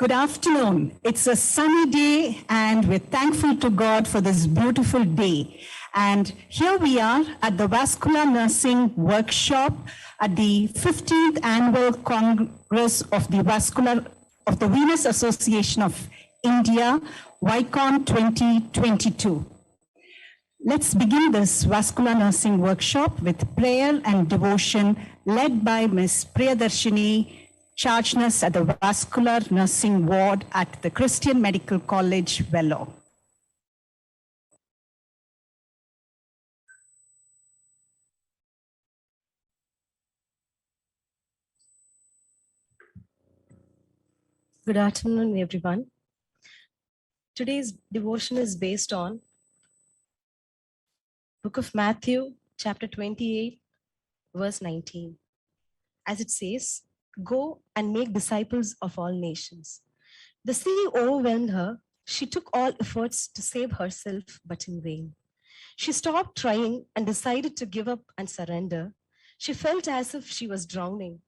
Good afternoon. It's a sunny day and we're thankful to God for this beautiful day. And here we are at the Vascular Nursing Workshop at the 15th Annual Congress of the Venous Association of India, VICON 2022. Let's begin this Vascular Nursing Workshop with prayer and devotion led by Ms. Priyadarshini, charge nurse at the Vascular Nursing Ward at the Christian Medical College, Vellore. Good afternoon, everyone. Today's devotion is based on Book of Matthew, chapter 28, verse 19. As it says, "Go and make disciples of all nations." The sea overwhelmed her. She took all efforts to save herself, but in vain. She stopped trying and decided to give up and surrender. She felt as if she was drowning.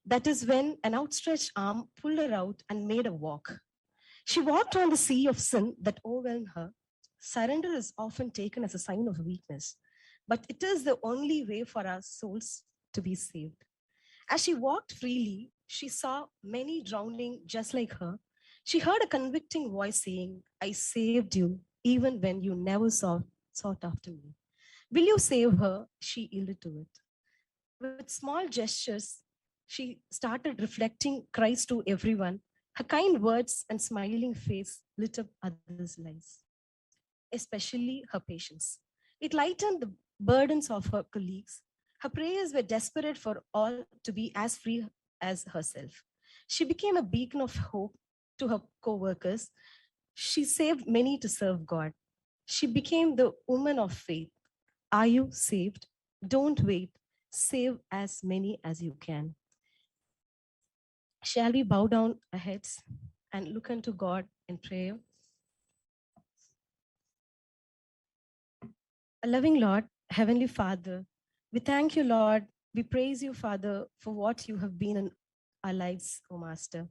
That is when an outstretched arm pulled her out and made her walk. She walked on the sea of sin that overwhelmed her. Surrender is often taken as a sign of weakness, but it is the only way for our souls to be saved. As she walked freely, she saw many drowning just like her. She heard a convicting voice saying, "I saved you, even when you never sought after me." Will you save her? She yielded to it. With small gestures, she started reflecting Christ to everyone. Her kind words and smiling face lit up others' lives, especially her patients. It lightened the burdens of her colleagues. Her prayers were desperate for all to be as free as herself. She became a beacon of hope to her co-workers. She saved many to serve God. She became the woman of faith. Are you saved? Don't wait. Save as many as you can. Shall we bow down our heads and look unto God in prayer? A loving Lord, Heavenly Father, we thank you, Lord. We praise you, Father, for what you have been in our lives, O Master.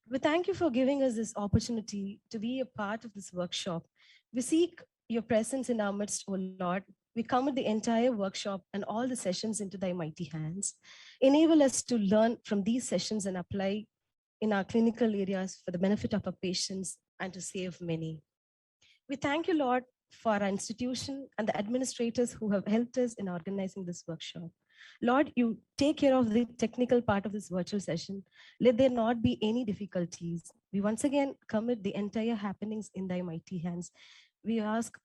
We thank you for giving us this opportunity to be a part of this workshop. We seek your presence in our midst, O Lord. We commit the entire workshop and all the sessions into thy mighty hands. Enable us to learn from these sessions and apply in our clinical areas for the benefit of our patients and to save many. We thank you, Lord, for our institution and the administrators who have helped us in organizing this workshop. Lord, you take care of the technical part of this virtual session. Let there not be any difficulties. We once again commit the entire happenings in thy mighty hands. We ask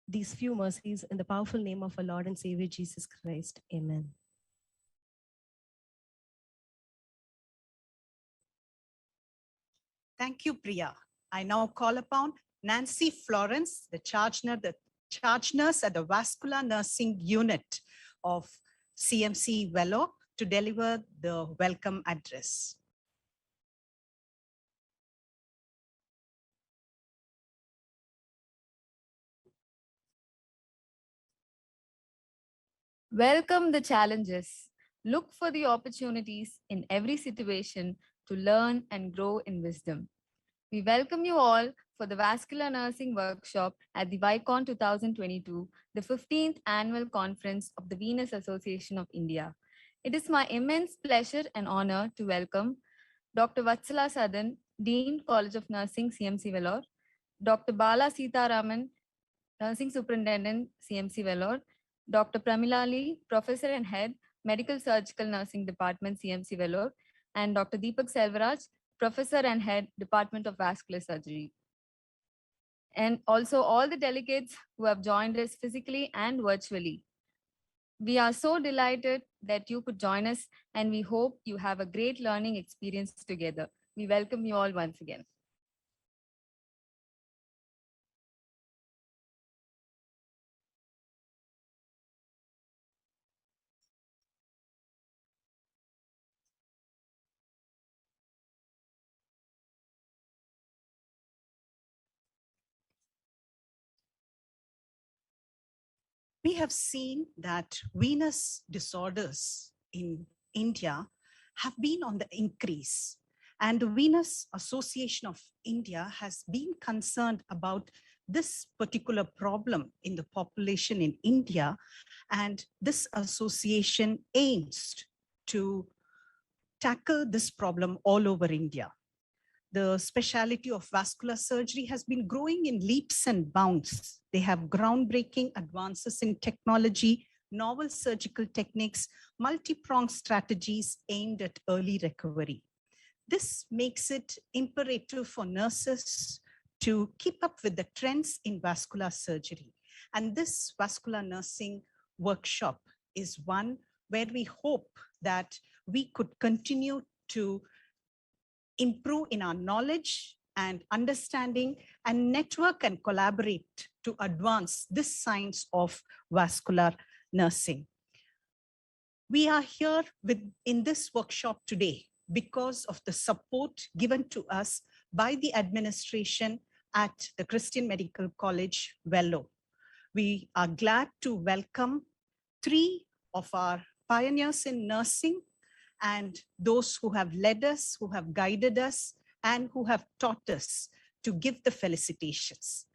these few mercies in the powerful name of our Lord and Savior Jesus Christ. Amen. Thank you, Priya. I now call upon Nancy Florence, the charge nurse at the Vascular Nursing Unit of CMC Vellore, to deliver the welcome address. Welcome the challenges. Look for the opportunities in every situation to learn and grow in wisdom. We welcome you all for the Vascular Nursing Workshop at the VICON 2022, the 15th Annual Conference of the Venous Association of India. It is my immense pleasure and honor to welcome Dr. Vatsala Sadan, Dean, College of Nursing, CMC Vellore, Dr. Bala Sitaraman, Nursing Superintendent, CMC Vellore, Dr. Pramilali, Professor and Head, Medical Surgical Nursing Department, CMC Vellore, and Dr. Deepak Selvaraj, Professor and Head, Department of Vascular Surgery. And also all the delegates who have joined us physically and virtually. We are so delighted that you could join us, and we hope you have a great learning experience together. We welcome you all once again. We have seen that venous disorders in India have been on the increase. And the Venus Association of India has been concerned about this particular problem in the population in India. And this association aims to tackle this problem all over India. The specialty of vascular surgery has been growing in leaps and bounds. They have groundbreaking advances in technology, novel surgical techniques, multi-pronged strategies aimed at early recovery. This makes it imperative for nurses to keep up with the trends in vascular surgery. And this vascular nursing workshop is one where we hope that we could continue to improve in our knowledge and understanding and network and collaborate to advance this science of vascular nursing. We are here in this workshop today because of the support given to us by the administration at the Christian Medical College, Vellore. We are glad to welcome 3 of our pioneers in nursing and those who have led us, who have guided us, and who have taught us to give the felicitations.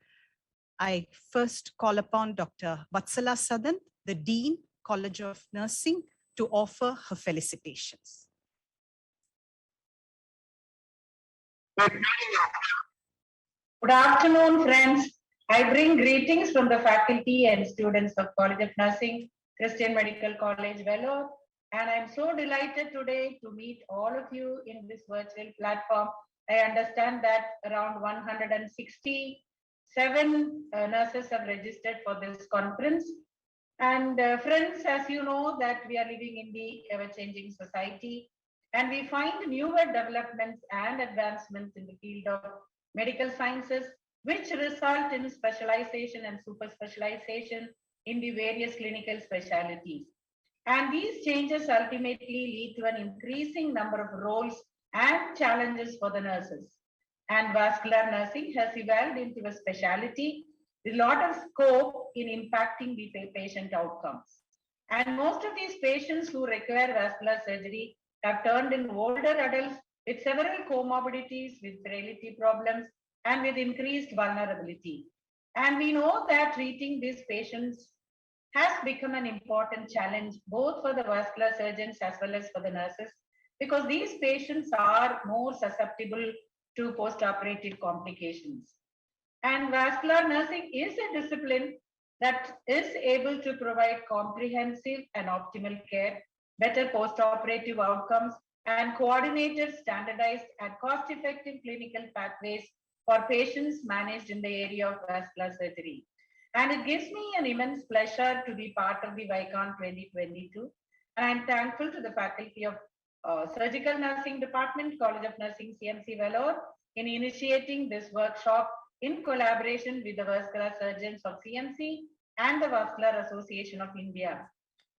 I first call upon Dr. Vatsala Sadan, the Dean, College of Nursing, to offer her felicitations. Good afternoon, friends. I bring greetings from the faculty and students of College of Nursing, Christian Medical College, Vellore. And I'm so delighted today to meet all of you in this virtual platform. I understand that around 167 nurses have registered for this conference. And friends, as you know, that we are living in the ever-changing society, and we find newer developments and advancements in the field of medical sciences, which result in specialization and super specialization in the various clinical specialties. And these changes ultimately lead to an increasing number of roles and challenges for the nurses. And vascular nursing has evolved into a specialty with a lot of scope in impacting the patient outcomes. And most of these patients who require vascular surgery have turned in older adults with several comorbidities, with frailty problems, and with increased vulnerability. And we know that treating these patients has become an important challenge, both for the vascular surgeons as well as for the nurses, because these patients are more susceptible to post-operative complications. And vascular nursing is a discipline that is able to provide comprehensive and optimal care, better post-operative outcomes, and coordinated, standardized, and cost-effective clinical pathways for patients managed in the area of vascular surgery. And it gives me an immense pleasure to be part of the VICON 2022. And I'm thankful to the faculty of Surgical Nursing Department, College of Nursing, CMC Vellore, in initiating this workshop in collaboration with the vascular surgeons of CMC and the Vascular Association of India.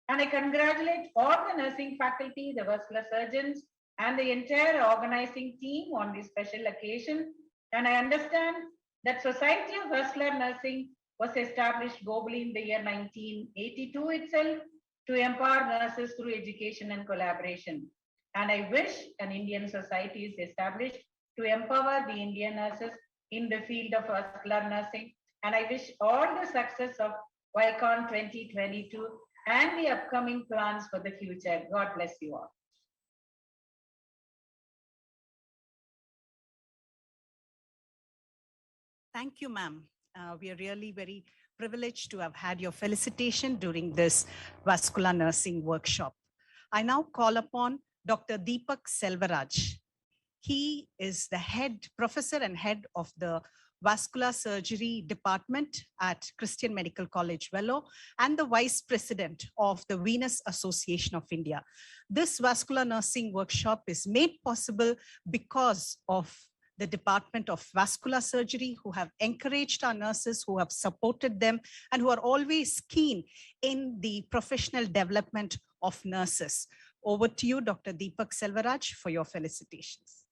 And I congratulate all the nursing faculty, the vascular surgeons, and the entire organizing team on this special occasion. And I understand that Society of Vascular Nursing was established globally in the year 1982 itself to empower nurses through education and collaboration. And I wish an Indian society is established to empower the Indian nurses in the field of vascular nursing. And I wish all the success of VICON 2022 and the upcoming plans for the future. God bless you all. Thank you, ma'am. We are really very privileged to have had your felicitation during this vascular nursing workshop. I now call upon Dr. Deepak Selvaraj. He is the professor and head of the vascular surgery department at Christian Medical College, Vellore, and the vice president of the Venus Association of India. This vascular nursing workshop is made possible because of the Department of Vascular Surgery, who have encouraged our nurses, who have supported them, and who are always keen in the professional development of nurses. Over to you, Dr. Deepak Selvaraj, for your felicitations.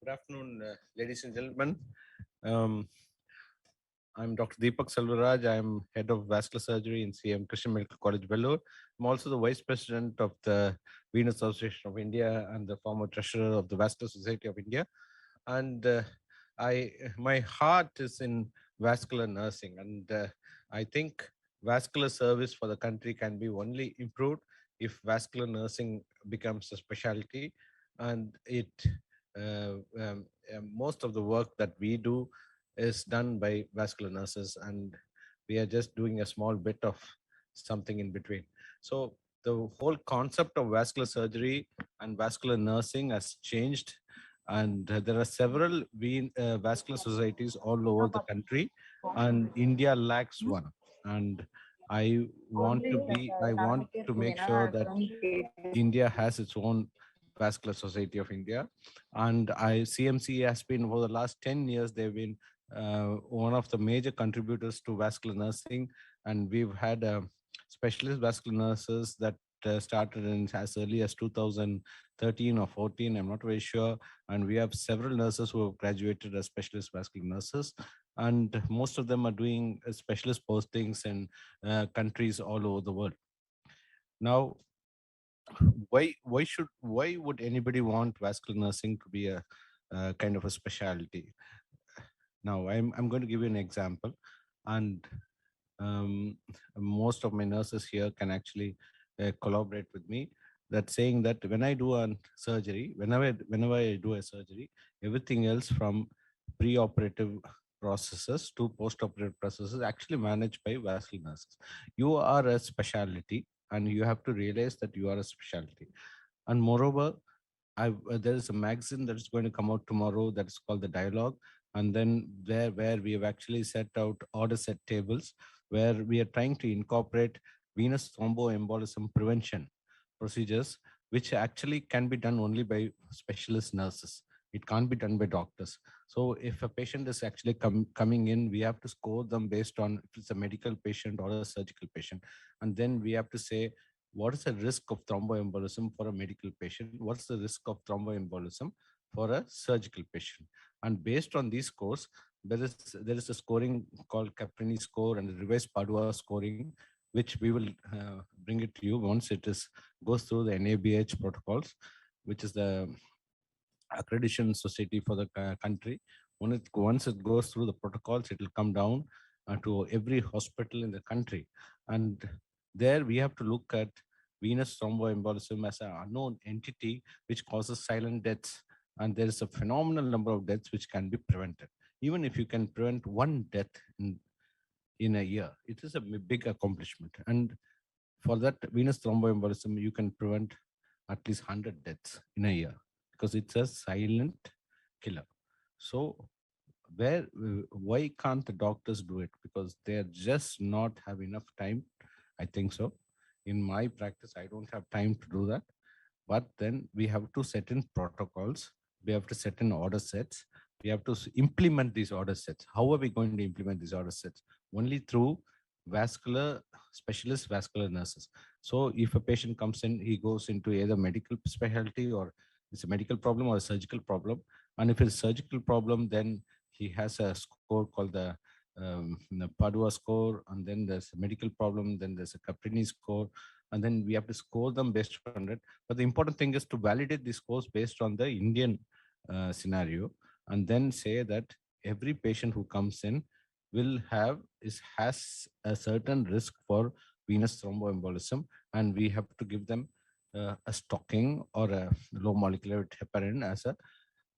Good afternoon, ladies and gentlemen. Um, I'm Dr. Deepak Selvaraj. I'm head of vascular surgery in CM Christian Medical College, Vellore. I'm also the vice president of the Venous Association of India and the former treasurer of the Vascular Society of India. And my heart is in vascular nursing, and I think vascular service for the country can be only improved if vascular nursing becomes a specialty, and most of the work that we do is done by vascular nurses, and we are just doing a small bit of something in between. So the whole concept of vascular surgery and vascular nursing has changed, and there are several vascular societies all over the country, and India lacks one. And I want to make sure that India has its own vascular society of India. And CMC has been, for the last 10 years, they've been one of the major contributors to vascular nursing. And we've had specialist vascular nurses that started in as early as 2013 or 14, I'm not very sure. And we have several nurses who have graduated as specialist vascular nurses. And most of them are doing specialist postings in countries all over the world. Now, why would anybody want vascular nursing to be a kind of a specialty? Now, I'm going to give you an example, and um, most of my nurses here can actually collaborate with me. That saying that when I do a surgery, whenever I do a surgery, everything else from pre-operative processes to post-operative processes actually managed by vascular nurses. You are a specialty, and you have to realize that you are a specialty. And moreover, there is a magazine that is going to come out tomorrow that is called The Dialogue. And then where we have actually set out order set tables where we are trying to incorporate venous thromboembolism prevention procedures, which actually can be done only by specialist nurses. It can't be done by doctors. So if a patient is actually coming in, we have to score them based on if it's a medical patient or a surgical patient. And then we have to say, what is the risk of thromboembolism for a medical patient? What's the risk of thromboembolism for a surgical patient? And based on these scores, there is a scoring called Caprini score and the revised Padua scoring, which we will bring it to you once it is goes through the NABH protocols, which is the accreditation society for the country. Once it goes through the protocols, it will come down to every hospital in the country. And there we have to look at venous thromboembolism as an unknown entity which causes silent deaths. And there is a phenomenal number of deaths which can be prevented. Even if you can prevent one death in a year, it is a big accomplishment. And for that venous thromboembolism, you can prevent at least 100 deaths in a year because it's a silent killer. So why can't the doctors do it? Because they're just not have enough time. I think so. In my practice, I don't have time to do that. But then we have to set in protocols. We have to set in order sets. We have to implement these order sets. How are we going to implement these order sets? Only through specialist vascular nurses. So if a patient comes in, he goes into either medical specialty or it's a medical problem or a surgical problem. And if it's a surgical problem, then he has a score called the Padua score, and then there's a medical problem, then there's a Caprini score, and then we have to score them based on it. But the important thing is to validate these scores based on the Indian scenario, and then say that every patient who comes in has a certain risk for venous thromboembolism, and we have to give them a stocking or a low molecular weight heparin as a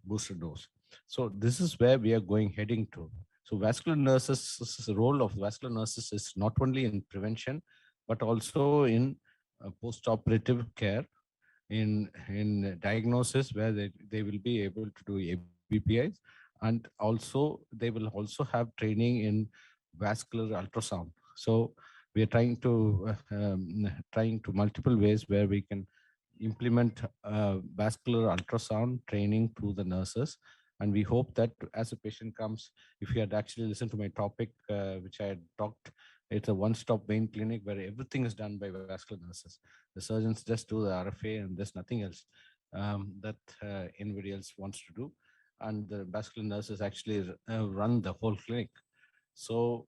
booster dose. So this is where we are heading to. So the role of vascular nurses is not only in prevention, but also in post-operative care, in diagnosis where they will be able to do ABPIs, and also they will also have training in vascular ultrasound. So we are trying to multiple ways where we can implement vascular ultrasound training to the nurses. And we hope that as a patient comes, if you had actually listened to my topic, which I had talked, it's a one-stop vein clinic where everything is done by vascular nurses. The surgeons just do the RFA and there's nothing else that anybody else wants to do. and the vascular nurses actually run the whole clinic. So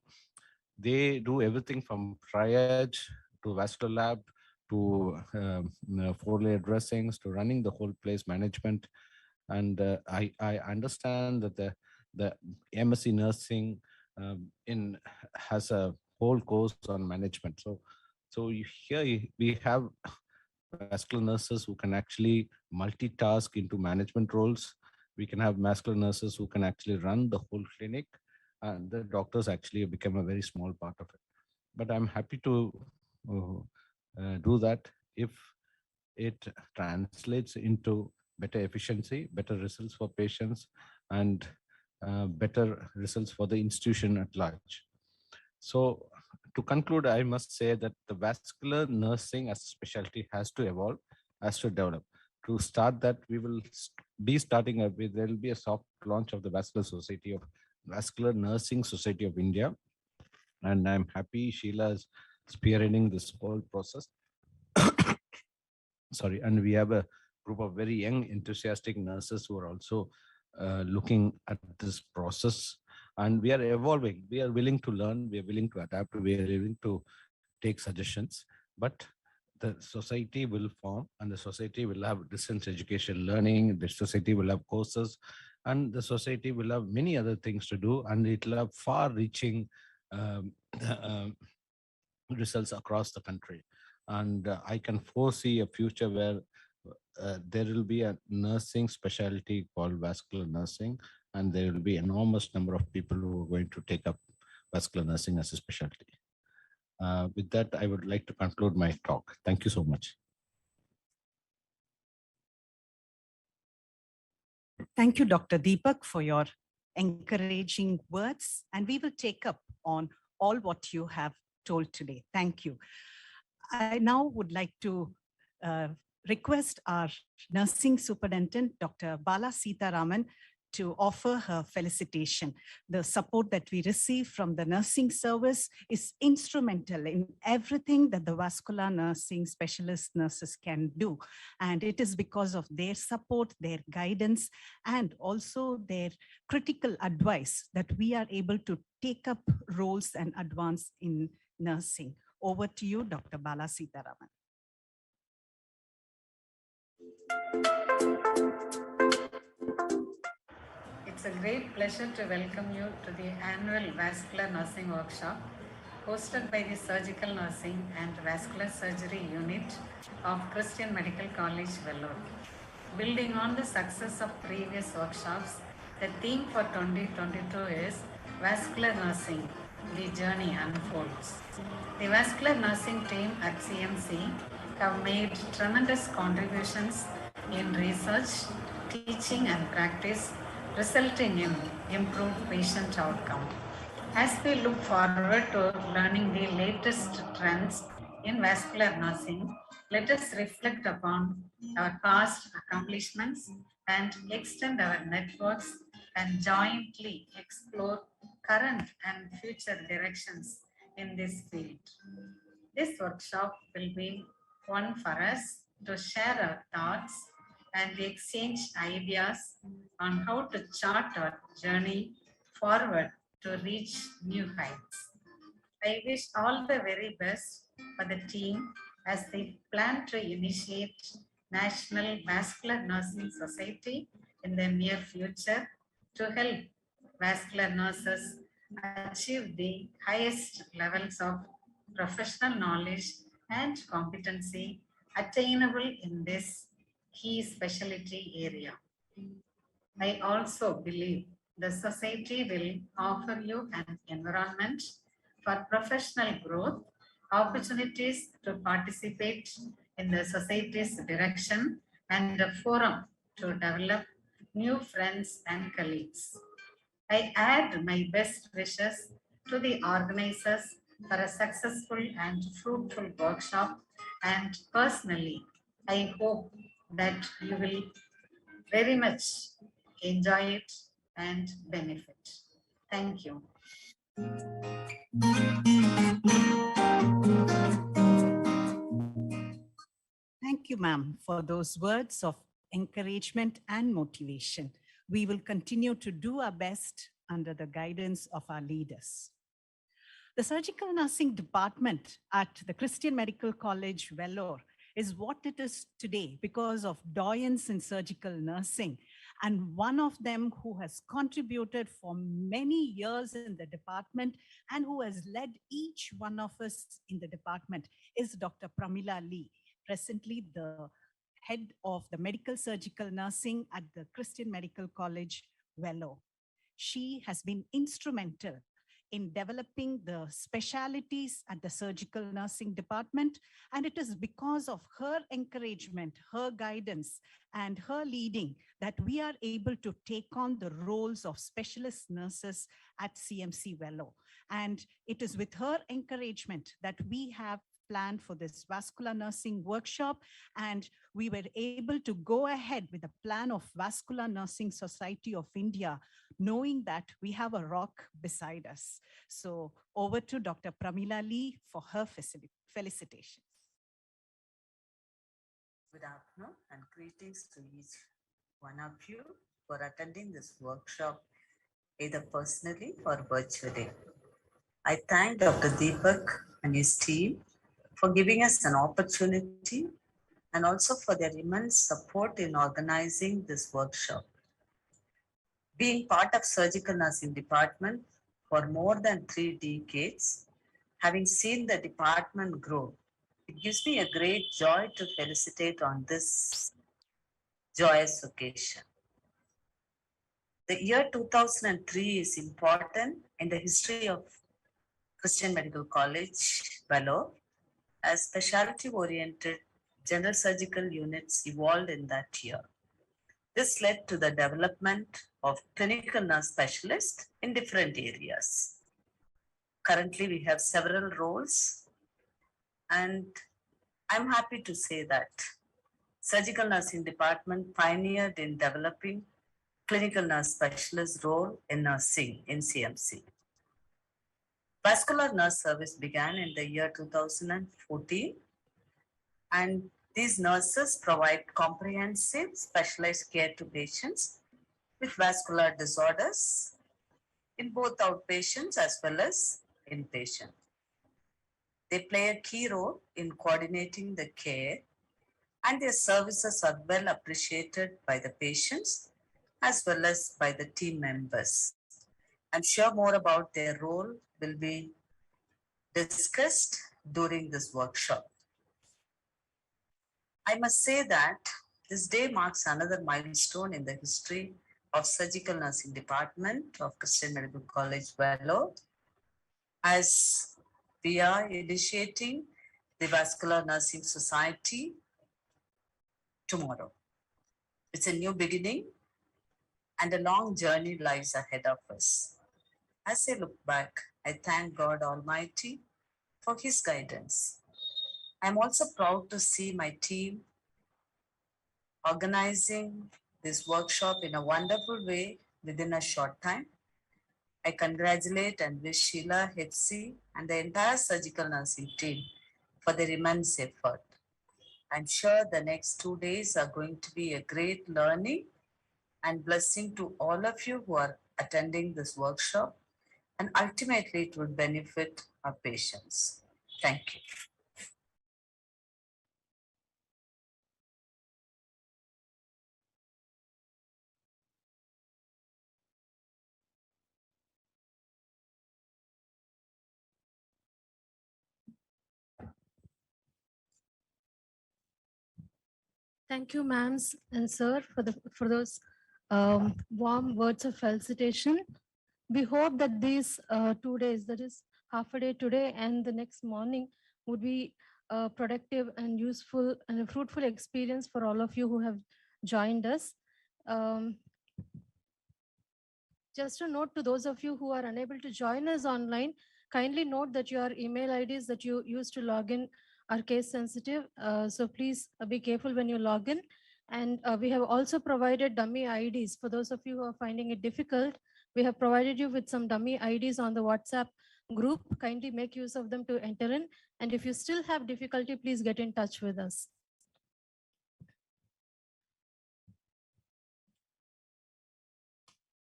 they do everything from triage to vascular lab to four-layer dressings to running the whole place management. And I understand that the MSc nursing in has a whole course on management. We have vascular nurses who can actually multitask into management roles. We can have vascular nurses who can actually run the whole clinic, and the doctors actually become a very small part of it. But I'm happy to do that if it translates into better efficiency, better results for patients, and better results for the institution at large. So to conclude, I must say that the vascular nursing as a specialty has to evolve, has to develop. To start that, we will be starting there will be a soft launch of the Vascular Nursing Society of India. And I'm happy Sheila is spearheading this whole process. Sorry, and we have a group of very young, enthusiastic nurses who are also looking at this process. And we are evolving. We are willing to learn. We are willing to adapt. We are willing to take suggestions. But the society will form, and the society will have distance education learning. The society will have courses, and the society will have many other things to do, and it will have far-reaching results across the country. And I can foresee a future where there will be a nursing specialty called vascular nursing, and there will be enormous number of people who are going to take up vascular nursing as a specialty. With that, I would like to conclude my talk. Thank you so much. Thank you, Dr. Deepak, for your encouraging words. And we will take up on all what you have told today. Thank you. I now would like to request our nursing superintendent, Dr. Bala Sitaraman, to offer her felicitation. The support that we receive from the nursing service is instrumental in everything that the vascular nursing specialist nurses can do. And it is because of their support, their guidance, and also their critical advice that we are able to take up roles and advance in nursing. Over to you, Dr. Bala Sitaraman. It's a great pleasure to welcome you to the annual Vascular Nursing Workshop hosted by the Surgical Nursing and Vascular Surgery Unit of Christian Medical College, Vellore. Building on the success of previous workshops, the theme for 2022 is Vascular Nursing, the Journey Unfolds. The Vascular Nursing team at CMC have made tremendous contributions in research, teaching and practice, resulting in improved patient outcome. As we look forward to learning the latest trends in vascular nursing, let us reflect upon our past accomplishments and extend our networks and jointly explore current and future directions in this field. This workshop will be one for us to share our thoughts and exchange ideas on how to chart our journey forward to reach new heights. I wish all the very best for the team as they plan to initiate National Vascular Nursing Society in the near future to help vascular nurses achieve the highest levels of professional knowledge and competency attainable in this key specialty area. I also believe the society will offer you an environment for professional growth, opportunities to participate in the society's direction, and a forum to develop new friends and colleagues. I add my best wishes to the organizers for a successful and fruitful workshop, and personally, I hope that you will very much enjoy it and benefit. Thank you. Thank you, ma'am, for those words of encouragement and motivation. we will continue to do our best under the guidance of our leaders. The surgical nursing department at the Christian Medical College, Vellore, is what it is today because of doyens in surgical nursing. And one of them who has contributed for many years in the department and who has led each one of us in the department is Dr. Pramila Lee, presently the head of the medical surgical nursing at the Christian Medical College, Vellore. She has been instrumental in developing the specialities at the surgical nursing department. And it is because of her encouragement, her guidance, and her leading that we are able to take on the roles of specialist nurses at CMC Vellore. And it is with her encouragement that we have planned for this vascular nursing workshop, and we were able to go ahead with the plan of Vascular Nursing Society of India, knowing that we have a rock beside us. So over to Dr. Pramila Lee for her felicitations. Good afternoon and greetings to each one of you for attending this workshop, either personally or virtually. I thank Dr. Deepak and his team for giving us an opportunity and also for their immense support in organizing this workshop. Being part of surgical nursing department for more than 3 decades, having seen the department grow, it gives me a great joy to felicitate on this joyous occasion. The year 2003 is important in the history of Christian Medical College, Vellore, as specialty-oriented general surgical units evolved in that year. This led to the development of clinical nurse specialists in different areas. Currently, we have several roles, and I'm happy to say that surgical nursing department pioneered in developing clinical nurse specialist role in nursing in CMC. Vascular nurse service began in the year 2014, and these nurses provide comprehensive specialized care to patients with vascular disorders in both outpatients as well as inpatient. They play a key role in coordinating the care, and their services are well appreciated by the patients as well as by the team members. I'm sure more about their role will be discussed during this workshop. I must say that this day marks another milestone in the history of surgical nursing department of Christian Medical College, Vellore, as we are initiating the Vascular Nursing Society tomorrow. It's a new beginning and a long journey lies ahead of us. As I look back, I thank God Almighty for His guidance. I'm also proud to see my team organizing this workshop in a wonderful way within a short time. I congratulate and wish Sheila, HC, and the entire surgical nursing team for their immense effort. I'm sure the next 2 days are going to be a great learning and blessing to all of you who are attending this workshop, and ultimately it will benefit our patients. Thank you. Thank you, ma'ams and sir, for those warm words of felicitation. We hope that these 2 days, that is half a day today and the next morning, would be a productive and useful and a fruitful experience for all of you who have joined us. Just a note to those of you who are unable to join us online, kindly note that your email IDs that you use to log in are case sensitive. So please be careful when you log in. And we have also provided dummy IDs. For those of you who are finding it difficult, we have provided you with some dummy IDs on the WhatsApp group. Kindly make use of them to enter in. And if you still have difficulty, please get in touch with us.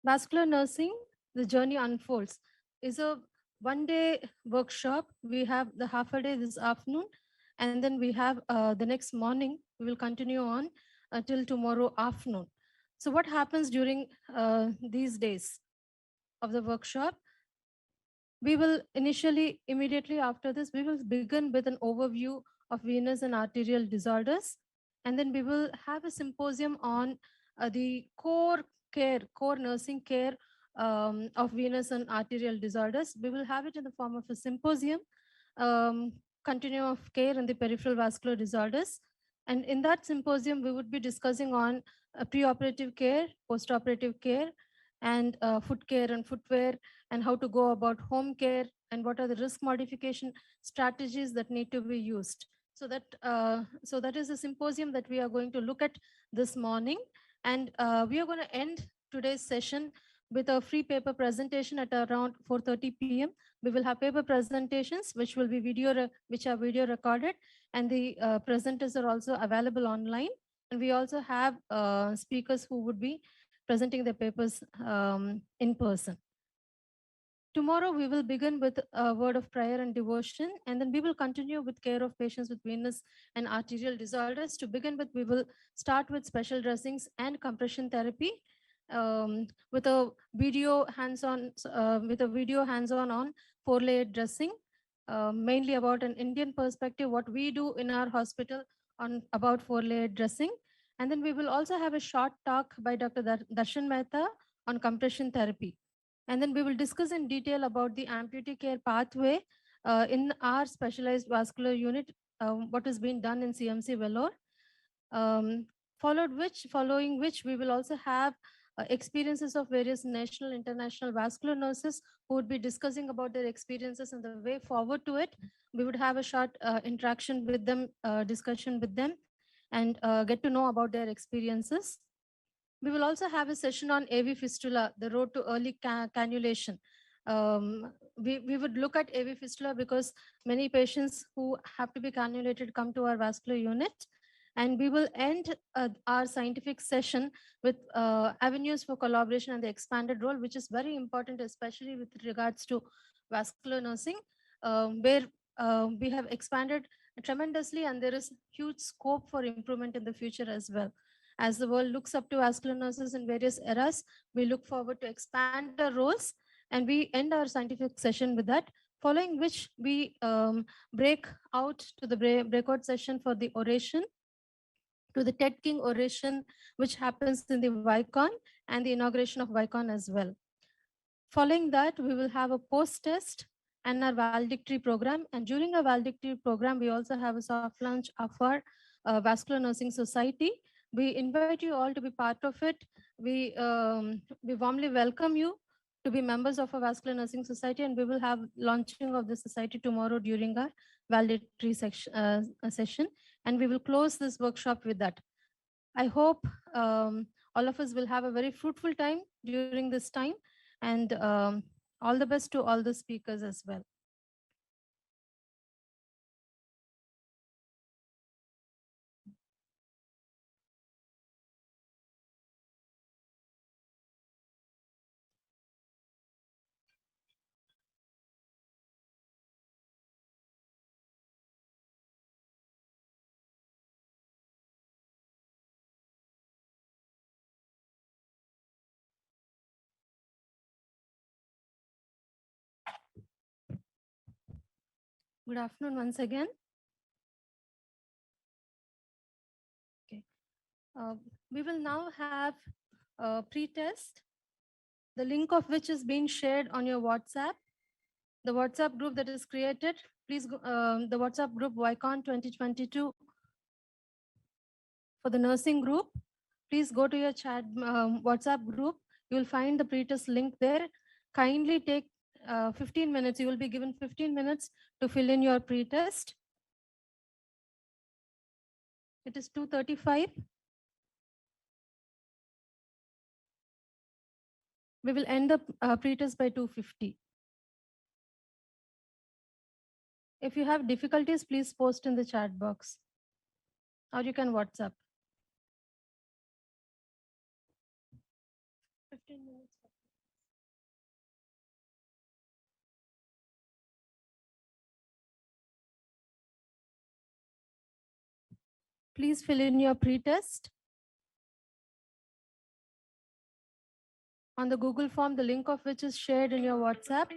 Vascular nursing, the journey unfolds, is a 1 day workshop. We have the half a day this afternoon, and then we have the next morning. We will continue on till tomorrow afternoon. So, what happens during these days of the workshop? We will initially, immediately after this, we will begin with an overview of venous and arterial disorders. And then we will have a symposium on the core care, core nursing care of venous and arterial disorders. We will have it in the form of a symposium, um, continuum of care in the peripheral vascular disorders. And in that symposium, we would be discussing on preoperative care, postoperative care, and foot care and footwear, and how to go about home care, and what are the risk modification strategies that need to be used. So that is a symposium that we are going to look at this morning, and we are going to end today's session with a free paper presentation at around 4:30 p.m. We will have paper presentations which will be which are video recorded, and the presenters are also available online. And we also have speakers who would be presenting their papers in person. Tomorrow, we will begin with a word of prayer and devotion, and then we will continue with care of patients with venous and arterial disorders. To begin with, we will start with special dressings and compression therapy with a video hands-on on 4-layered dressing, mainly about an Indian perspective, what we do in our hospital on about 4-layered dressing. And then we will also have a short talk by Dr. Darshan Mehta on compression therapy. And then we will discuss in detail about the amputee care pathway in our specialized vascular unit, what is being done in CMC Vellore. Following which we will also have experiences of various national, international vascular nurses who would be discussing about their experiences and the way forward to it. We would have a short interaction with them, discussion with them, and get to know about their experiences. We will also have a session on AV fistula, the road to early cannulation. We would look at AV fistula because many patients who have to be cannulated come to our vascular unit. And we will end our scientific session with avenues for collaboration and the expanded role, which is very important, especially with regards to vascular nursing, where we have expanded tremendously, and there is huge scope for improvement in the future as well. As the world looks up to vascular nurses in various eras, we look forward to expand our roles, and we end our scientific session with that, following which we break out to the breakout session for the oration, to the TED King oration, which happens in the Vicon and the inauguration of Vicon as well. Following that, we will have a post-test and our valedictory program. And during our valedictory program, we also have a soft launch of our Vascular Nursing Society. We invite you all to be part of it. We warmly welcome you to be members of our Vascular Nursing Society, and we will have launching of the society tomorrow during our valedictory session, and we will close this workshop with that. I hope all of us will have a very fruitful time during this time, and all the best to all the speakers as well. Good afternoon once again. Okay. We will now have a pre-test, the link of which is being shared on your WhatsApp. The WhatsApp group that is created, please go, the WhatsApp group Vicon 2022 for the nursing group. Please go to your chat WhatsApp group. You will find the pre-test link there. Kindly take 15 minutes. You will be given 15 minutes to fill in your pre-test. It is 2:35. We will end the pre-test by 2:50. If you have difficulties, please post in the chat box, or you can WhatsApp. 15 minutes. Please fill in your pretest. On the Google form, the link of which is shared in your WhatsApp.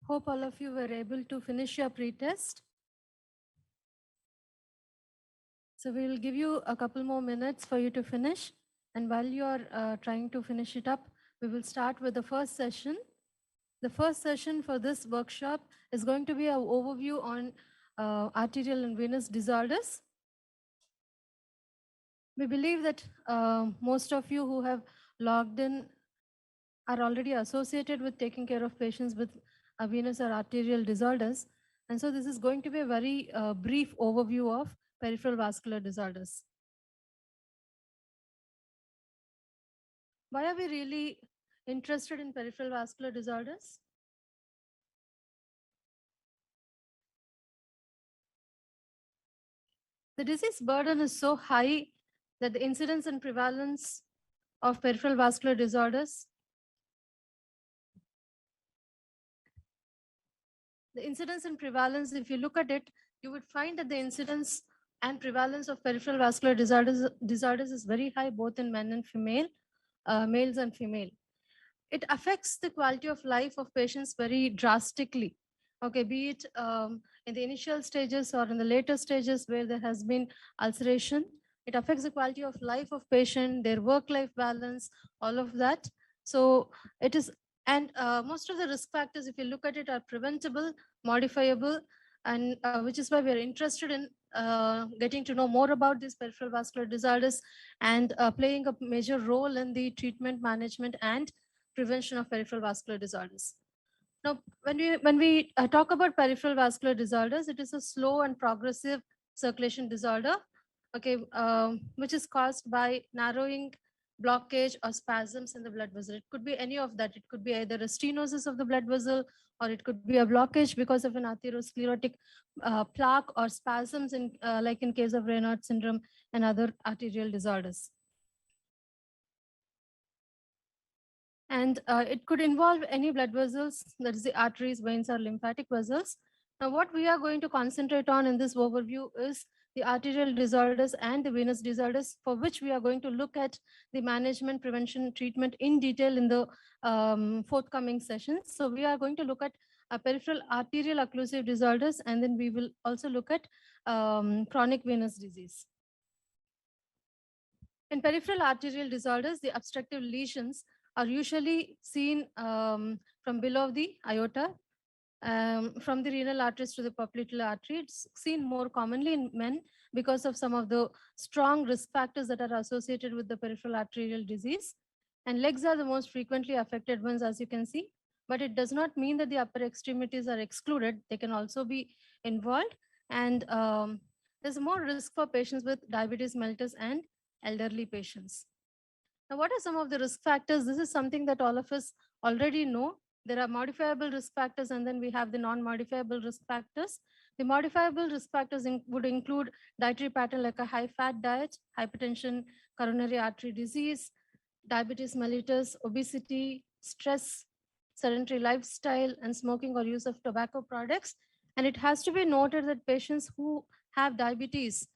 Hope all of you were able to finish your pre-test. So we will give you a couple more minutes for you to finish. And while you are trying to finish it up, we will start with the first session. The first session for this workshop is going to be an overview on arterial and venous disorders. We believe that most of you who have logged in are already associated with taking care of patients with venous or arterial disorders. And so this is going to be a very brief overview of peripheral vascular disorders. Why are we really interested in peripheral vascular disorders? The disease burden is so high that the incidence and prevalence of peripheral vascular disorders, the incidence and prevalence, if you look at it, you would find that the incidence and prevalence of peripheral vascular disorders is very high, both in men and female, males and female. It affects the quality of life of patients very drastically. Okay, be it in the initial stages or in the later stages where there has been ulceration, it affects the quality of life of patient, their work-life balance, all of that. So it is, and most of the risk factors, if you look at it, are preventable, modifiable, and which is why we are interested in getting to know more about these peripheral vascular disorders and playing a major role in the treatment, management, and prevention of peripheral vascular disorders. Now, when we talk about peripheral vascular disorders, it is a slow and progressive circulation disorder, okay, which is caused by narrowing, blockage, or spasms in the blood vessel. It could be any of that. It could be either a stenosis of the blood vessel, or it could be a blockage because of an atherosclerotic plaque or spasms, in like in case of Raynaud's syndrome and other arterial disorders. And it could involve any blood vessels, that is the arteries, veins, or lymphatic vessels. Now, what we are going to concentrate on in this overview is the arterial disorders and the venous disorders, for which we are going to look at the management, prevention, treatment in detail in the forthcoming sessions. So we are going to look at peripheral arterial occlusive disorders, and then we will also look at chronic venous disease. In peripheral arterial disorders, the obstructive lesions are usually seen from below the aorta, from the renal arteries to the popliteal artery. It's seen more commonly in men because of some of the strong risk factors that are associated with the peripheral arterial disease. And legs are the most frequently affected ones, as you can see, but it does not mean that the upper extremities are excluded. They can also be involved. And there's more risk for patients with diabetes mellitus and elderly patients. Now, what are some of the risk factors? This is something that all of us already know. There are modifiable risk factors, and then we have the non-modifiable risk factors. The modifiable risk factors would include dietary pattern like a high-fat diet, hypertension, coronary artery disease, diabetes mellitus, obesity, stress, sedentary lifestyle, and smoking or use of tobacco products. And it has to be noted that patients who have diabetes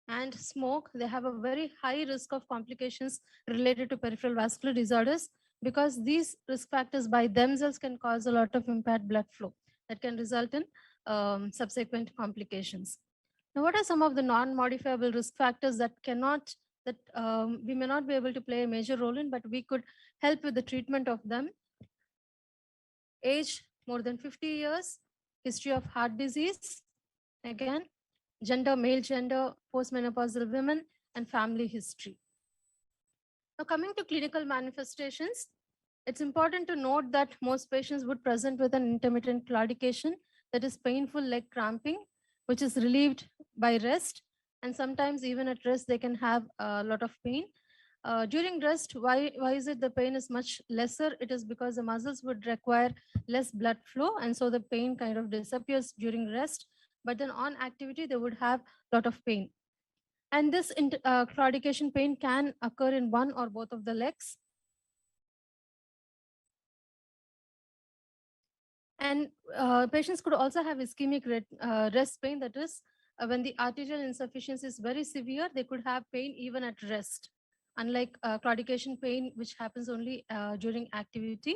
and smoke, they have a very high risk of complications related to peripheral vascular disorders, because these risk factors by themselves can cause a lot of impaired blood flow that can result in subsequent complications. Now, what are some of the non-modifiable risk factors that we may not be able to play a major role in, but we could help with the treatment of them? Age, more than 50 years, history of heart disease, again, gender, male gender, postmenopausal women, and family history. Now, coming to clinical manifestations, it's important to note that most patients would present with an intermittent claudication, that is painful leg cramping, which is relieved by rest. And sometimes even at rest, they can have a lot of pain. During rest, why is it the pain is much lesser? It is because the muscles would require less blood flow, and so the pain kind of disappears during rest. But then on activity, they would have a lot of pain. And this claudication pain can occur in one or both of the legs. And patients could also have ischemic rest pain, that is, when the arterial insufficiency is very severe, they could have pain even at rest, unlike claudication pain, which happens only during activity.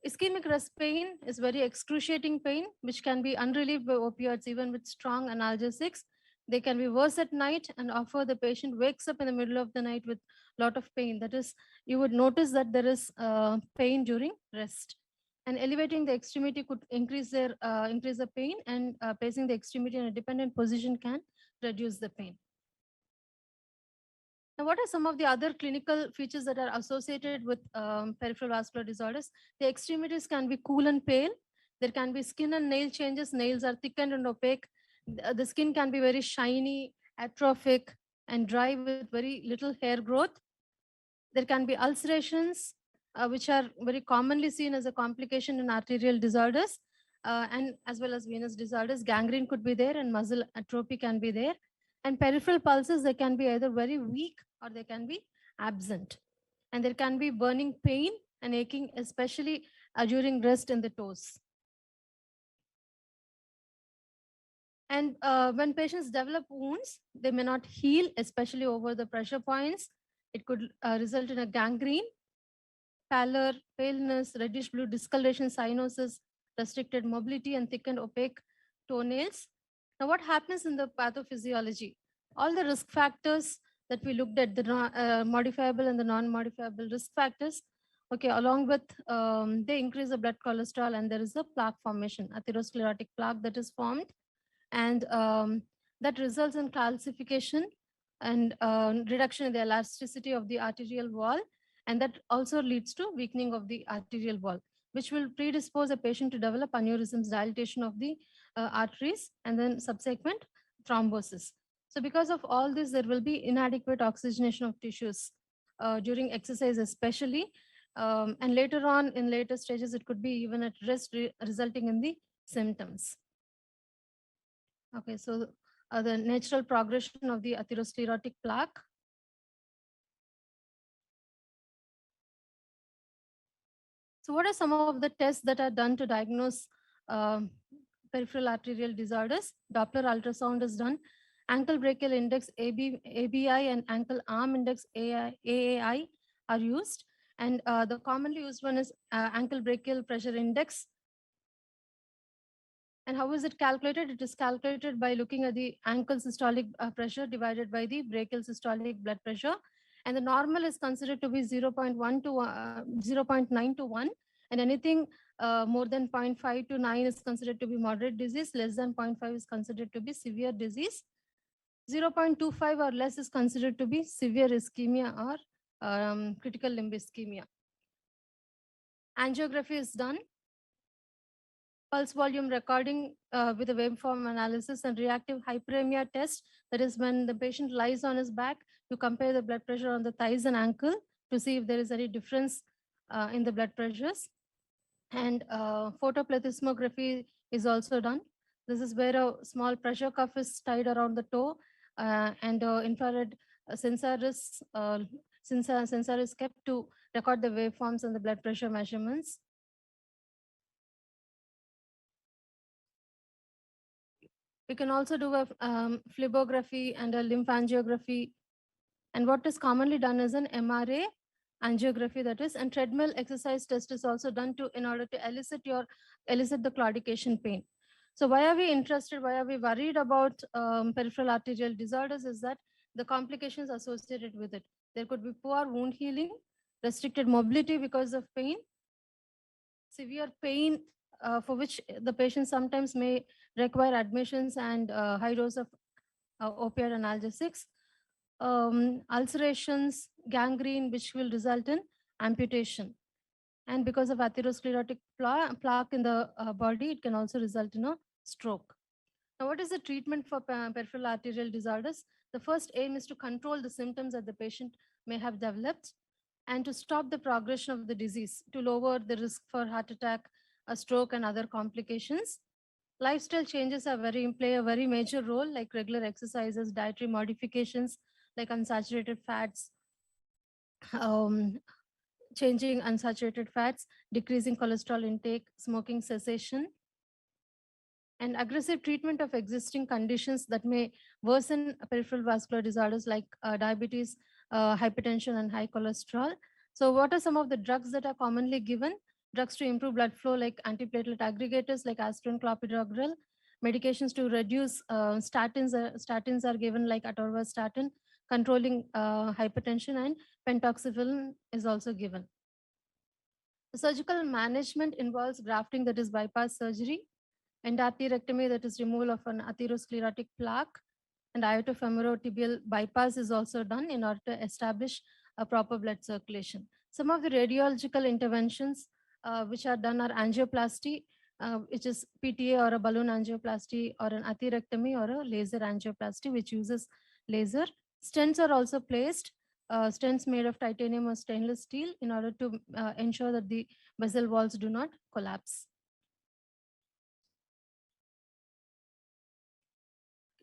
Ischemic rest pain is very excruciating pain, which can be unrelieved by opioids, even with strong analgesics. They can be worse at night, and often the patient wakes up in the middle of the night with a lot of pain. That is, you would notice that there is pain during rest. And elevating the extremity could increase the pain, and placing the extremity in a dependent position can reduce the pain. Now, what are some of the other clinical features that are associated with peripheral vascular disorders? The extremities can be cool and pale. There can be skin and nail changes. Nails are thickened and opaque. The skin can be very shiny, atrophic, and dry with very little hair growth. There can be ulcerations, which are very commonly seen as a complication in arterial disorders, and as well as venous disorders. Gangrene could be there, and muscle atrophy can be there. And peripheral pulses, they can be either very weak or they can be absent. And there can be burning pain and aching, especially during rest in the toes. And when patients develop wounds, they may not heal, especially over the pressure points. It could result in a gangrene, pallor, paleness, reddish blue discoloration, cyanosis, restricted mobility, and thickened opaque toenails. Now, what happens in the pathophysiology? All the risk factors that we looked at, the modifiable and the non-modifiable risk factors, okay, along with they increase the blood cholesterol, and there is a plaque formation, atherosclerotic plaque that is formed, and that results in calcification and reduction in the elasticity of the arterial wall, and that also leads to weakening of the arterial wall, which will predispose a patient to develop aneurysms, dilatation of the arteries, and then subsequent thrombosis. So because of all this, there will be inadequate oxygenation of tissues during exercise especially, and later on in later stages, it could be even at rest, resulting in the symptoms. Okay, so the natural progression of the atherosclerotic plaque. So what are some of the tests that are done to diagnose peripheral arterial disorders? Doppler ultrasound is done. Ankle brachial index ABI and ankle arm index AAI are used. And the commonly used one is ankle brachial pressure index. And how is it calculated? It is calculated by looking at the ankle systolic pressure divided by the brachial systolic blood pressure. And the normal is considered to be 0.1 to 0.9 to 1. And anything more than 0.5 to 9 is considered to be moderate disease. Less than 0.5 is considered to be severe disease. 0.25 or less is considered to be severe ischemia or critical limb ischemia. Angiography is done. Pulse volume recording with a waveform analysis, and reactive hyperemia test. That is when the patient lies on his back, you compare the blood pressure on the thighs and ankle to see if there is any difference in the blood pressures. And photoplethysmography is also done. This is where a small pressure cuff is tied around the toe, and infrared sensor is kept to record the waveforms and the blood pressure measurements. We can also do a phlebography and a lymphangiography. And what is commonly done is an MRA angiography, that is, and treadmill exercise test is also done in order to elicit the claudication pain. So why are we interested? Why are we worried about peripheral arterial disorders? Is that the complications associated with it. There could be poor wound healing, restricted mobility because of pain, severe pain for which the patient sometimes may require admissions and high dose of opioid analgesics, ulcerations, gangrene, which will result in amputation. And because of atherosclerotic plaque in the body, it can also result in a stroke. Now, what is the treatment for peripheral arterial disorders? The first aim is to control the symptoms that the patient may have developed and to stop the progression of the disease, to lower the risk for heart attack, a stroke, and other complications. Lifestyle changes play a very major role, like regular exercises, dietary modifications, like unsaturated fats, changing unsaturated fats, decreasing cholesterol intake, smoking cessation, and aggressive treatment of existing conditions that may worsen peripheral vascular disorders like diabetes, hypertension, and high cholesterol. So what are some of the drugs that are commonly given? drugs to improve blood flow like antiplatelet aggregators like aspirin, clopidogrel, medications to reduce statins are given like atorvastatin, controlling hypertension, and pentoxifilin is also given. The surgical management involves grafting, that is bypass surgery, endarterectomy, that is removal of an atherosclerotic plaque, and iliofemoral bypass is also done in order to establish a proper blood circulation. Some of the radiological interventions which are done are angioplasty, which is PTA or a balloon angioplasty, or an atherectomy or a laser angioplasty, which uses laser. Stents are also placed, stents made of titanium or stainless steel, in order to ensure that the vessel walls do not collapse.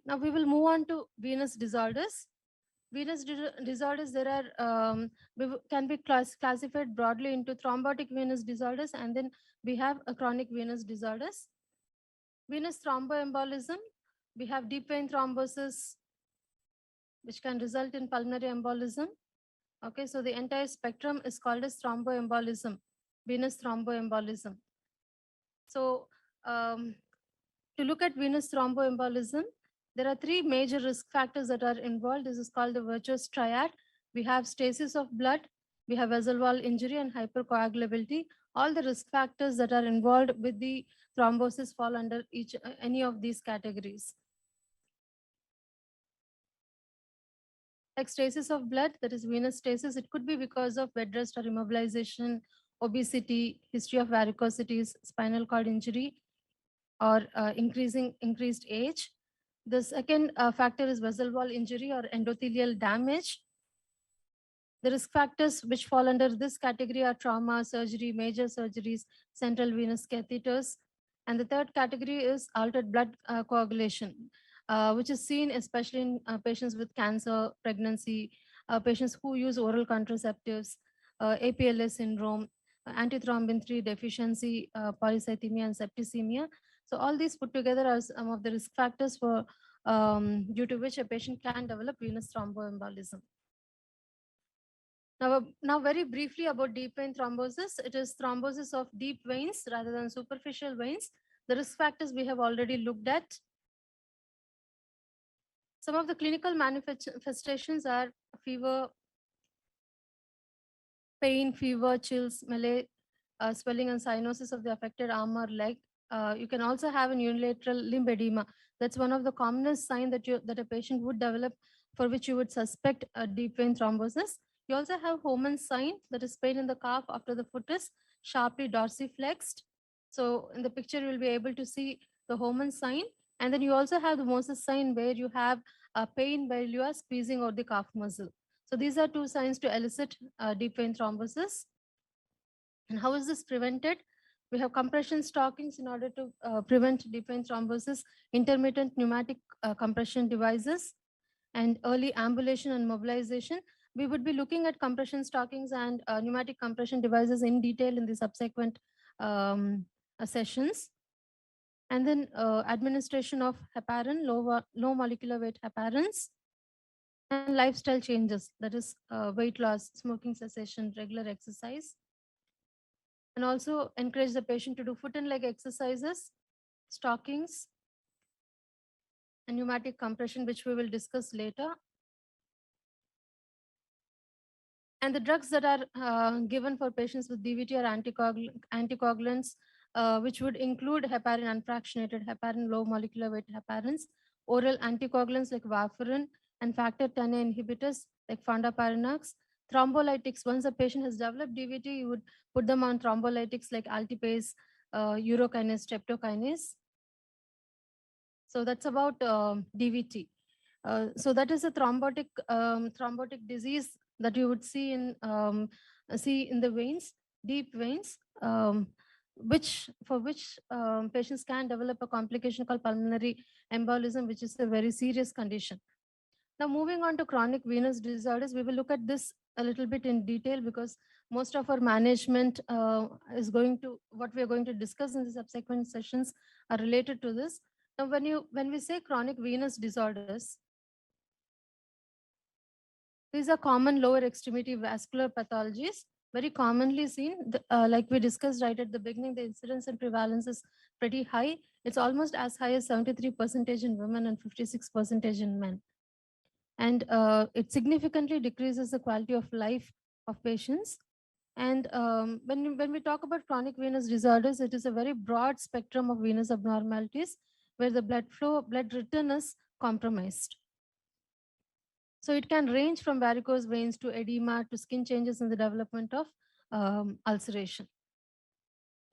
Now we will move on to venous disorders. Disorders, there are can be classified broadly into thrombotic venous disorders, and then we have a chronic venous disorders. Venous thromboembolism, we have deep vein thrombosis, which can result in pulmonary embolism. Okay, so the entire spectrum is called as thromboembolism, venous thromboembolism. So to look at venous thromboembolism, there are three major risk factors that are involved. This is called the virtuous triad. We have stasis of blood, we have vessel wall injury, and hypercoagulability. All the risk factors that are involved with the thrombosis fall under any of these categories. Like stasis of blood, that is venous stasis, it could be because of bed rest or immobilization, obesity, history of varicosities, spinal cord injury, or increased age. The second factor is vessel wall injury or endothelial damage. The risk factors which fall under this category are trauma, surgery, major surgeries, central venous catheters. And the third category is altered blood coagulation, which is seen especially in patients with cancer, pregnancy, patients who use oral contraceptives, APLS syndrome, antithrombin 3 deficiency, polycythemia, and septicemia. So all these put together are some of the risk factors for due to which a patient can develop venous thromboembolism. Now, very briefly about deep vein thrombosis. It is thrombosis of deep veins rather than superficial veins. The risk factors we have already looked at. Some of the clinical manifestations are fever, pain, fever, chills, malaise, swelling and cyanosis of the affected arm or leg. You can also have an unilateral limb edema. That's one of the commonest signs that a patient would develop, for which you would suspect a deep vein thrombosis. You also have Homan's sign, that is pain in the calf after the foot is sharply dorsiflexed. So in the picture, you will be able to see the Homan's sign. And then you also have the Moses sign, where you have pain while you are squeezing out the calf muscle. So these are two signs to elicit deep vein thrombosis. And how is this prevented? We have compression stockings in order to prevent deep vein thrombosis, intermittent pneumatic compression devices, and early ambulation and mobilization. We would be looking at compression stockings and pneumatic compression devices in detail in the subsequent sessions. And then administration of heparin, low molecular weight heparins, and lifestyle changes, that is weight loss, smoking cessation, regular exercise. And also encourage the patient to do foot and leg exercises, stockings, and pneumatic compression, which we will discuss later. And the drugs that are given for patients with DVT are anticoagulants, which would include heparin unfractionated heparin, low molecular weight heparins, oral anticoagulants like warfarin, and factor Xa inhibitors like fondaparinux, thrombolytics. Once a patient has developed DVT, you would put them on thrombolytics like altipase, urokinase, streptokinase. So that's about DVT. So that is a thrombotic disease that you would see in the veins, deep veins, for which patients can develop a complication called pulmonary embolism, which is a very serious condition. Now, moving on to chronic venous disorders, we will look at this a little bit in detail, because most of our management what we are going to discuss in the subsequent sessions are related to this. Now, when we say chronic venous disorders, these are common lower extremity vascular pathologies very commonly seen. Like we discussed right at the beginning, the incidence and prevalence is pretty high. It's almost as high as 73% in women and 56% in men. And it significantly decreases the quality of life of patients. And when we talk about chronic venous disorders, it is a very broad spectrum of venous abnormalities where the blood return is compromised. So it can range from varicose veins to edema to skin changes in the development of ulceration.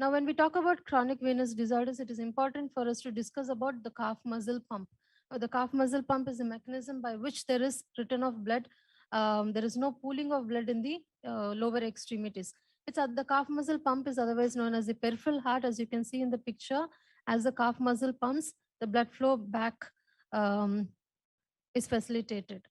Now, when we talk about chronic venous disorders, it is important for us to discuss about the calf muscle pump. The calf muscle pump is a mechanism by which there is return of blood. There is no pooling of blood in the lower extremities. The calf muscle pump is otherwise known as the peripheral heart, as you can see in the picture. As the calf muscle pumps, the blood flow back is facilitated.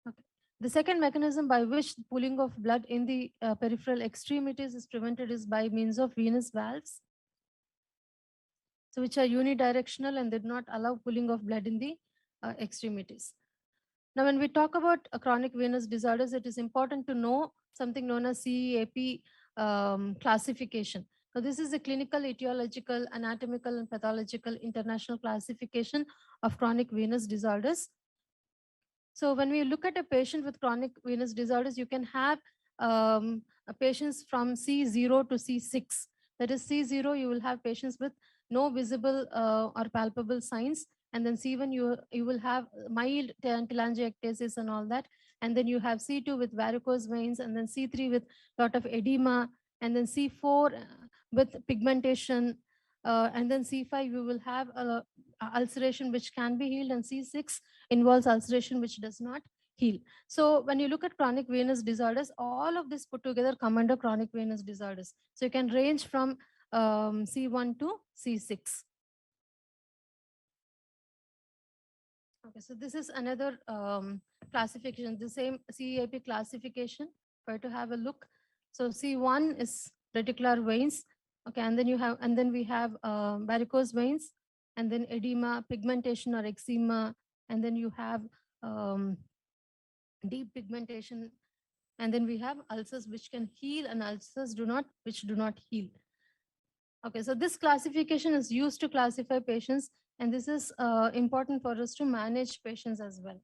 Okay. The second mechanism by which pooling of blood in the peripheral extremities is prevented is by means of venous valves, so which are unidirectional and did not allow pooling of blood in the extremities. Now, when we talk about chronic venous disorders, it is important to know something known as CEAP classification. So this is a clinical, etiological, anatomical, and pathological international classification of chronic venous disorders. So when we look at a patient with chronic venous disorders, you can have patients from C0 to C6. That is C0, you will have patients with no visible or palpable signs. And then C1, you will have mild telangiectasis and all that. And then you have C2 with varicose veins, and then C3 with lot of edema, and then C4 with pigmentation. And then C5, you will have ulceration which can be healed, and C6 involves ulceration which does not heal. So when you look at chronic venous disorders, all of this put together come under chronic venous disorders. So you can range from C1 to C6. Okay, so this is another classification, the same CEAP classification, for to have a look. So C1 is reticular veins. Okay, and then we have varicose veins, and then edema, pigmentation or eczema, and then you have deep pigmentation, and then we have ulcers which can heal and ulcers which do not heal. Okay, so this classification is used to classify patients, and this is important for us to manage patients as well.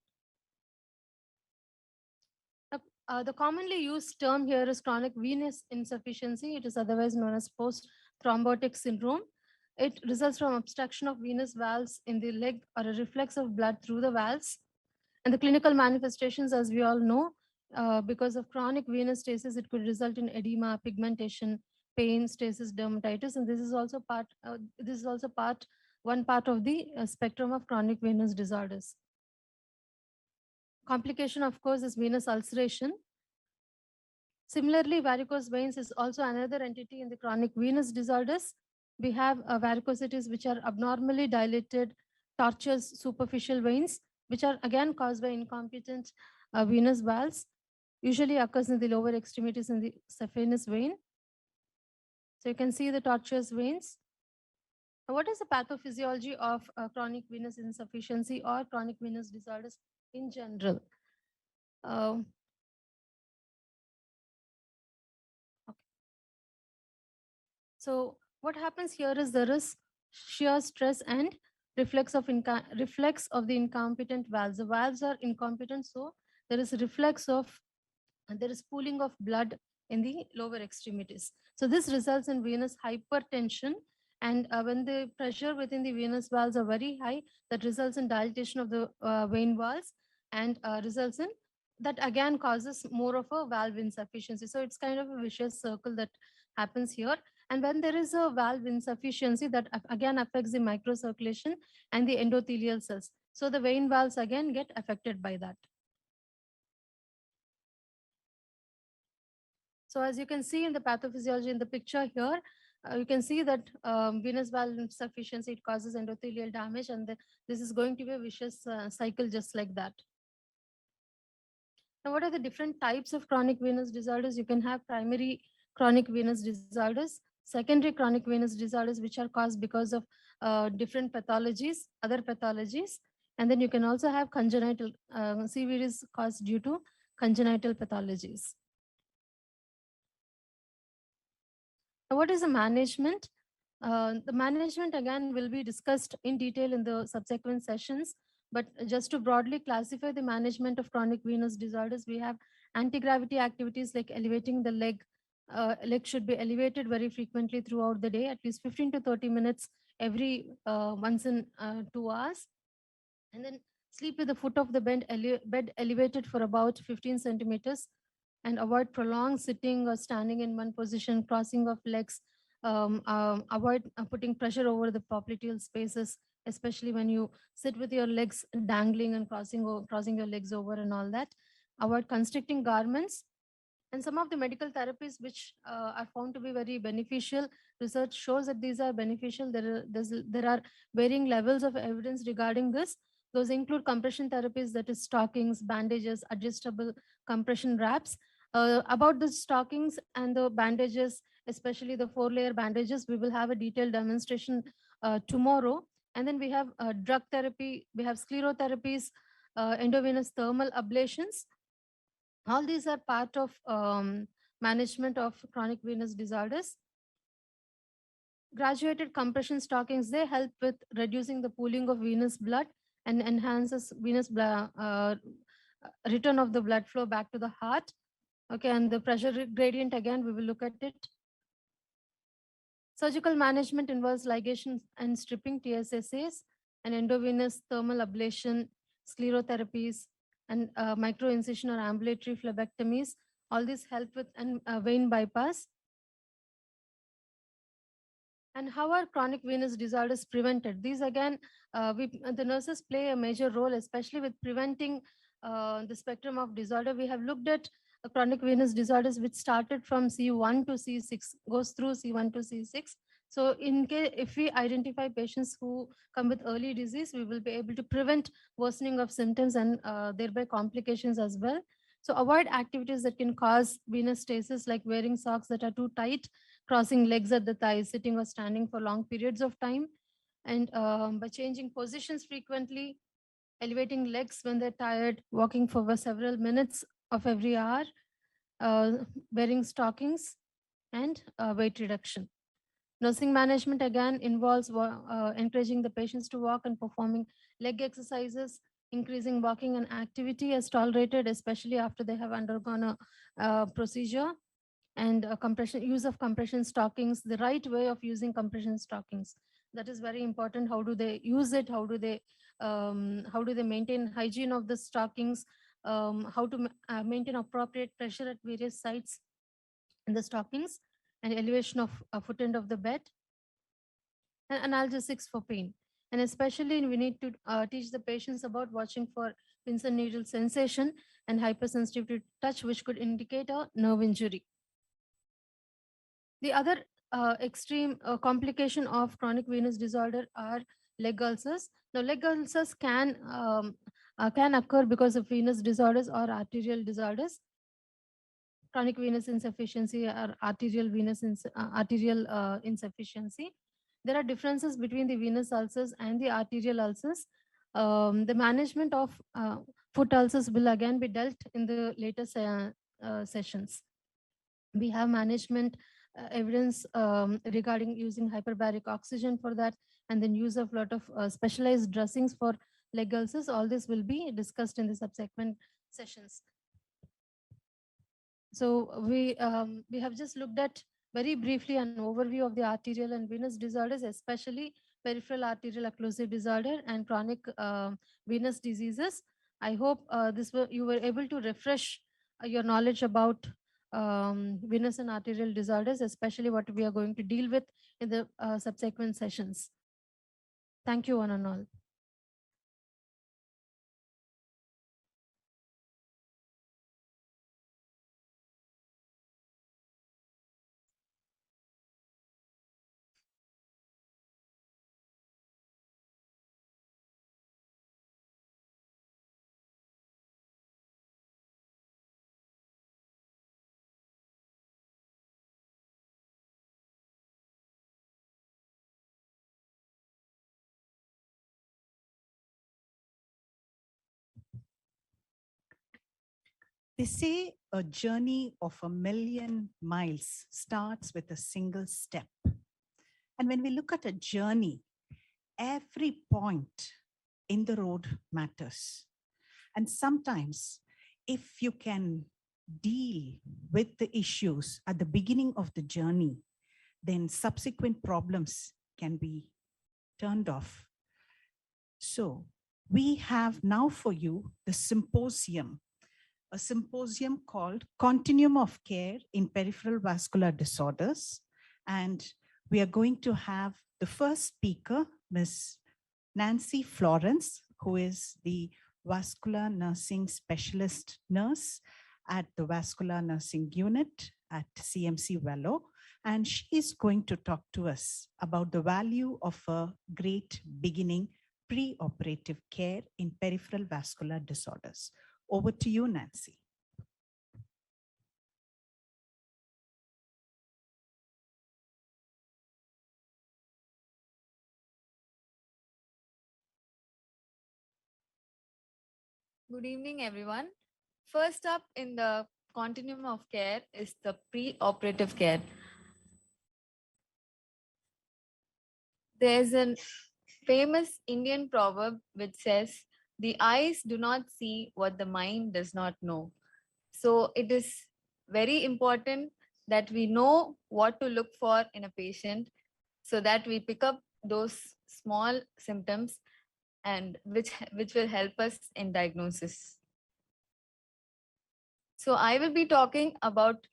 The commonly used term here is chronic venous insufficiency. It is otherwise known as post-thrombotic syndrome. It results from obstruction of venous valves in the leg or a reflex of blood through the valves. And the clinical manifestations, as we all know, because of chronic venous stasis, it could result in edema, pigmentation, pain, stasis, dermatitis, and this is also one part of the spectrum of chronic venous disorders. Complication, of course, is venous ulceration. Similarly, varicose veins is also another entity in the chronic venous disorders. We have varicosities which are abnormally dilated, tortuous superficial veins, which are again caused by incompetent venous valves, usually occurs in the lower extremities in the saphenous vein. So you can see the tortuous veins. Now, what is the pathophysiology of chronic venous insufficiency or chronic venous disorders in general? Okay. So what happens here is there is shear stress and reflex of the incompetent valves. The valves are incompetent, so there is reflex of, and there is pooling of blood in the lower extremities. So this results in venous hypertension, and when the pressure within the venous valves are very high, that results in dilatation of the vein walls, and results in that again causes more of a valve insufficiency. So it's kind of a vicious circle that happens here. And when there is a valve insufficiency, that again affects the microcirculation and the endothelial cells. So the vein valves again get affected by that. So as you can see in the pathophysiology in the picture here, you can see that venous valve insufficiency, it causes endothelial damage, and this is going to be a vicious cycle just like that. Now, what are the different types of chronic venous disorders? You can have primary chronic venous disorders, secondary chronic venous disorders, which are caused because of different pathologies, other pathologies. And then you can also have congenital, CVD is caused due to congenital pathologies. Now, what is the management? The management again will be discussed in detail in the subsequent sessions. But just to broadly classify the management of chronic venous disorders, we have anti-gravity activities like elevating the leg. Leg should be elevated very frequently throughout the day, at least 15 to 30 minutes every once in 2 hours. And then sleep with the foot of the bed elevated for about 15 centimeters, and avoid prolonged sitting or standing in one position, crossing of legs. Avoid putting pressure over the popliteal spaces, especially when you sit with your legs dangling and crossing your legs over and all that. Avoid constricting garments. And some of the medical therapies which are found to be very beneficial, research shows that these are beneficial. There are varying levels of evidence regarding this. Those include compression therapies, that is stockings, bandages, adjustable compression wraps. About the stockings and the bandages, especially the 4-layer bandages, we will have a detailed demonstration tomorrow. And then we have drug therapy, we have sclerotherapies, endovenous thermal ablations. All these are part of management of chronic venous disorders. Graduated compression stockings, they help with reducing the pooling of venous blood and enhances venous return of the blood flow back to the heart. Okay, and the pressure gradient, again, we will look at it. Surgical management involves ligation and stripping, TSSAs, and endovenous thermal ablation, sclerotherapies, and microincision or ambulatory phlebectomies. All these help with vein bypass. And how are chronic venous disorders prevented? These again, the nurses play a major role, especially with preventing the spectrum of disorder. We have looked at chronic venous disorders which started from C1 to C6, goes through C1 to C6. So in case, if we identify patients who come with early disease, we will be able to prevent worsening of symptoms and thereby complications as well. So avoid activities that can cause venous stasis, like wearing socks that are too tight, crossing legs at the thighs, sitting or standing for long periods of time, and by changing positions frequently, elevating legs when they're tired, walking for several minutes of every hour, wearing stockings, and weight reduction. Nursing management again involves encouraging the patients to walk and performing leg exercises, increasing walking and activity as tolerated, especially after they have undergone a procedure, and use of compression stockings, the right way of using compression stockings. That is very important. How do they use it? How do they maintain hygiene of the stockings? How to maintain appropriate pressure at various sites in the stockings, and elevation of foot end of the bed, and analgesics for pain. And especially we need to teach the patients about watching for pins and needle sensation and hypersensitivity to touch, which could indicate a nerve injury. The other extreme complication of chronic venous disorder are leg ulcers. Now, leg ulcers can occur because of venous disorders or arterial disorders. Chronic venous insufficiency or arterial insufficiency. There are differences between the venous ulcers and the arterial ulcers. The management of foot ulcers will again be dealt in the later sessions. We have management evidence regarding using hyperbaric oxygen for that, and then use of lot of specialized dressings for leg ulcers. All this will be discussed in the subsequent sessions. So we have just looked at very briefly an overview of the arterial and venous disorders, especially peripheral arterial occlusive disorder and chronic venous diseases. I hope you were able to refresh your knowledge about venous and arterial disorders, especially what we are going to deal with in the subsequent sessions. Thank you, one and all. They say a journey of a million miles starts with a single step. And when we look at a journey, every point in the road matters. And sometimes, if you can deal with the issues at the beginning of the journey, then subsequent problems can be turned off. So, we have now for you the symposium, a symposium called Continuum of Care in Peripheral Vascular Disorders. And we are going to have the first speaker, Ms. Nancy Florence, who is the vascular nursing specialist nurse at the vascular nursing unit at CMC Velo. And she is going to talk to us about the value of a great beginning pre-operative care in peripheral vascular disorders. Over to you, Nancy. Good evening, everyone. First up in the continuum of care is the pre-operative care. There's a famous Indian proverb which says, "The eyes do not see what the mind does not know." So it is very important that we know what to look for in a patient so that we pick up those small symptoms and which will help us in diagnosis. So I will be talking about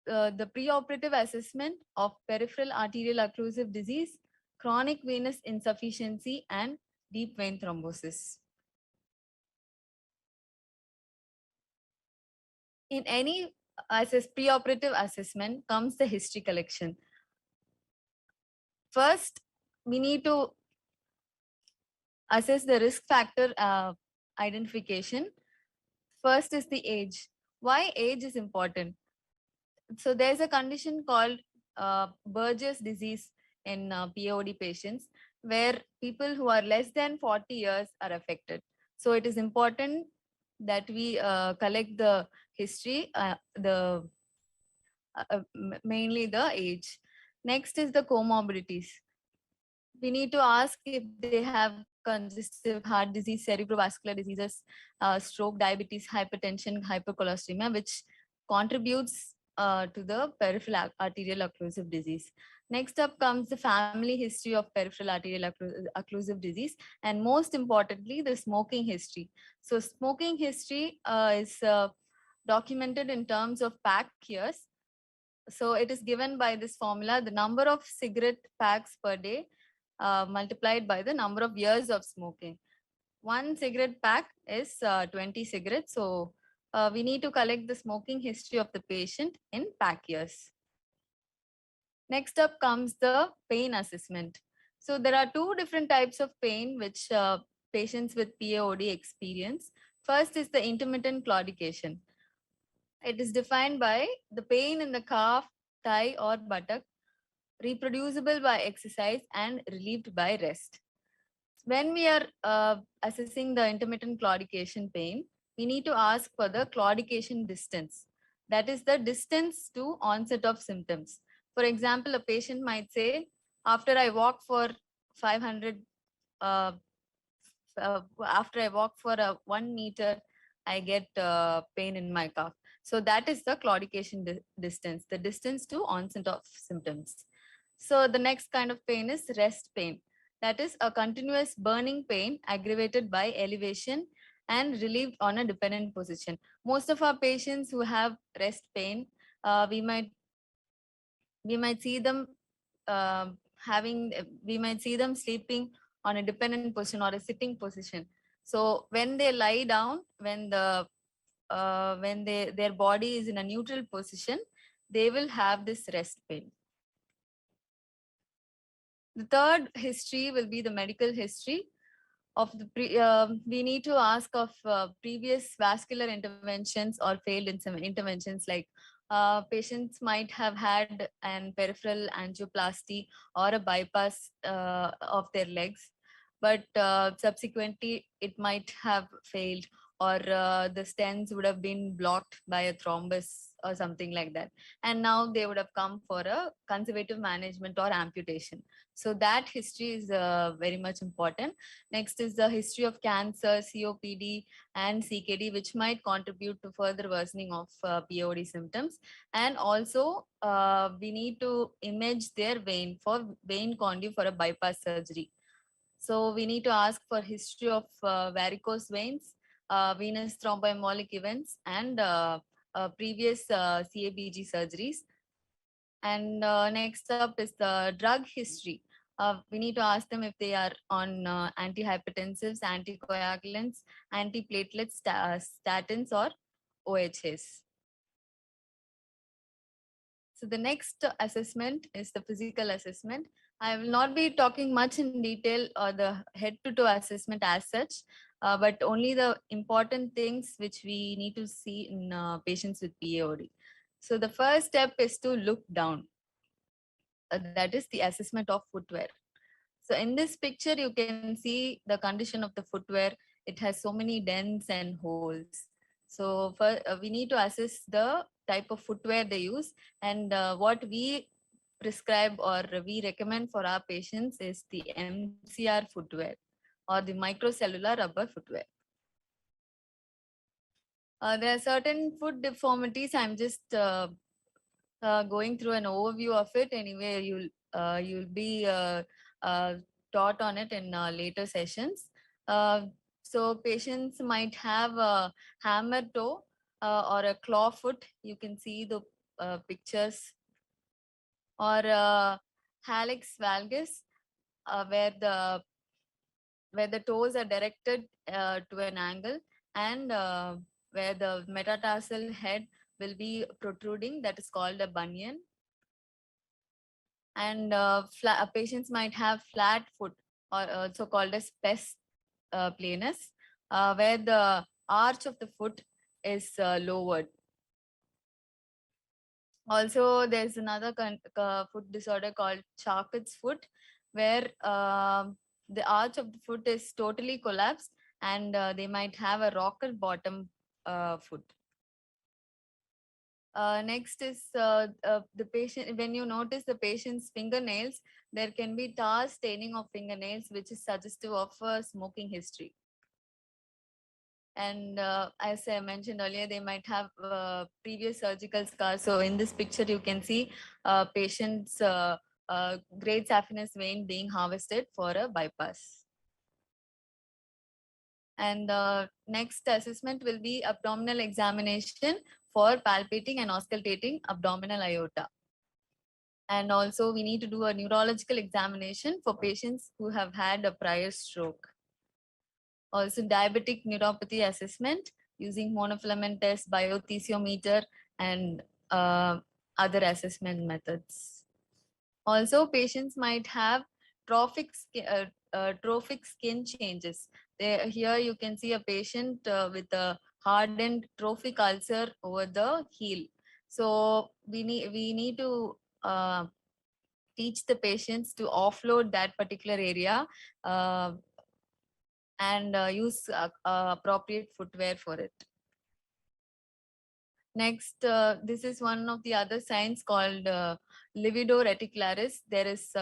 the preoperative assessment of peripheral arterial occlusive disease, chronic venous insufficiency, and deep vein thrombosis. In any preoperative assessment comes the history collection. First, we need to assess the risk factor identification. First is the age. Why age is important? So there's a condition called Burgess disease in POD patients where people who are less than 40 years are affected. So it is important that we collect the history, mainly the age. Next is the comorbidities. We need to ask if they have congestive heart disease, cerebrovascular diseases, stroke, diabetes, hypertension, hypercholesteremia, which contributes to the peripheral arterial occlusive disease. Next up comes the family history of peripheral arterial occlusive disease, and most importantly, the smoking history. So smoking history is documented in terms of pack years. So it is given by this formula, the number of cigarette packs per day multiplied by the number of years of smoking. One cigarette pack is 20 cigarettes. So we need to collect the smoking history of the patient in pack years. Next up comes the pain assessment. So there are two different types of pain which patients with PAOD experience. First is the intermittent claudication. It is defined by the pain in the calf, thigh, or buttock, reproducible by exercise and relieved by rest. When we are assessing the intermittent claudication pain, we need to ask for the claudication distance. That is the distance to onset of symptoms. For example, a patient might say, after I walk for 500, after I walk for 1 meter, I get pain in my calf. So that is the claudication distance, the distance to onset of symptoms. So the next kind of pain is rest pain. That is a continuous burning pain aggravated by elevation and relieved on a dependent position. Most of our patients who have rest pain, we might see them we might see them sleeping on a dependent position or a sitting position. So when they lie down, when their body is in a neutral position, they will have this rest pain. The third history will be the medical history of the we need to ask of previous vascular interventions or failed interventions, like patients might have had an peripheral angioplasty or a bypass of their legs, but subsequently it might have failed, or the stents would have been blocked by a thrombus or something like that. And now they would have come for a conservative management or amputation. So that history is very much important. Next is the history of cancer, COPD, and CKD, which might contribute to further worsening of POD symptoms. And also, we need to image their vein for vein conduit for a bypass surgery. So we need to ask for history of varicose veins, venous thromboembolic events, and previous CABG surgeries. And next up is the drug history. We need to ask them if they are on antihypertensives, anticoagulants, antiplatelets, statins, or OHS. So the next assessment is the physical assessment. I will not be talking much in detail or the head to toe assessment as such, but only the important things which we need to see in patients with PAOD. So the first step is to look down. That is the assessment of footwear. So in this picture, you can see the condition of the footwear. It has so many dents and holes. So we need to assess the type of footwear they use, and what we prescribe or we recommend for our patients is the MCR footwear or the microcellular rubber footwear. There are certain foot deformities. I'm just going through an overview of it. Anyway, you'll be uh, taught on it in later sessions. So patients might have a hammer toe or a claw foot. You can see the pictures, or hallux valgus, where the toes are directed to an angle, and where the metatarsal head will be protruding. That is called a bunion. And patients might have flat foot, or also called as pes planus, where the arch of the foot is lowered. Also, there's another foot disorder called Charcot's foot, where the arch of the foot is totally collapsed, and they might have a rocker bottom foot. Next is the patient. When you notice the patient's fingernails, there can be tar staining of fingernails, which is suggestive of a smoking history. And as I mentioned earlier, they might have previous surgical scars. So in this picture, you can see patient's great saphenous vein being harvested for a bypass. And next assessment will be abdominal examination for palpating and auscultating abdominal aorta. And also we need to do a neurological examination for patients who have had a prior stroke. Also diabetic neuropathy assessment using monofilament test, biothesiometer, and other assessment methods. Also, patients might have trophic skin changes. Here you can see a patient with a hardened trophic ulcer over the heel. So we need to teach the patients to offload that particular area and use appropriate footwear for it. Next, this is one of the other signs called livido reticularis. There is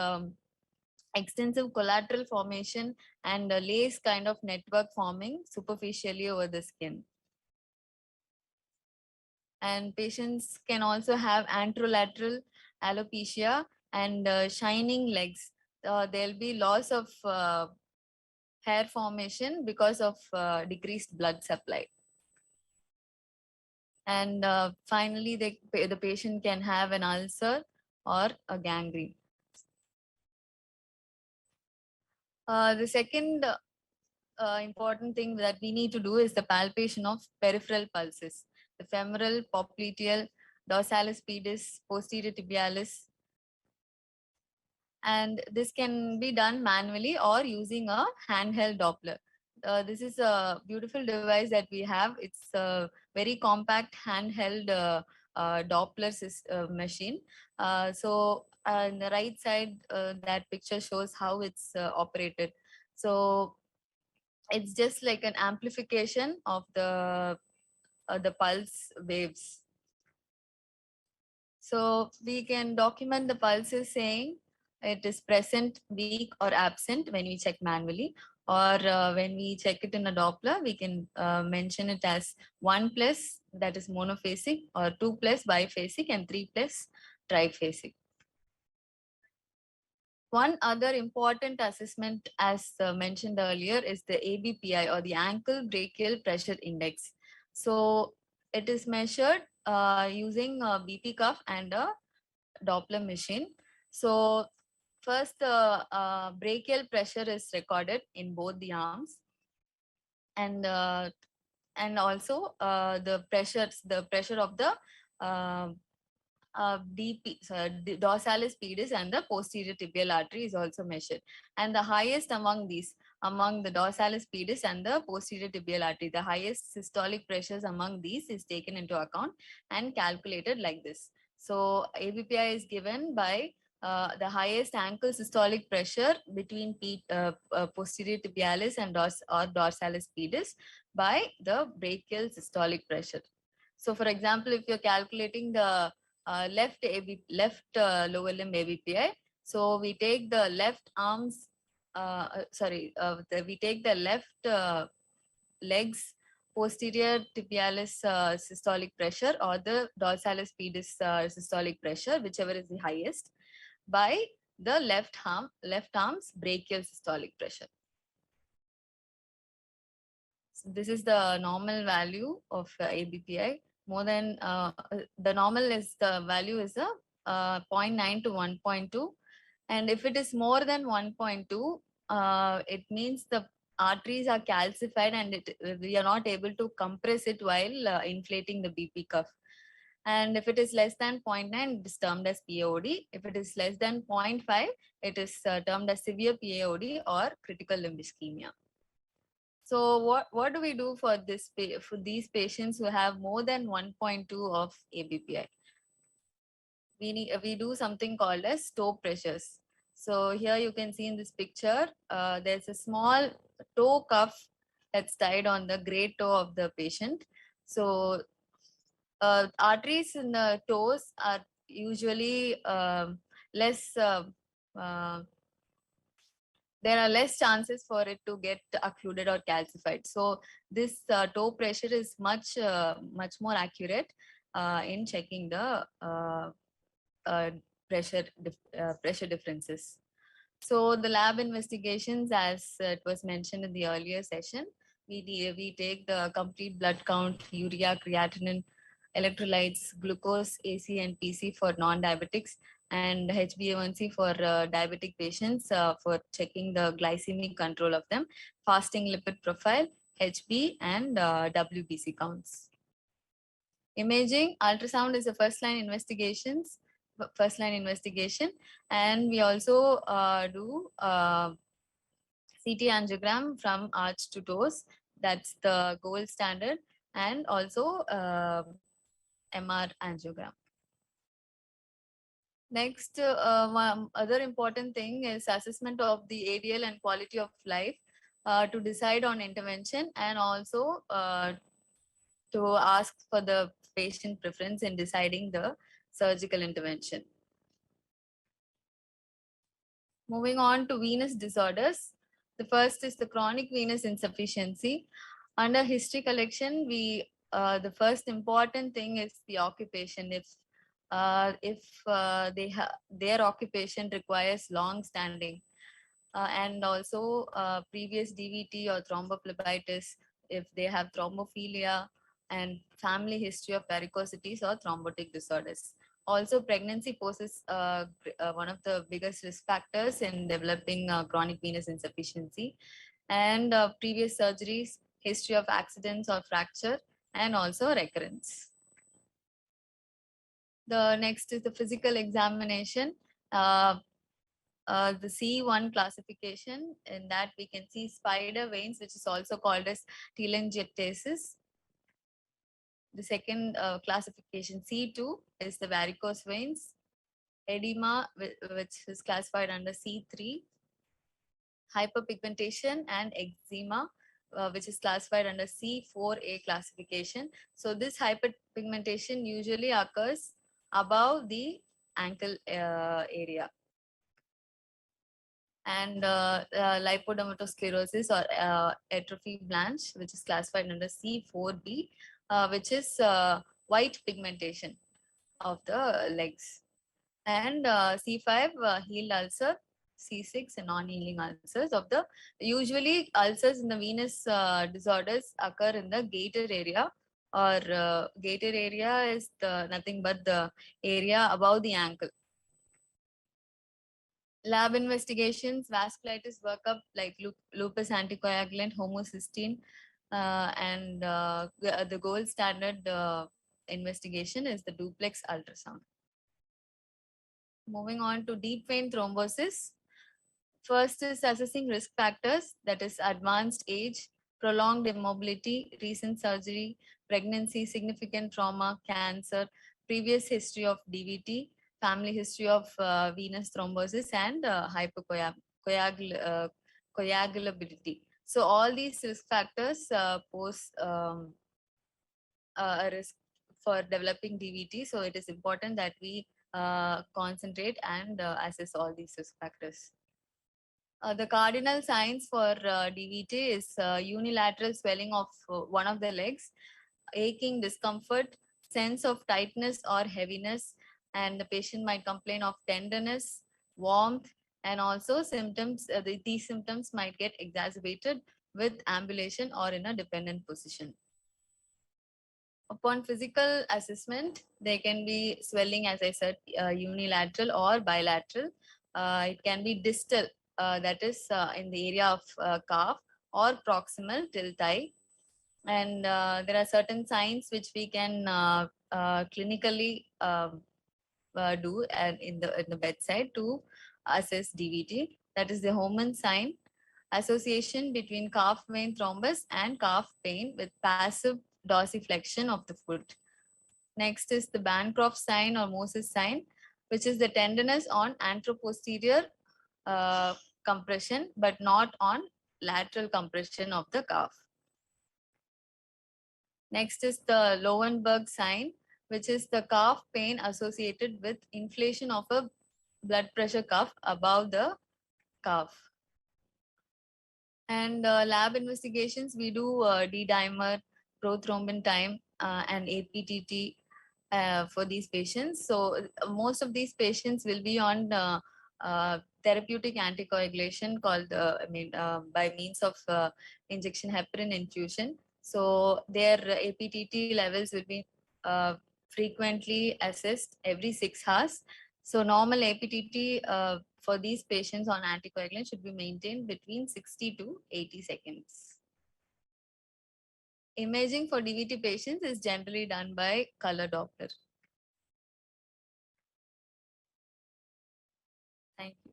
extensive collateral formation and a lace kind of network forming superficially over the skin. And patients can also have anterolateral alopecia and shining legs. There'll be loss of hair formation because of decreased blood supply. And finally, the patient can have an ulcer or a gangrene. The second important thing that we need to do is the palpation of peripheral pulses, the femoral, popliteal, dorsalis pedis, posterior tibialis. And this can be done manually or using a handheld Doppler. This is a beautiful device that we have. It's a very compact handheld Doppler machine. So on the right side, that picture shows how it's operated. So It's just like an amplification of the pulse waves. So we can document the pulses saying it is present, weak, or absent when we check manually, or when we check it in a Doppler, we can mention it as 1 plus, that is monophasic, or 2 plus biphasic, and 3 plus triphasic. One other important assessment, as mentioned earlier, is the ABPI, or the ankle brachial pressure index. So it is measured using a BP cuff and a Doppler machine. So first, the brachial pressure is recorded in both the arms, and also the pressure of the uh, dorsalis pedis and the posterior tibial artery is also measured. And the highest among these, among the dorsalis pedis and the posterior tibial artery, the highest systolic pressures among these is taken into account and calculated like this. So ABPI is given by the highest ankle systolic pressure between posterior tibialis and dorsalis pedis by the brachial systolic pressure. So for example, if you're calculating the left lower limb ABPI. So we take the left arms, we take the left legs posterior tibialis systolic pressure, or the dorsalis pedis systolic pressure, whichever is the highest, by the left arm's brachial systolic pressure. So this is the normal value of ABPI. More than the normal is the value is a 0.9 to 1.2, and if it is more than 1.2, it means the arteries are calcified and we are not able to compress it while inflating the BP cuff. And if it is less than 0.9, it is termed as PAOD. If it is less than 0.5, it is termed as severe PAOD or critical limb ischemia. So what do we do for these patients who have more than 1.2 of ABPI? We do something called as toe pressures. So here you can see in this picture, there's a small toe cuff that's tied on the great toe of the patient. So arteries in the toes are usually less there are less chances for it to get occluded or calcified. So this toe pressure is much more accurate in checking the pressure differences. So the lab investigations, as it was mentioned in the earlier session, we take the complete blood count, urea, creatinine, electrolytes, glucose, AC and PC for non-diabetics, and HbA1c for diabetic patients for checking the glycemic control of them, fasting lipid profile, HB and WBC counts. Imaging, ultrasound is a first line investigation, and we also do CT angiogram from arch to toes. That's the gold standard, and also MR angiogram. Next, one other important thing is assessment of the ADL and quality of life to decide on intervention, and also to ask for the patient preference in deciding the surgical intervention. Moving on to venous disorders. The first is the chronic venous insufficiency. Under history collection, the first important thing is the occupation. If their occupation requires long standing, and also previous DVT or thrombophlebitis, if they have thrombophilia, and family history of varicosities or thrombotic disorders. Also, pregnancy poses one of the biggest risk factors in developing chronic venous insufficiency, and previous surgeries, history of accidents or fracture, and also recurrence. The next is the physical examination. The C1 classification, in that we can see spider veins, which is also called as telangiectasis. The second classification, C2, is the varicose veins, edema, which is classified under C3, hyperpigmentation and eczema, which is classified under C4A classification. So this hyperpigmentation usually occurs above the ankle area. And lipodermatosclerosis or atrophy blanche, which is classified under C4B, which is white pigmentation of the legs. And C5, healed ulcer, C6, non-healing ulcers of the, usually ulcers in the venous disorders occur in the gaiter area, or gaiter area is nothing but the area above the ankle. Lab investigations, vasculitis workup like lupus anticoagulant, homocysteine, and the gold standard investigation is the duplex ultrasound. Moving on to deep vein thrombosis. First is assessing risk factors, that is advanced age, prolonged immobility, recent surgery, pregnancy, significant trauma, cancer, previous history of DVT, family history of venous thrombosis, and coagulability. So all these risk factors pose a risk for developing DVT. So it is important that we concentrate and assess all these risk factors. The cardinal signs for DVT is unilateral swelling of one of the legs, aching, discomfort, sense of tightness or heaviness, and the patient might complain of tenderness, warmth, and also symptoms. These symptoms might get exacerbated with ambulation or in a dependent position. Upon physical assessment, there can be swelling, as I said, unilateral or bilateral. It can be distal, that is in the area of calf, or proximal till thigh. And there are certain signs which we can clinically do in the bedside to assess DVT. That is the Homan sign, association between calf vein thrombus and calf pain with passive dorsiflexion of the foot. Next is the Bancroft sign or Moses sign, which is the tenderness on anteroposterior compression, but not on lateral compression of the calf. Next is the Lowenberg sign, which is the calf pain associated with inflation of a blood pressure cuff above the calf. And lab investigations, we do D-dimer, prothrombin time, and APTT for these patients. So most of these patients will be on therapeutic anticoagulation called, by means of injection heparin infusion. So their APTT levels will be frequently assessed every 6 hours. So normal APTT for these patients on anticoagulant should be maintained between 60 to 80 seconds. Imaging for DVT patients is generally done by color Doppler. Thank you.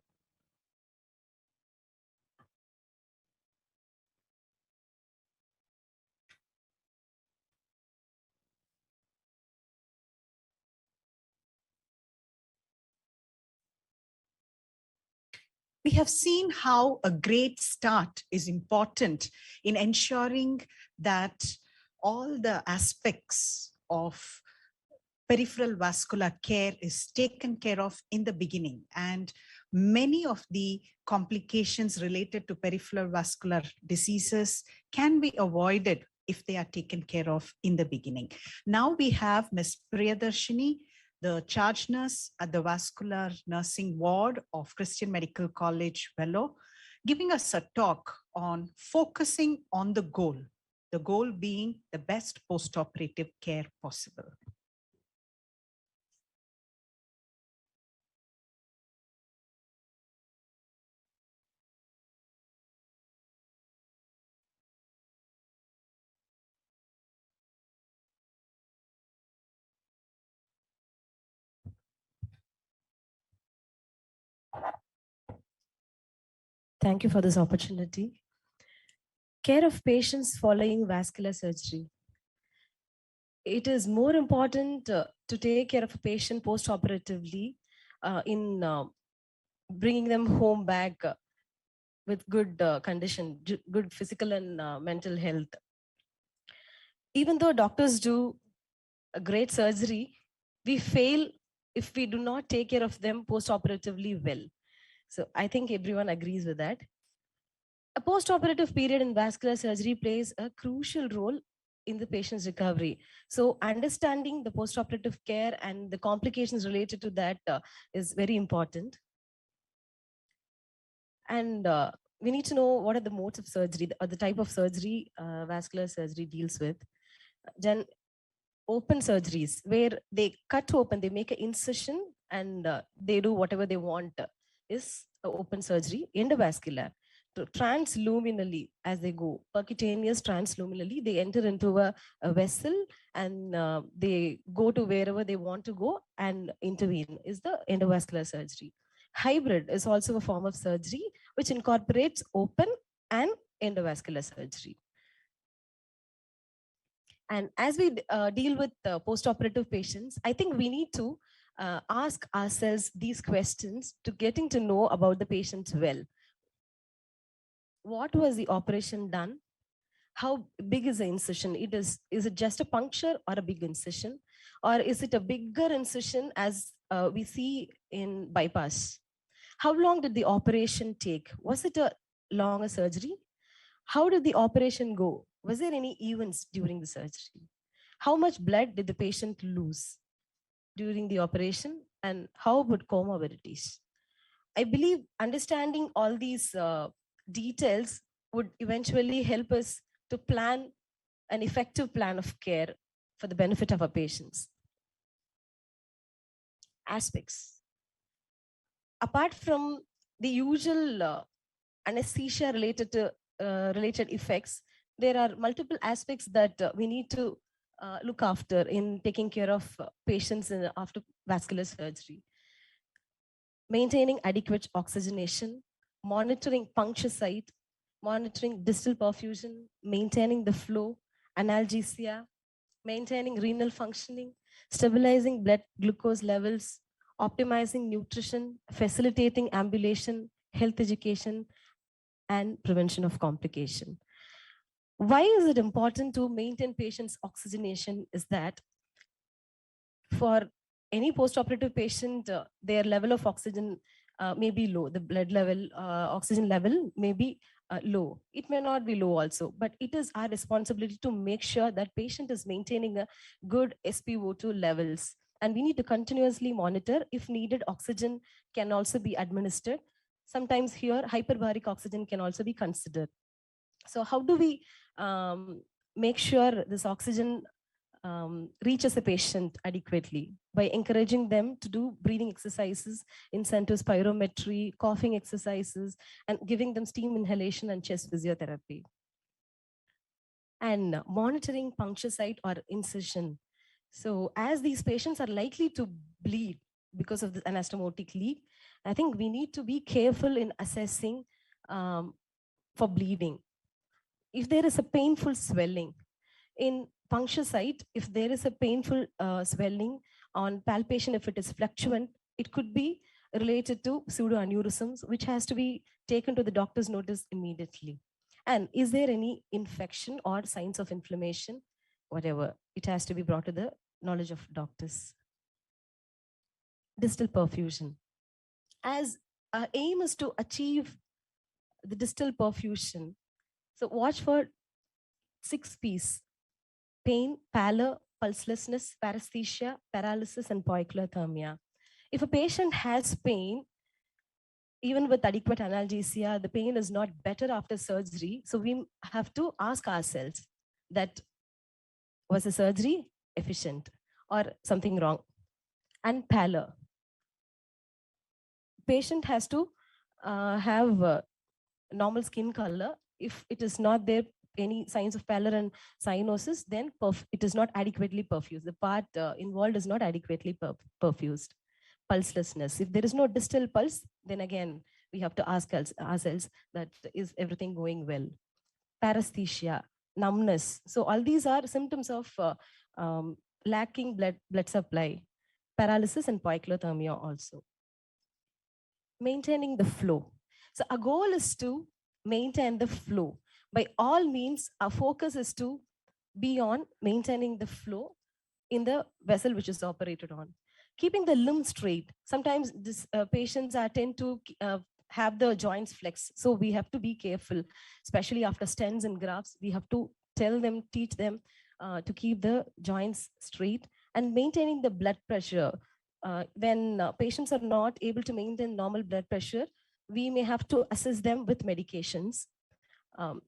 We have seen how a great start is important in ensuring that all the aspects of peripheral vascular care is taken care of in the beginning. And many of the complications related to peripheral vascular diseases can be avoided if they are taken care of in the beginning. Now we have Ms. Priyadarshini, the charge nurse at the vascular nursing ward of Christian Medical College, Vellore, giving us a talk on focusing on the goal being the best postoperative care possible. Thank you for this opportunity. Care of patients following vascular surgery. It is more important to take care of a patient post-operatively in bringing them home back with good condition, good physical and mental health. Even though doctors do a great surgery, we fail if we do not take care of them post-operatively well. So I think everyone agrees with that. A post-operative period in vascular surgery plays a crucial role in the patient's recovery. So understanding the post-operative care and the complications related to that is very important. And we need to know what are the modes of surgery or the type of surgery vascular surgery deals with. Then open surgeries where they cut open, they make an incision and they do whatever they want is open surgery. Endovascular, transluminally as they go, percutaneous transluminally, they enter into a vessel and they go to wherever they want to go and intervene is the endovascular surgery. Hybrid is also a form of surgery which incorporates open and endovascular surgery. And as we deal with post-operative patients, I think we need to ask ourselves these questions to getting to know about the patients well. What was the operation done? How big is the incision? Is it just a puncture or a big incision? Or is it a bigger incision as we see in bypass? How long did the operation take? Was it a longer surgery? How did the operation go? Was there any events during the surgery? How much blood did the patient lose during the operation? And how about comorbidities? I believe understanding all these details would eventually help us to plan an effective plan of care for the benefit of our patients. Aspects. Apart from the usual anesthesia related to related effects, there are multiple aspects that we need to look after in taking care of patients after vascular surgery. Maintaining adequate oxygenation, monitoring puncture site, monitoring distal perfusion, maintaining the flow, analgesia, maintaining renal functioning, stabilizing blood glucose levels, optimizing nutrition, facilitating ambulation, health education, and prevention of complication. Why is it important to maintain patients' oxygenation is that for any post-operative patient, their level of oxygen may be low. The blood level, oxygen level may be low. It may not be low also, but it is our responsibility to make sure that patient is maintaining a good SpO2 levels. And we need to continuously monitor. If needed, oxygen can also be administered. Sometimes here, hyperbaric oxygen can also be considered. So how do we make sure this oxygen reaches the patient adequately? By encouraging them to do breathing exercises, incentive spirometry, coughing exercises, and giving them steam inhalation and chest physiotherapy. And monitoring puncture site or incision. So as these patients are likely to bleed because of the anastomotic leak, I think we need to be careful in assessing for bleeding. If there is a painful swelling in puncture site, if there is a painful swelling on palpation, if it is fluctuant, it could be related to pseudoaneurysms, which has to be taken to the doctor's notice immediately. And is there any infection or signs of inflammation? Whatever, it has to be brought to the knowledge of doctors. Distal perfusion. As our aim is to achieve the distal perfusion, so watch for 6 P's: pain, pallor, pulselessness, paresthesia, paralysis, and poikilothermia. If a patient has pain, even with adequate analgesia, the pain is not better after surgery. So we have to ask ourselves that was the surgery efficient or something wrong? And pallor. Patient has to have normal skin color. If it is not there, any signs of pallor and cyanosis, then it is not adequately perfused. The part involved is not adequately perfused. Pulselessness. If there is no distal pulse, then again, we have to ask ourselves that is everything going well. Paresthesia, numbness. So all these are symptoms of lacking blood supply. Paralysis and poikilothermia also. Maintaining the flow. So our goal is to maintain the flow. By all means, our focus is to be on maintaining the flow in the vessel which is operated on. Keeping the limb straight. Sometimes this patients are tend to have the joints flex. So we have to be careful, especially after stents and grafts. We have to tell them, teach them to keep the joints straight and maintaining the blood pressure. When patients are not able to maintain normal blood pressure, we may have to assist them with medications,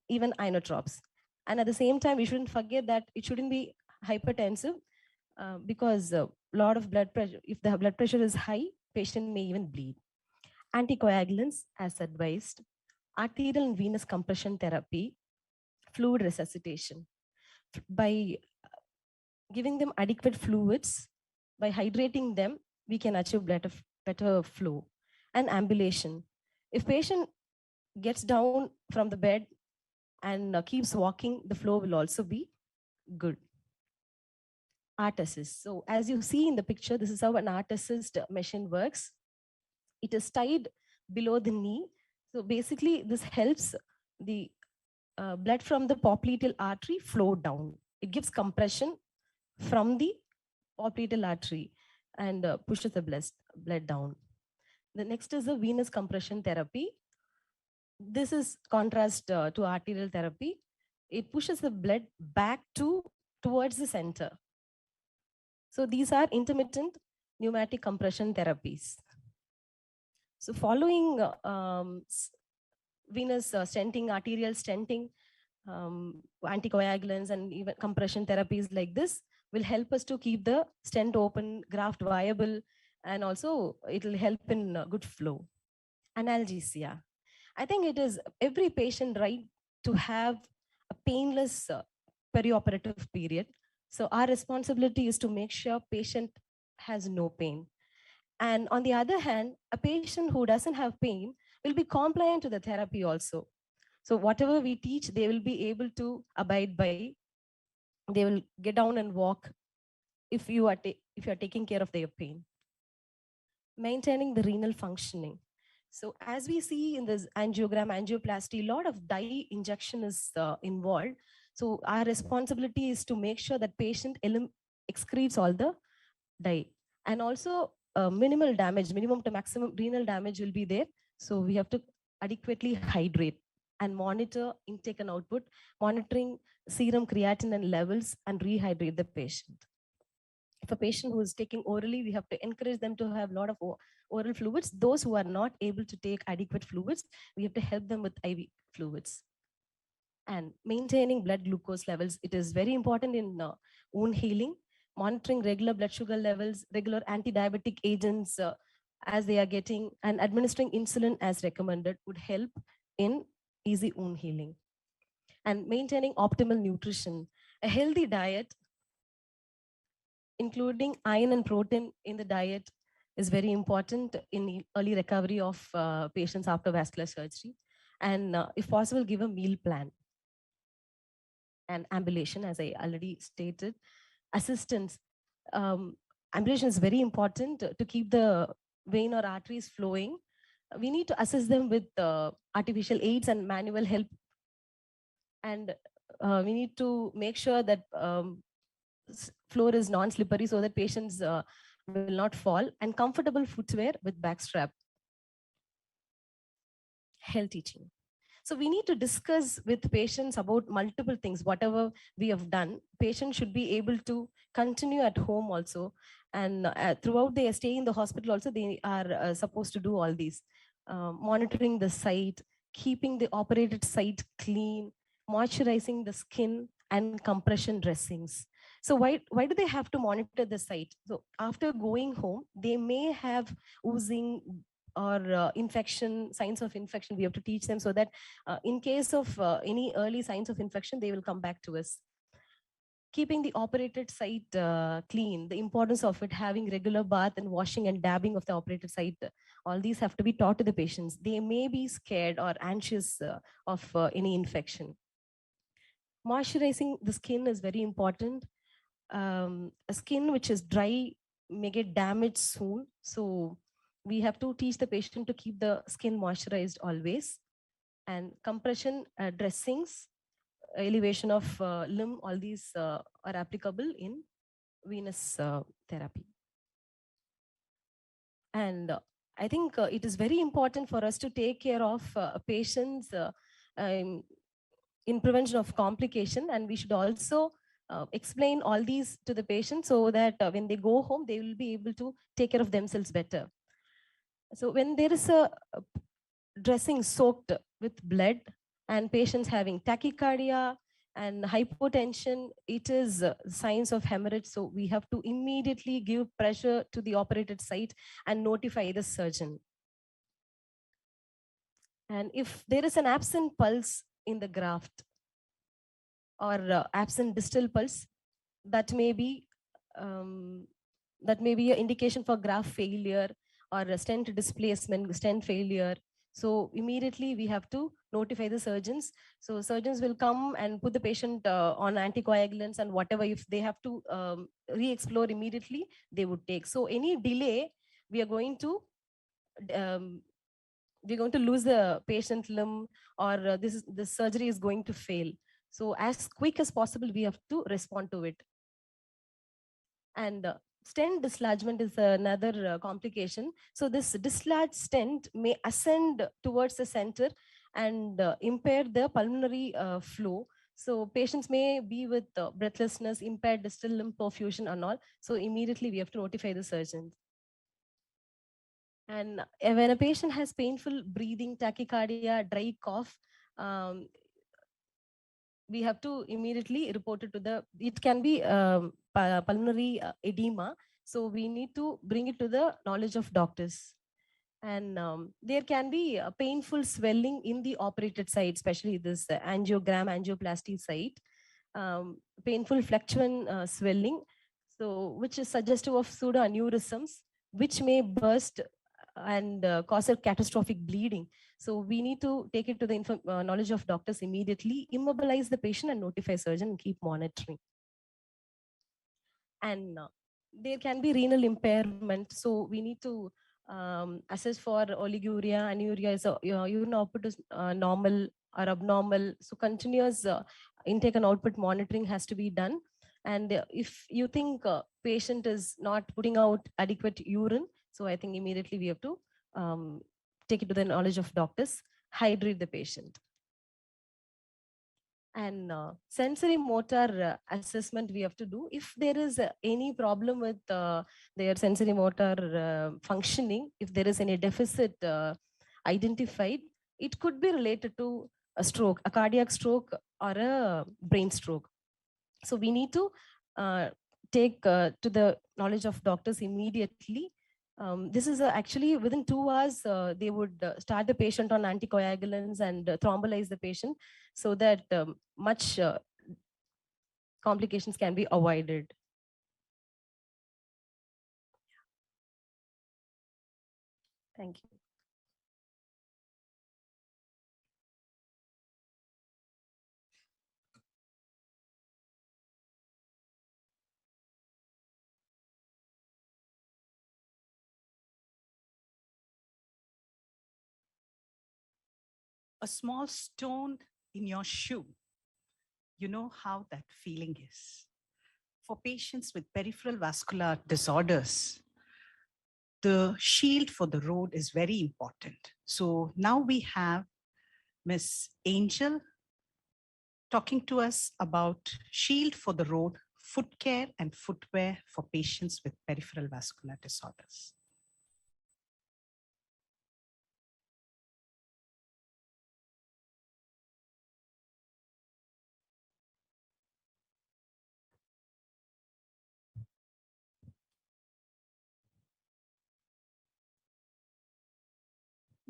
even inotropes. And at the same time, we shouldn't forget that it shouldn't be hypertensive because a lot of blood pressure, if the blood pressure is high, patient may even bleed. Anticoagulants as advised, arterial and venous compression therapy, fluid resuscitation. By giving them adequate fluids, by hydrating them, we can achieve better flow. And ambulation. If patient gets down from the bed and keeps walking, the flow will also be good. Art assist. So as you see in the picture, this is how an art assist machine works. It is tied below the knee. So basically this helps the blood from the popliteal artery flow down. It gives compression from the popliteal artery and pushes the blood down. The next is the venous compression therapy. This is contrast to arterial therapy. It pushes the blood back towards the center. So these are intermittent pneumatic compression therapies. So following venous stenting, arterial stenting, anticoagulants and even compression therapies like this will help us to keep the stent open, graft viable, and also it will help in good flow. Analgesia. I think it is every patient right to have a painless perioperative period. So our responsibility is to make sure patient has no pain. And on the other hand, a patient who doesn't have pain will be compliant to the therapy also. So whatever we teach, they will be able to abide by. They will get down and walk if you are taking care of their pain. Maintaining the renal functioning. So as we see in this angiogram, angioplasty, a lot of dye injection is involved. So our responsibility is to make sure that patient excretes all the dye. And also minimal damage, minimum to maximum renal damage will be there. So we have to adequately hydrate and monitor intake and output, monitoring serum creatinine levels and rehydrate the patient. If a patient who is taking orally, we have to encourage them to have a lot of oral fluids. Those who are not able to take adequate fluids, we have to help them with IV fluids. And maintaining blood glucose levels, it is very important in wound healing. Monitoring regular blood sugar levels, regular anti-diabetic agents as they are getting, and administering insulin as recommended would help in easy wound healing. And maintaining optimal nutrition. A healthy diet, including iron and protein in the diet, is very important in early recovery of patients after vascular surgery. And if possible, give a meal plan. And ambulation, as I already stated. Assistance. Ambulation is very important to keep the vein or arteries flowing. We need to assist them with artificial aids and manual help. And we need to make sure that floor is non-slippery so that patients will not fall, and comfortable footwear with backstrap. Health teaching. So we need to discuss with patients about multiple things. Whatever we have done, patients should be able to continue at home also. And throughout their stay in the hospital also, they are supposed to do all these. Monitoring the site, keeping the operated site clean, moisturizing the skin, and compression dressings. So why do they have to monitor the site? So after going home, they may have oozing or infection, signs of infection. We have to teach them so that in case of any early signs of infection, they will come back to us. Keeping the operated site clean, the importance of it, having regular bath and washing and dabbing of the operated site, all these have to be taught to the patients. They may be scared or anxious of any infection. Moisturizing the skin is very important. A skin which is dry may get damaged soon. So we have to teach the patient to keep the skin moisturized always. and compression dressings, elevation of limb, all these are applicable in venous therapy. And I think it is very important for us to take care of patients in prevention of complication, and we should also explain all these to the patient so that when they go home, they will be able to take care of themselves better. So when there is a dressing soaked with blood and patients having tachycardia and hypotension, it is signs of hemorrhage. So we have to immediately give pressure to the operated site and notify the surgeon. And if there is an absent pulse in the graft or absent distal pulse, that may be an indication for graft failure or a stent displacement, stent failure. So immediately we have to notify the surgeons. So surgeons will come and put the patient on anticoagulants and whatever. If they have to re-explore immediately, they would take. So any delay, we are going to lose the patient limb, or this surgery is going to fail. So as quick as possible, we have to respond to it. And stent dislodgement is another complication. So this dislodged stent may ascend towards the center and impair the pulmonary flow. So patients may be with breathlessness, impaired distal limb perfusion and all. So immediately we have to notify the surgeon. And when a patient has painful breathing, tachycardia, dry cough, we have to immediately report it to it can be pulmonary edema. So we need to bring it to the knowledge of doctors. And there can be a painful swelling in the operated site, especially this angiogram, angioplasty site, painful fluctuant swelling, so which is suggestive of pseudoaneurysms, which may burst and cause a catastrophic bleeding. So we need to take it to the knowledge of doctors immediately, immobilize the patient and notify surgeon and keep monitoring. And there can be renal impairment. So we need to assess for oliguria, anuria, is urine output is normal or abnormal. So continuous intake and output monitoring has to be done. And if you think patient is not putting out adequate urine, so I think immediately we have to take it to the knowledge of doctors, hydrate the patient. And sensory motor assessment we have to do. If there is any problem with their sensory motor functioning, if there is any deficit identified, it could be related to a stroke, a cardiac stroke or a brain stroke. So we need to take to the knowledge of doctors immediately. This is actually within 2 hours, they would start the patient on anticoagulants and thrombolize the patient so that much complications can be avoided. Thank you. A small stone in your shoe. You know how that feeling is. For patients with peripheral vascular disorders, the shield for the road is very important. So now we have Miss Angel talking to us about shield for the road, foot care and footwear for patients with peripheral vascular disorders.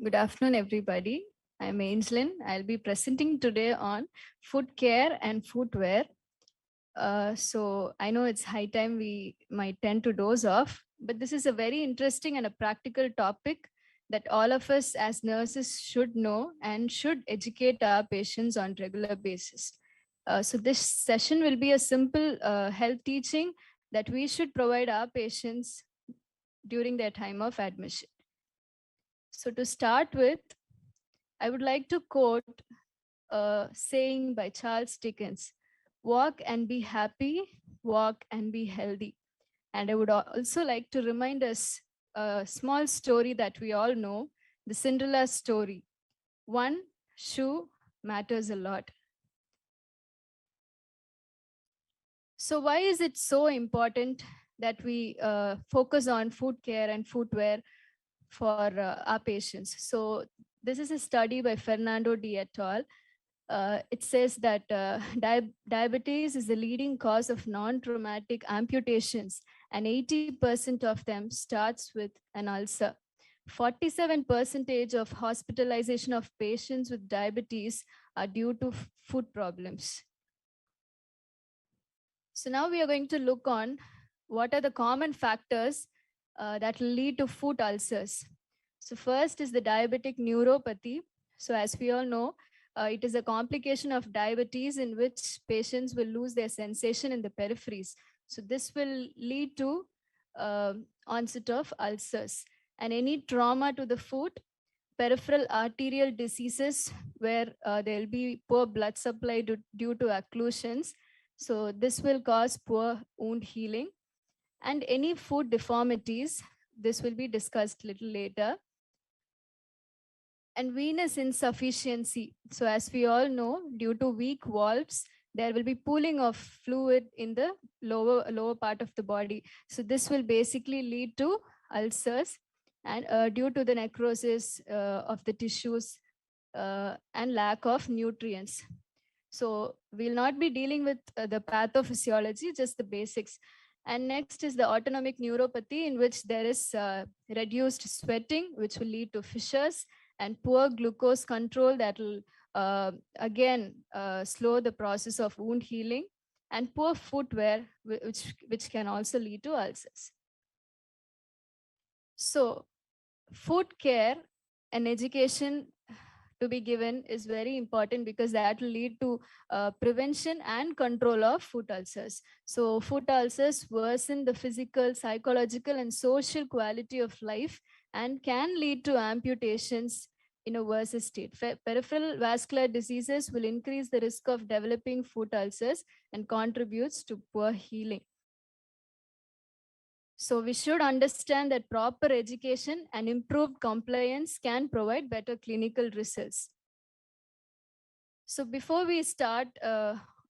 Good afternoon, everybody. I'm Angelin. I'll be presenting today on foot care and footwear. So I know it's high time we might tend to doze off, but this is a very interesting and a practical topic that all of us as nurses should know and should educate our patients on regular basis. So this session will be a simple health teaching that we should provide our patients during their time of admission. So to start with, I would like to quote a saying by Charles Dickens: walk and be happy, walk and be healthy. And I would also like to remind us a small story that we all know, the Cinderella story. One shoe matters a lot. So, why is it so important that we focus on food care and footwear for our patients? So, this is a study by Fernando D. et al. It says that diabetes is the leading cause of non-traumatic amputations, and 80% of them starts with an ulcer. 47% of hospitalization of patients with diabetes are due to food problems. So now we are going to look on what are the common factors that lead to foot ulcers. So first is the diabetic neuropathy. So as we all know, it is a complication of diabetes in which patients will lose their sensation in the peripheries. So this will lead to onset of ulcers. And any trauma to the foot, peripheral arterial diseases where there will be poor blood supply due to occlusions. So this will cause poor wound healing. And any foot deformities, this will be discussed little later. And venous insufficiency. So as we all know, due to weak valves, there will be pooling of fluid in the lower part of the body. So this will basically lead to ulcers, and due to the necrosis of the tissues and lack of nutrients. So we'll not be dealing with the pathophysiology, just the basics. And next is the autonomic neuropathy, in which there is reduced sweating, which will lead to fissures, and poor glucose control that will again slow the process of wound healing, and poor footwear, which can also lead to ulcers. So foot care and education to be given is very important, because that will lead to prevention and control of foot ulcers. So foot ulcers worsen the physical, psychological, and social quality of life and can lead to amputations in a worse state. Peripheral vascular diseases will increase the risk of developing foot ulcers and contributes to poor healing. So we should understand that proper education and improved compliance can provide better clinical results. So before we start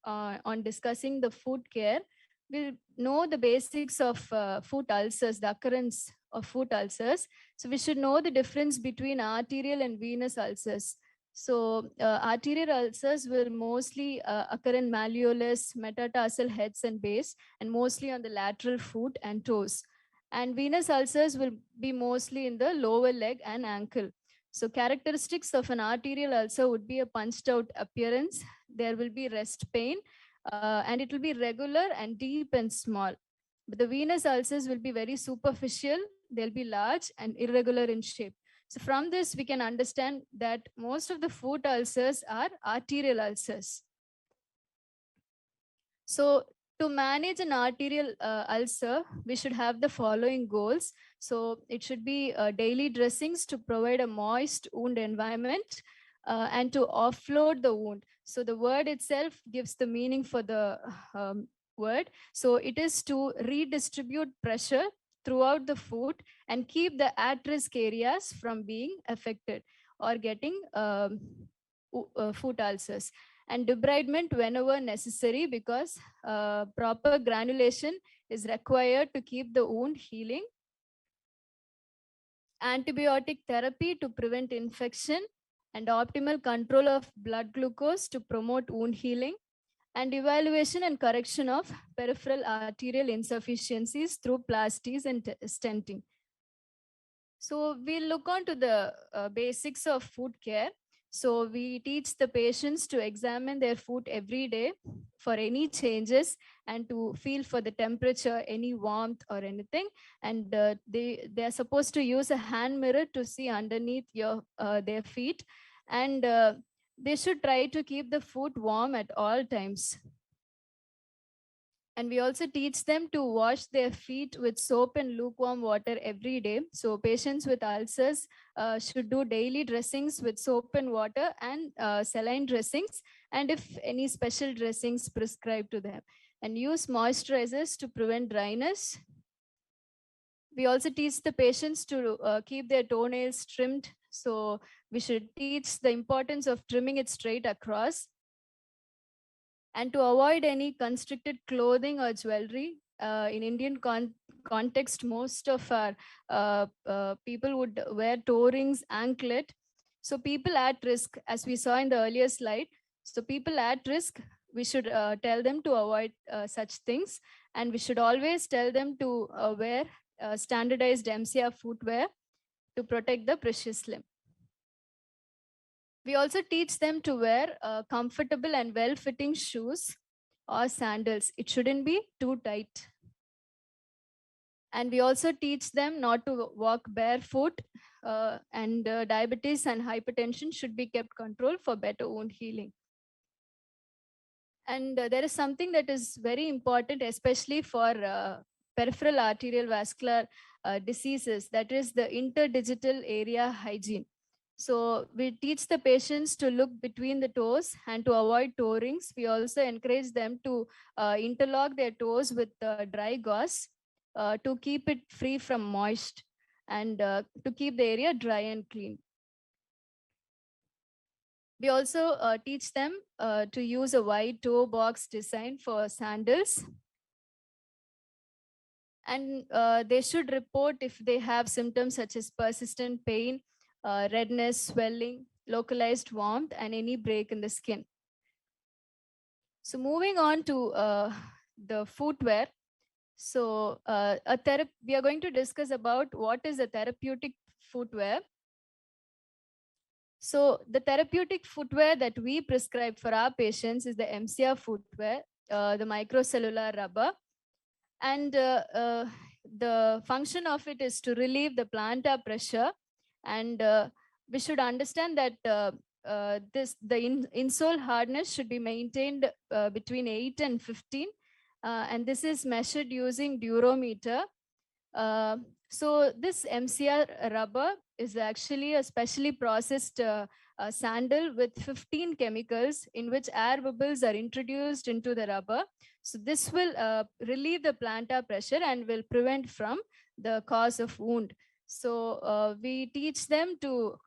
on discussing the foot care, we'll know the basics of foot ulcers, the occurrence of foot ulcers. So we should know the difference between arterial and venous ulcers. So arterial ulcers will mostly occur in malleolus, metatarsal heads and base, and mostly on the lateral foot and toes. And venous ulcers will be mostly in the lower leg and ankle. So characteristics of an arterial ulcer would be a punched out appearance. There will be rest pain, and it will be regular and deep and small. But the venous ulcers will be very superficial. They'll be large and irregular in shape. So from this, we can understand that most of the foot ulcers are arterial ulcers. So to manage an arterial ulcer, we should have the following goals. So it should be daily dressings to provide a moist wound environment and to offload the wound. So the word itself gives the meaning for the word. So it is to redistribute pressure throughout the foot and keep the at-risk areas from being affected or getting foot ulcers, and debridement whenever necessary, because proper granulation is required to keep the wound healing. Antibiotic therapy to prevent infection, and optimal control of blood glucose to promote wound healing, and evaluation and correction of peripheral arterial insufficiencies through plasties and stenting. So we'll look on to the basics of foot care. So we teach the patients to examine their foot every day for any changes and to feel for the temperature, any warmth or anything. And they are supposed to use a hand mirror to see underneath their feet. And they should try to keep the foot warm at all times. And we also teach them to wash their feet with soap and lukewarm water every day. So patients with ulcers should do daily dressings with soap and water and saline dressings, and if any special dressings prescribed to them. And use moisturizers to prevent dryness. We also teach the patients to keep their toenails trimmed. So we should teach the importance of trimming it straight across, and to avoid any constricted clothing or jewelry. In Indian context, most of our people would wear toe rings, anklet. So people at risk, as we saw in the earlier slide, so people at risk, we should tell them to avoid such things, and we should always tell them to wear standardized MCR footwear to protect the precious limb. We also teach them to wear comfortable and well-fitting shoes or sandals. It shouldn't be too tight. And we also teach them not to walk barefoot, and diabetes and hypertension should be kept controlled for better wound healing. And there is something that is very important, especially for peripheral arterial vascular diseases, that is the interdigital area hygiene. So we teach the patients to look between the toes and to avoid toe rings. We also encourage them to interlock their toes with dry gauze to keep it free from moist, and to keep the area dry and clean. We also teach them to use a wide toe box design for sandals. And they should report if they have symptoms such as persistent pain, redness, swelling, localized warmth, and any break in the skin. So moving on to the footwear. So we are going to discuss about what is a therapeutic footwear. So the therapeutic footwear that we prescribe for our patients is the MCR footwear, the microcellular rubber. And the function of it is to relieve the plantar pressure. And we should understand that the insole hardness should be maintained between 8 and 15. And this is measured using durometer. So this MCR rubber is actually a specially processed sandal with 15 chemicals in which air bubbles are introduced into the rubber. So this will relieve the plantar pressure and will prevent from the cause of wound. So we teach them to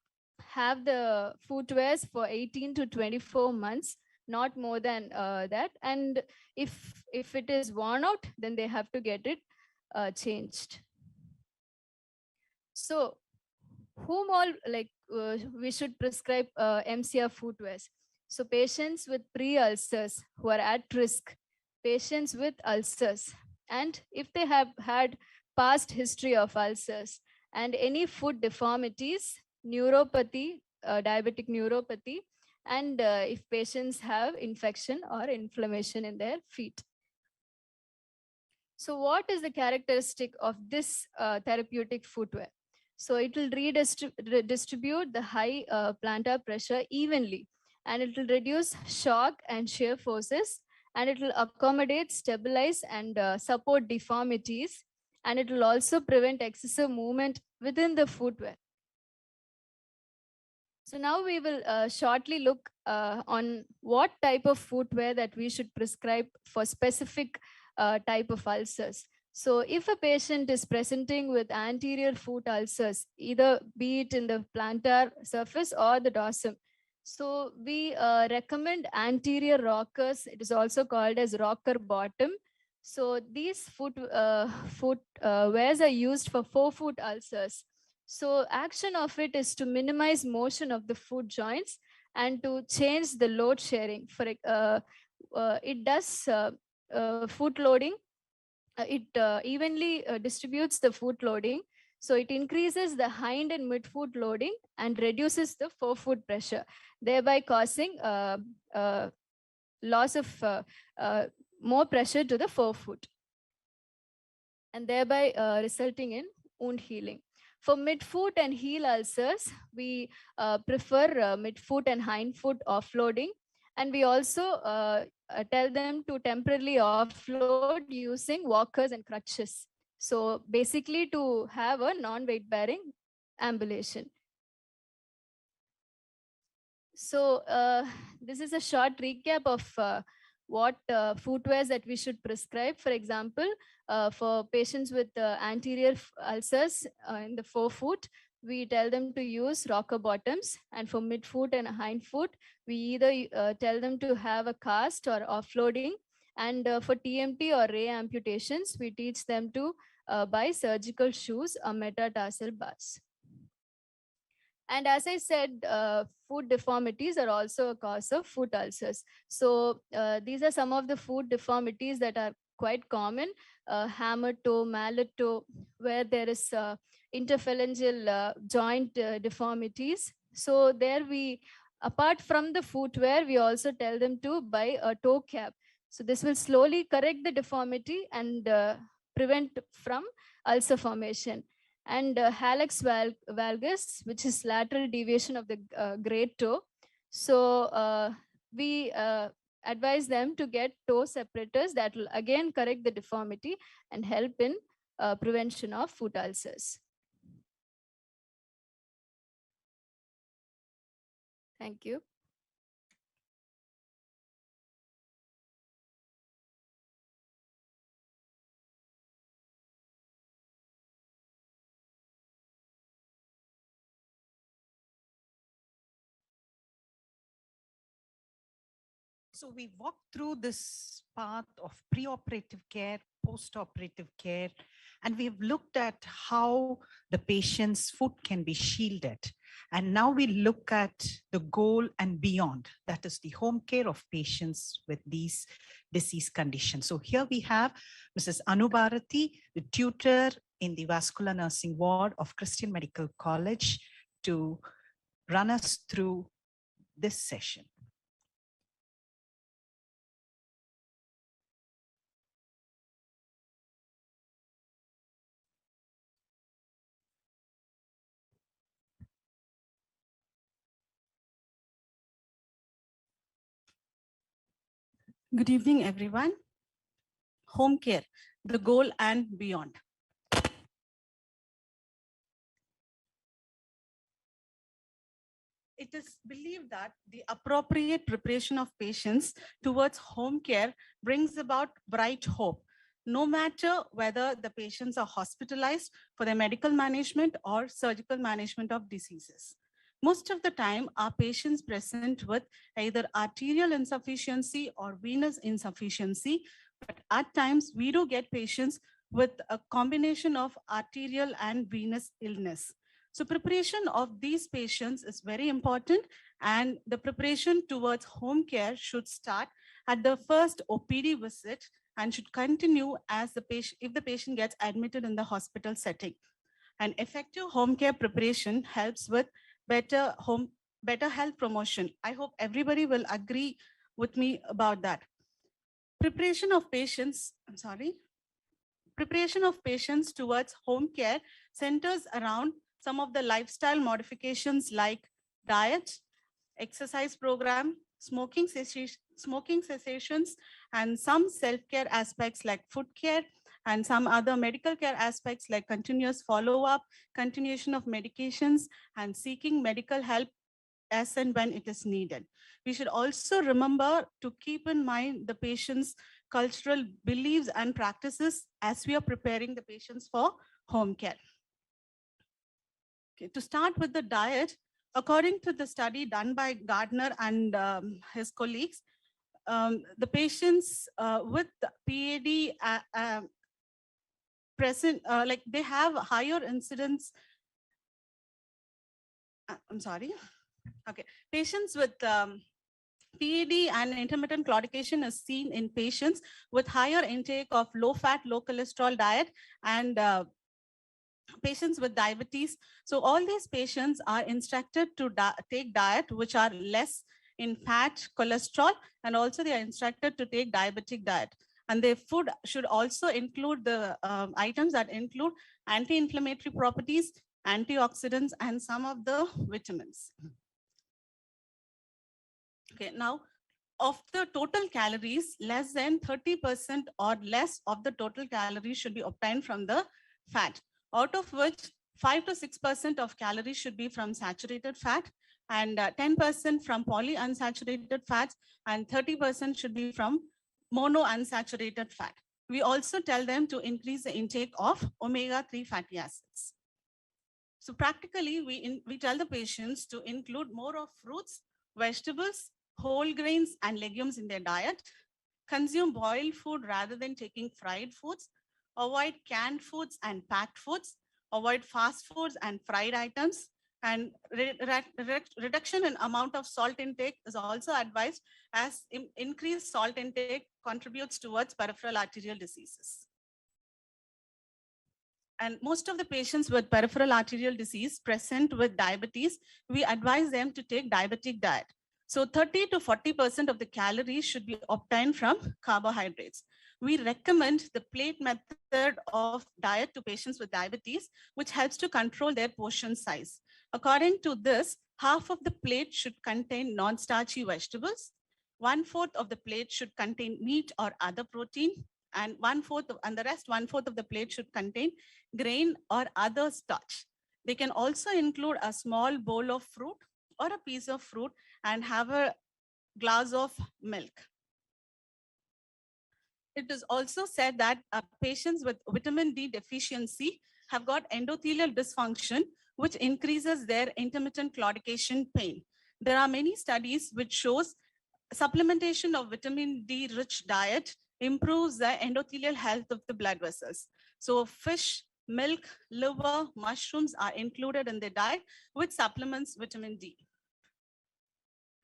have the footwears for 18 to 24 months, not more than that. And if it is worn out, then they have to get it changed. So whom all we should prescribe MCR footwears? So patients with pre-ulcers who are at risk, patients with ulcers, and if they have had past history of ulcers and any foot deformities, neuropathy, diabetic neuropathy, and if patients have infection or inflammation in their feet. So what is the characteristic of this therapeutic footwear? So it will redistribute the high plantar pressure evenly, and it will reduce shock and shear forces, and it will accommodate, stabilize, and support deformities, and it will also prevent excessive movement within the footwear. So now we will shortly look on what type of footwear that we should prescribe for specific type of ulcers. So if a patient is presenting with anterior foot ulcers, either be it in the plantar surface or the dorsum, so we recommend anterior rockers. It is also called as rocker bottom. So these foot wears are used for forefoot ulcers. So action of it is to minimize motion of the foot joints and to change the load sharing. For it does foot loading. It evenly distributes the foot loading. So it increases the hind and midfoot loading and reduces the forefoot pressure, thereby causing loss of more pressure to the forefoot, and thereby resulting in wound healing. For midfoot and heel ulcers, we prefer midfoot and hindfoot offloading, And we also tell them to temporarily offload using walkers and crutches. So basically to have a non-weight bearing ambulation. So this is a short recap of what footwears that we should prescribe. For example, for patients with anterior ulcers in the forefoot, we tell them to use rocker bottoms. And for midfoot and hindfoot, we either tell them to have a cast or offloading. And for TMT or ray amputations, we teach them to buy surgical shoes or metatarsal bars. And as I said, foot deformities are also a cause of foot ulcers. So these are some of the foot deformities that are quite common. Hammer toe, mallet toe, where there is interphalangeal joint deformities. So there we, apart from the footwear, we also tell them to buy a toe cap. So this will slowly correct the deformity and prevent from ulcer formation. And hallux valgus, which is lateral deviation of the great toe. So we advise them to get toe separators that will again correct the deformity and help in prevention of foot ulcers. Thank you. So we walked through this path of preoperative care, post-operative care, and we've looked at how the patient's foot can be shielded. And now we look at the goal and beyond, that is the home care of patients with these disease conditions. So here we have Mrs. Anubharati, the tutor in the vascular nursing ward of Christian Medical College, to run us through this session. Good evening, everyone. Home care, the goal and beyond. It is believed that the appropriate preparation of patients towards home care brings about bright hope, no matter whether the patients are hospitalized for their medical management or surgical management of diseases. Most of the time, our patients present with either arterial insufficiency or venous insufficiency, but at times we do get patients with a combination of arterial and venous illness. So preparation of these patients is very important, and the preparation towards home care should start at the first OPD visit and should continue as the patient, if the patient gets admitted in the hospital setting. An effective home care preparation helps with better health promotion. I hope everybody will agree with me about that. Preparation of patients towards home care centers around some of the lifestyle modifications like diet, exercise program, smoking cessations, and some self-care aspects like food care, and some other medical care aspects like continuous follow-up, continuation of medications, and seeking medical help as and when it is needed. We should also remember to keep in mind the patient's cultural beliefs and practices as we are preparing the patients for home care. Okay, to start with the diet, according to the study done by Gardner and his colleagues, the patients with PAD present, like they have higher incidence. I'm sorry. Okay, patients with PAD and intermittent claudication is seen in patients with higher intake of low-fat, low-cholesterol diet and patients with diabetes. So all these patients are instructed to take diet which are less in fat, cholesterol, and also they are instructed to take diabetic diet. And their food should also include the items that include anti-inflammatory properties, antioxidants, and some of the vitamins. Okay, now of the total calories, less than 30% or less of the total calories should be obtained from the fat, out of which 5 to 6% of calories should be from saturated fat, and 10% from polyunsaturated fats, and 30% should be from monounsaturated fat. We also tell them to increase the intake of omega-3 fatty acids. So practically, we tell the patients to include more of fruits, vegetables, whole grains, and legumes in their diet, consume boiled food rather than taking fried foods, avoid canned foods and packed foods, avoid fast foods and fried items, and reduction in amount of salt intake is also advised, as increased salt intake contributes towards peripheral arterial diseases. And most of the patients with peripheral arterial disease present with diabetes, we advise them to take diabetic diet. So 30 to 40% of the calories should be obtained from carbohydrates. We recommend the plate method of diet to patients with diabetes, which helps to control their portion size. According to this, half of the plate should contain non-starchy vegetables, 1/4 of the plate should contain meat or other protein, and 1/4 and the rest 1/4 of the plate should contain grain or other starch. They can also include a small bowl of fruit or a piece of fruit and have a glass of milk. It is also said that patients with vitamin D deficiency have got endothelial dysfunction, which increases their intermittent claudication pain. There are many studies which shows supplementation of vitamin D rich diet improves the endothelial health of the blood vessels. So fish, milk, liver, mushrooms are included in the diet, which supplements vitamin D.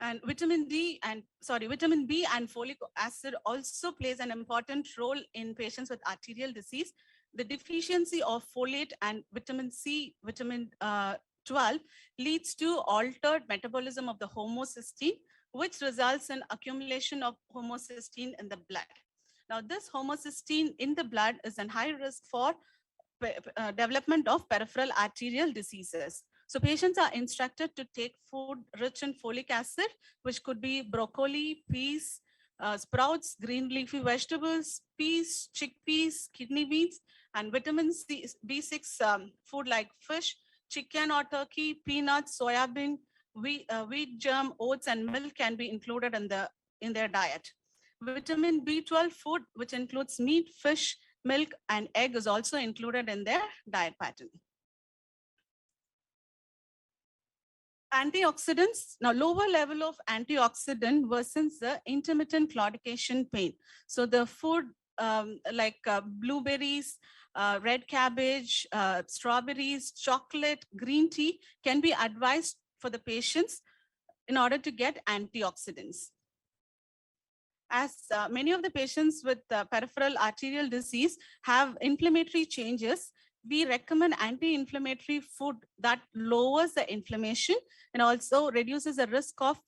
And vitamin B and folic acid also plays an important role in patients with arterial disease. The deficiency of folate and vitamin C, vitamin 12 leads to altered metabolism of the homocysteine, which results in accumulation of homocysteine in the blood. Now, this homocysteine in the blood is a high risk for development of peripheral arterial diseases. So patients are instructed to take food rich in folic acid, which could be broccoli, peas, sprouts, green leafy vegetables, peas, chickpeas, kidney beans, and vitamin C, B6 food like fish, chicken or turkey, peanuts, soybean, wheat germ, oats, and milk can be included in their diet. Vitamin B12 food, which includes meat, fish, milk, and egg, is also included in their diet pattern. Antioxidants. Now, lower level of antioxidant worsens the intermittent claudication pain. So the food like blueberries, red cabbage, strawberries, chocolate, green tea can be advised for the patients in order to get antioxidants. As many of the patients with peripheral arterial disease have inflammatory changes, we recommend anti-inflammatory food that lowers the inflammation and also reduces the risk of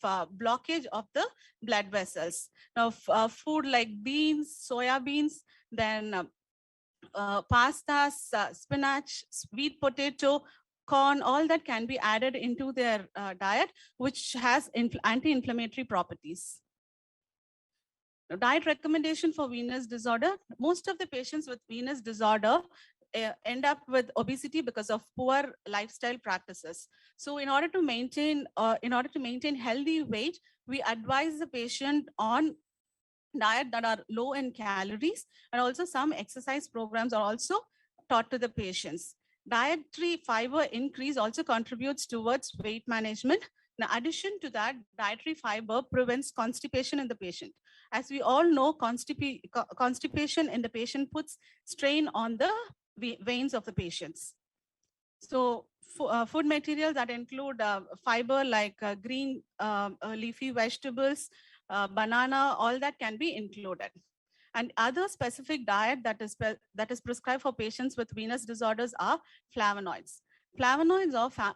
blockage of the blood vessels. Now, food like beans, soya beans, then pastas, spinach, sweet potato, corn, all that can be added into their diet, which has anti-inflammatory properties. Diet recommendation for venous disorder. Most of the patients with venous disorder end up with obesity because of poor lifestyle practices. So in order to maintain healthy weight, we advise the patient on diet that are low in calories, and also some exercise programs are also taught to the patients. Dietary fiber increase also contributes towards weight management. In addition to that, dietary fiber prevents constipation in the patient. As we all know, constipation in the patient puts strain on the veins of the patients. So food materials that include fiber like green leafy vegetables, banana, all that can be included. And other specific diet that is prescribed for patients with venous disorders are flavonoids. Flavonoids or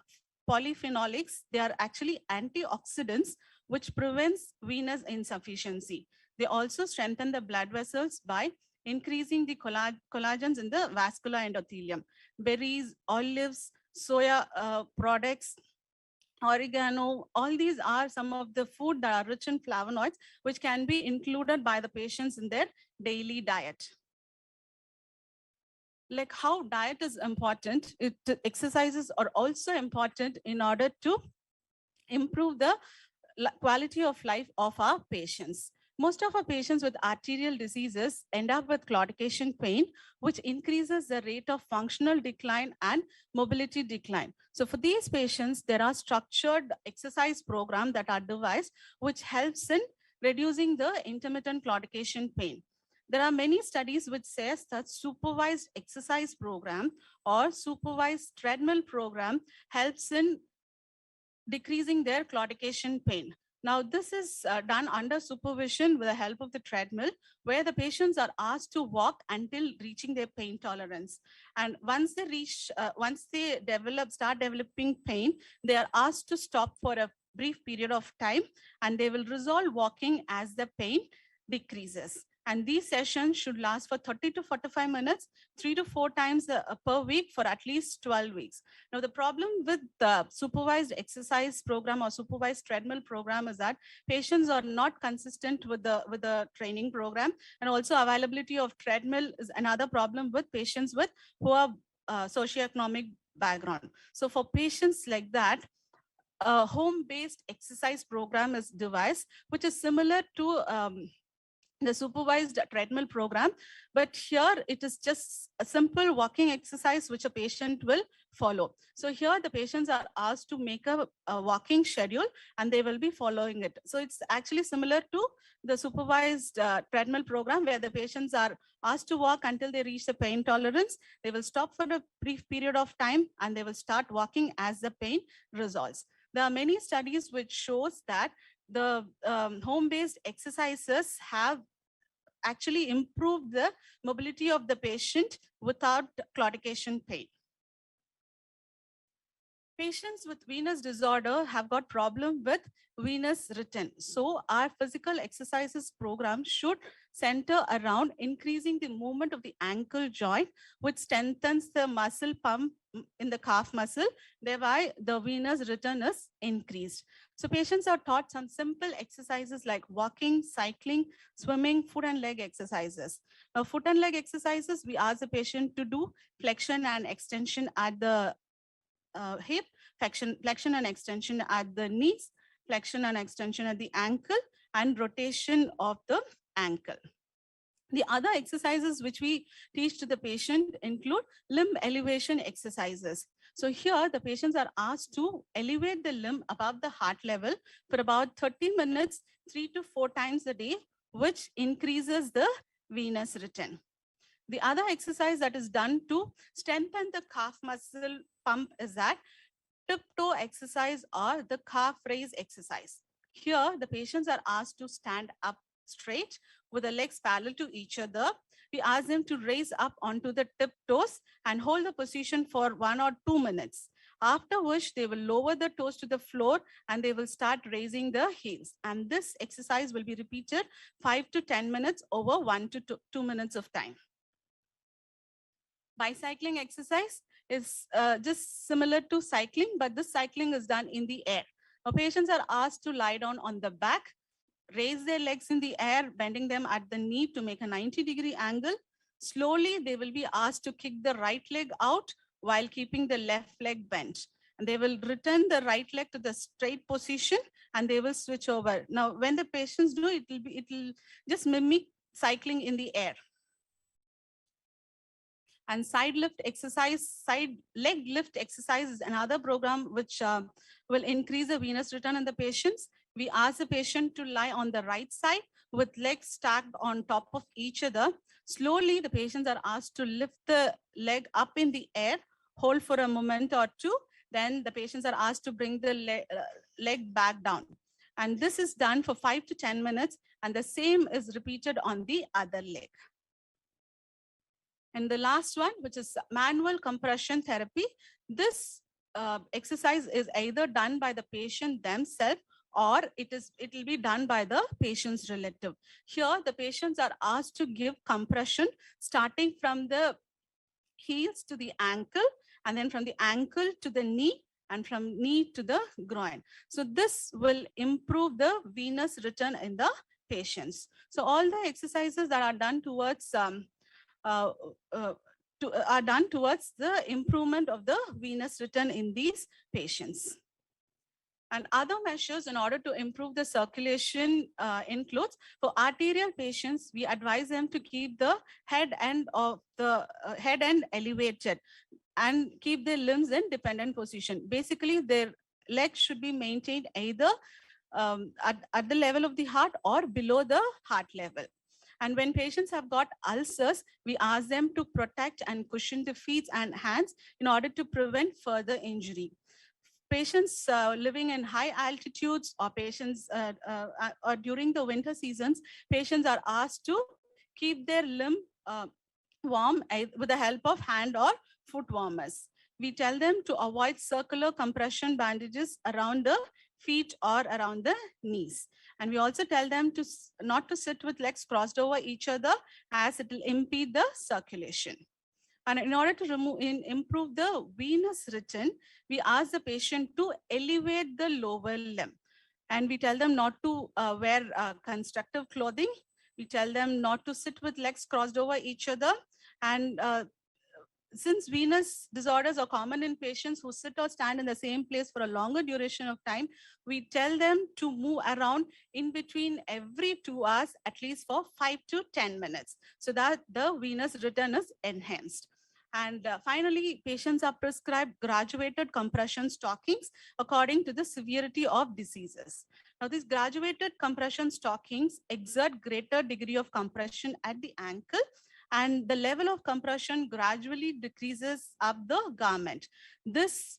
polyphenolics, they are actually antioxidants which prevents venous insufficiency. They also strengthen the blood vessels by increasing the collagens in the vascular endothelium. Berries, olives, soya products, oregano, all these are some of the food that are rich in flavonoids, which can be included by the patients in their daily diet. Like how diet is important, exercises are also important in order to improve the quality of life of our patients. Most of our patients with arterial diseases end up with claudication pain, which increases the rate of functional decline and mobility decline. So for these patients, there are structured exercise programs that are devised, which helps in reducing the intermittent claudication pain. There are many studies which says that supervised exercise program or supervised treadmill program helps in decreasing their claudication pain. Now, this is done under supervision with the help of the treadmill, where the patients are asked to walk until reaching their pain tolerance. And once they reach, start developing pain, they are asked to stop for a brief period of time, and they will resolve walking as the pain decreases. And these sessions should last for 30 to 45 minutes, 3 to 4 times per week for at least 12 weeks. Now, the problem with the supervised exercise program or supervised treadmill program is that patients are not consistent with the training program, and also availability of treadmill is another problem with patients with poor socioeconomic background. So for patients like that, a home-based exercise program is devised, which is similar to the supervised treadmill program, but here it is just a simple walking exercise which a patient will follow. So here the patients are asked to make a walking schedule and they will be following it. So it's actually similar to the supervised treadmill program, where the patients are asked to walk until they reach the pain tolerance. They will stop for a brief period of time and they will start walking as the pain resolves. There are many studies which shows that the home-based exercises have actually improve the mobility of the patient without claudication pain. Patients with venous disorder have got problem with venous return. So our physical exercises program should center around increasing the movement of the ankle joint, which strengthens the muscle pump in the calf muscle. Thereby, the venous return is increased. So patients are taught some simple exercises like walking, cycling, swimming, foot and leg exercises. Now, foot and leg exercises, we ask the patient to do flexion and extension at the hip, flexion and extension at the knees, flexion and extension at the ankle, and rotation of the ankle. The other exercises which we teach to the patient include limb elevation exercises. So here the patients are asked to elevate the limb above the heart level for about 30 minutes, 3 to 4 times a day, which increases the venous return. The other exercise that is done to strengthen the calf muscle pump is that tiptoe exercise or the calf raise exercise. Here, the patients are asked to stand up straight with the legs parallel to each other. We ask them to raise up onto the tiptoes and hold the position for 1 or 2 minutes. After which they will lower the toes to the floor and they will start raising the heels. And this exercise will be repeated 5 to 10 minutes over 1 to 2 minutes of time. Bicycling exercise is just similar to cycling, but this cycling is done in the air. Now, patients are asked to lie down on the back, raise their legs in the air, bending them at the knee to make a 90-degree angle. Slowly, they will be asked to kick the right leg out while keeping the left leg bent. And they will return the right leg to the straight position and they will switch over. Now, when the patients do, it will just mimic cycling in the air. And side lift exercise, side leg lift exercise is another program which will increase the venous return in the patients. We ask the patient to lie on the right side with legs stacked on top of each other. Slowly, the patients are asked to lift the leg up in the air, hold for a moment or two. Then the patients are asked to bring the leg back down. And this is done for 5 to 10 minutes. And the same is repeated on the other leg. And the last one, which is manual compression therapy. This exercise is either done by the patient themselves or it will be done by the patient's relative. Here, the patients are asked to give compression starting from the heels to the ankle and then from the ankle to the knee and from knee to the groin. So this will improve the venous return in the patients. So all the exercises that are done towards uh, uh, are done towards the improvement of the venous return in these patients. And other measures in order to improve the circulation includes, for arterial patients, we advise them to keep the head end elevated and keep their limbs in dependent position. Basically, their legs should be maintained either at the level of the heart or below the heart level. And when patients have got ulcers, we ask them to protect and cushion the feet and hands in order to prevent further injury. Patients living in high altitudes or patients or during the winter seasons, patients are asked to keep their limb warm with the help of hand or foot warmers. We tell them to avoid circular compression bandages around the feet or around the knees. And we also tell them to not to sit with legs crossed over each other, as it will impede the circulation. And in order to improve the venous return, we ask the patient to elevate the lower limb. And we tell them not to wear constructive clothing. We tell them not to sit with legs crossed over each other. And since venous disorders are common in patients who sit or stand in the same place for a longer duration of time, we tell them to move around in between every 2 hours, at least for 5 to 10 minutes, so that the venous return is enhanced. And finally, patients are prescribed graduated compression stockings according to the severity of diseases. Now, these graduated compression stockings exert greater degree of compression at the ankle, and the level of compression gradually decreases up the garment. This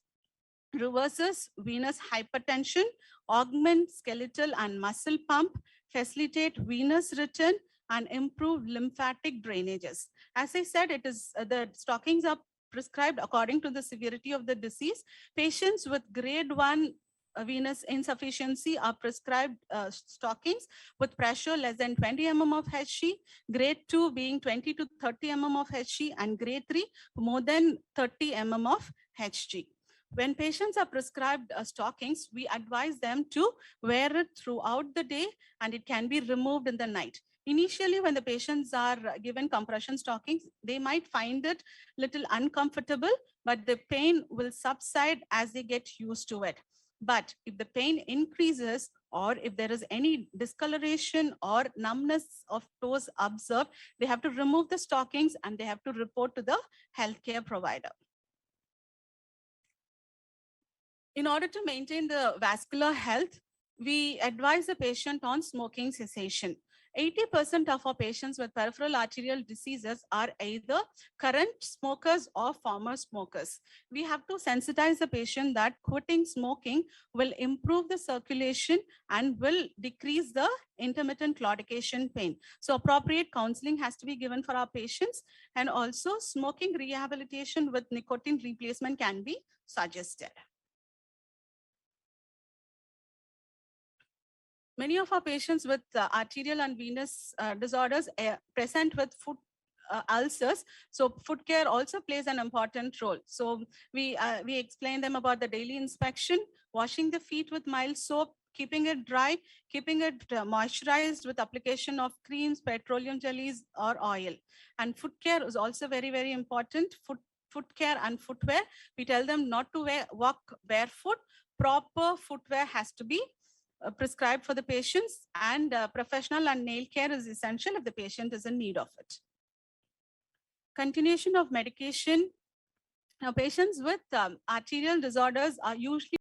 reverses venous hypertension, augment skeletal and muscle pump, facilitate venous return, and improve lymphatic drainages. As I said, it is the stockings are prescribed according to the severity of the disease. Patients with grade 1 venous insufficiency are prescribed stockings with pressure less than 20 mm of Hg, grade 2 being 20 to 30 mm of Hg, and grade 3 more than 30 mm of Hg. When patients are prescribed stockings, we advise them to wear it throughout the day, and it can be removed in the night. Initially, when the patients are given compression stockings, they might find it little uncomfortable, but the pain will subside as they get used to it. But if the pain increases, or if there is any discoloration or numbness of toes observed, they have to remove the stockings and they have to report to the healthcare provider. In order to maintain the vascular health, we advise the patient on smoking cessation. 80% of our patients with peripheral arterial diseases are either current smokers or former smokers. We have to sensitize the patient that quitting smoking will improve the circulation and will decrease the intermittent claudication pain. So appropriate counseling has to be given for our patients, and also smoking rehabilitation with nicotine replacement can be suggested. Many of our patients with arterial and venous disorders present with foot ulcers. So foot care also plays an important role. So we explain them about the daily inspection, washing the feet with mild soap, keeping it dry, keeping it moisturized with application of creams, petroleum jellies, or oil. And foot care is also very, very important. Foot care and footwear, we tell them not to walk barefoot. Proper footwear has to be prescribed for the patients, and professional and nail care is essential if the patient is in need of it. Continuation of medication. Now, patients with arterial disorders are usually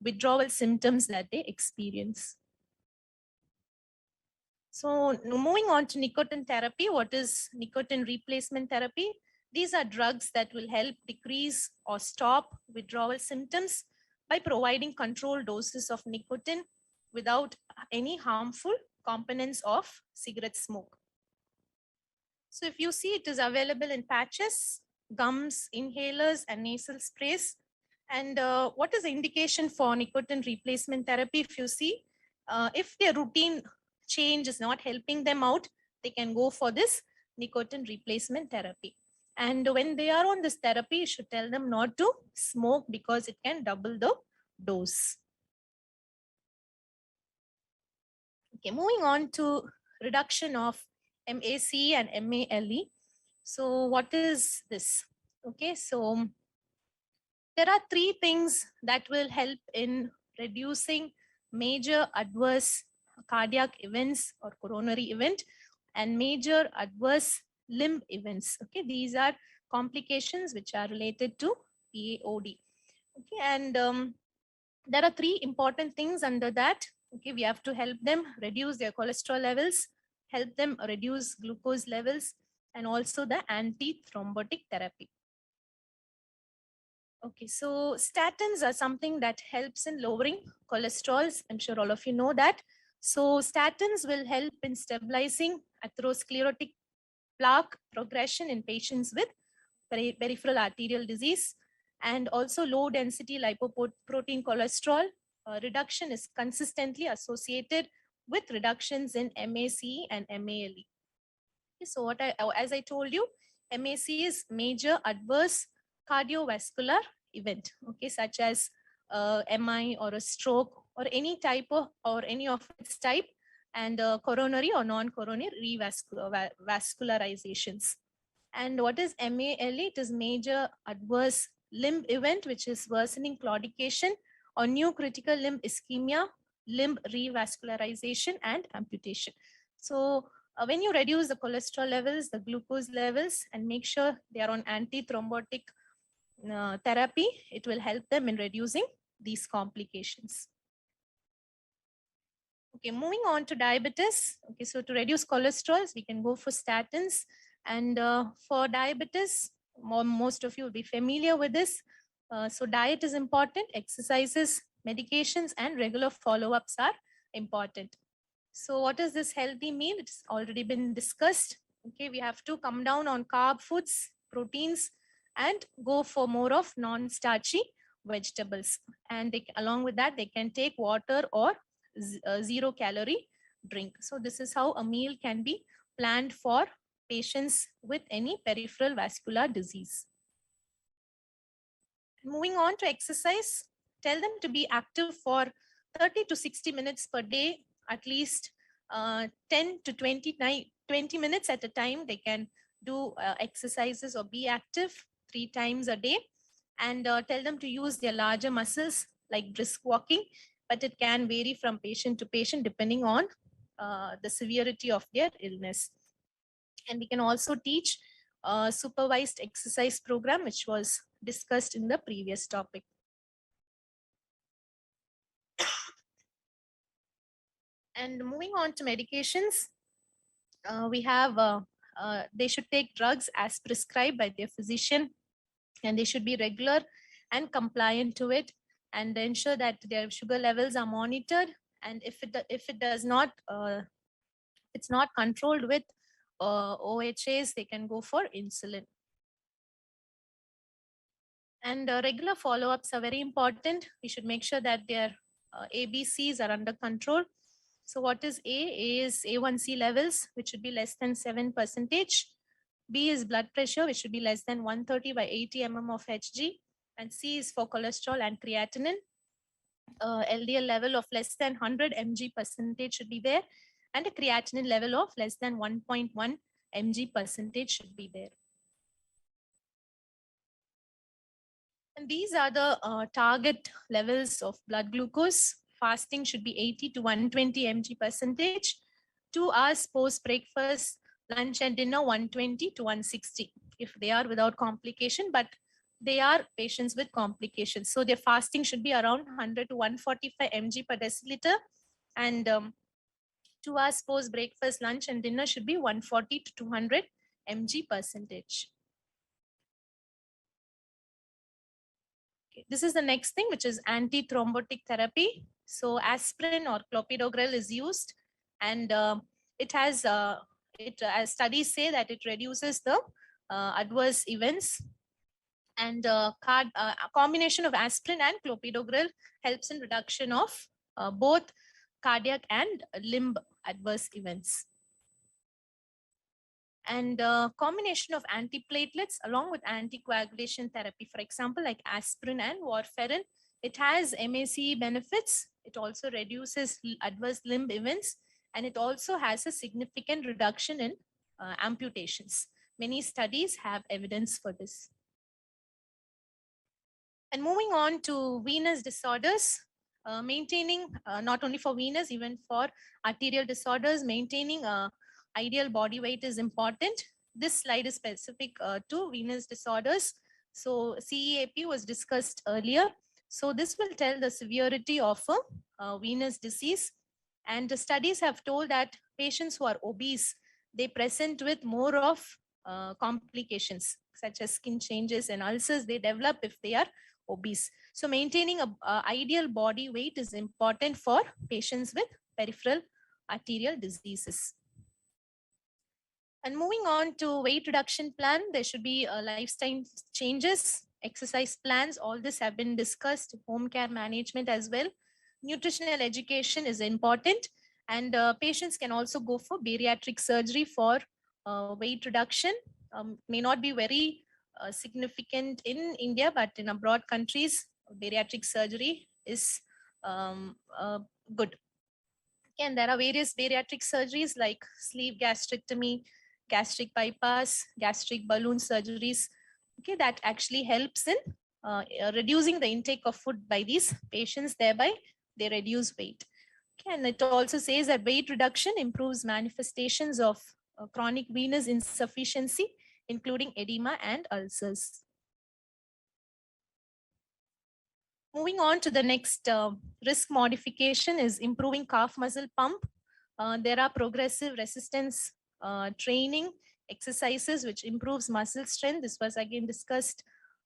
withdrawal symptoms that they experience. So moving on to nicotine therapy, what is nicotine replacement therapy? These are drugs that will help decrease or stop withdrawal symptoms by providing controlled doses of nicotine without any harmful components of cigarette smoke. So if you see, it is available in patches, gums, inhalers, and nasal sprays. And what is the indication for nicotine replacement therapy? If you see, if their routine change is not helping them out, they can go for this nicotine replacement therapy. And when they are on this therapy, you should tell them not to smoke because it can double the dose. Okay, moving on to reduction of MAC and MALE. So what is this? Okay, so there are three things that will help in reducing major adverse cardiac events or coronary event and major adverse limb events. Okay, these are complications which are related to PAOD. Okay, and there are three important things under that. Okay, we have to help them reduce their cholesterol levels, help them reduce glucose levels, and also the anti-thrombotic therapy. Okay, so statins are something that helps in lowering cholesterols. I'm sure all of you know that. So statins will help in stabilizing atherosclerotic plaque progression in patients with peripheral arterial disease, and also low density lipoprotein cholesterol reduction is consistently associated with reductions in MAC and MALE. So what as I told you, MAC is major adverse cardiovascular event, okay, such as MI or a stroke or any type of or any of its type, and coronary or non-coronary vascularizations. And what is MALE? It is major adverse limb event, which is worsening claudication or new critical limb ischemia, limb revascularization, and amputation. So when you reduce the cholesterol levels, the glucose levels, and make sure they are on anti-thrombotic therapy, it will help them in reducing these complications. Okay, moving on to diabetes. Okay, so to reduce cholesterols, we can go for statins. And for diabetes, most of you will be familiar with this. So diet is important, exercises, medications, and regular follow-ups are important. So what is this healthy meal? It's already been discussed. Okay, we have to come down on carb foods, proteins, and go for more of non-starchy vegetables. And along with that, they can take water or zero calorie drink. So this is how a meal can be planned for patients with any peripheral vascular disease. Moving on to exercise, tell them to be active for 30 to 60 minutes per day, at least 10 to 20 minutes at a time. They can do exercises or be active 3 times a day, and tell them to use their larger muscles like brisk walking, but it can vary from patient to patient depending on the severity of their illness. And we can also teach a supervised exercise program, which was discussed in the previous topic. And moving on to medications, we have they should take drugs as prescribed by their physician, and they should be regular and compliant to it, and ensure that their sugar levels are monitored. And if it does not, it's not controlled with OHAs, they can go for insulin. And regular follow-ups are very important. We should make sure that their ABCs are under control. So what is A? A is A1C levels, which should be less than 7%. B is blood pressure, which should be less than 130 by 80 mm of Hg. And C is for cholesterol and creatinine. LDL level of less than 100 mg% should be there. And a creatinine level of less than 1.1 mg% should be there. And these are the target levels of blood glucose. Fasting should be 80 to 120 mg%. 2 hours post breakfast, lunch and dinner 120 to 160 if they are without complication. But they are patients with complications. So their fasting should be around 100 to 145 mg per deciliter. And 2 hours post breakfast, lunch, and dinner should be 140 to 200 mg percentage. Okay, this is the next thing, which is anti-thrombotic therapy. So aspirin or clopidogrel is used, and it has as studies say that it reduces the adverse events. And a combination of aspirin and clopidogrel helps in reduction of both cardiac and limb adverse events. And combination of antiplatelets along with anticoagulation therapy, for example, like aspirin and warfarin, it has MACE benefits. It also reduces adverse limb events, and it also has a significant reduction in amputations. Many studies have evidence for this. And moving on to venous disorders, maintaining not only for venous, even for arterial disorders, maintaining ideal body weight is important. This slide is specific to venous disorders. So CEAP was discussed earlier. So this will tell the severity of a venous disease. And the studies have told that patients who are obese, they present with more of complications such as skin changes and ulcers they develop if they are obese. So maintaining a ideal body weight is important for patients with peripheral arterial diseases. And moving on to weight reduction plan, there should be lifestyle changes, exercise plans. All this have been discussed, home care management as well. Nutritional education is important, and patients can also go for bariatric surgery for weight reduction. May not be very significant in India, but in abroad countries, bariatric surgery is good. And there are various bariatric surgeries like sleeve gastrectomy, gastric bypass, gastric balloon surgeries. Okay, that actually helps in reducing the intake of food by these patients, thereby they reduce weight. Okay, and it also says that weight reduction improves manifestations of chronic venous insufficiency, including edema and ulcers. Moving on to the next risk modification is improving calf muscle pump. There are progressive resistance training exercises which improves muscle strength. This was again discussed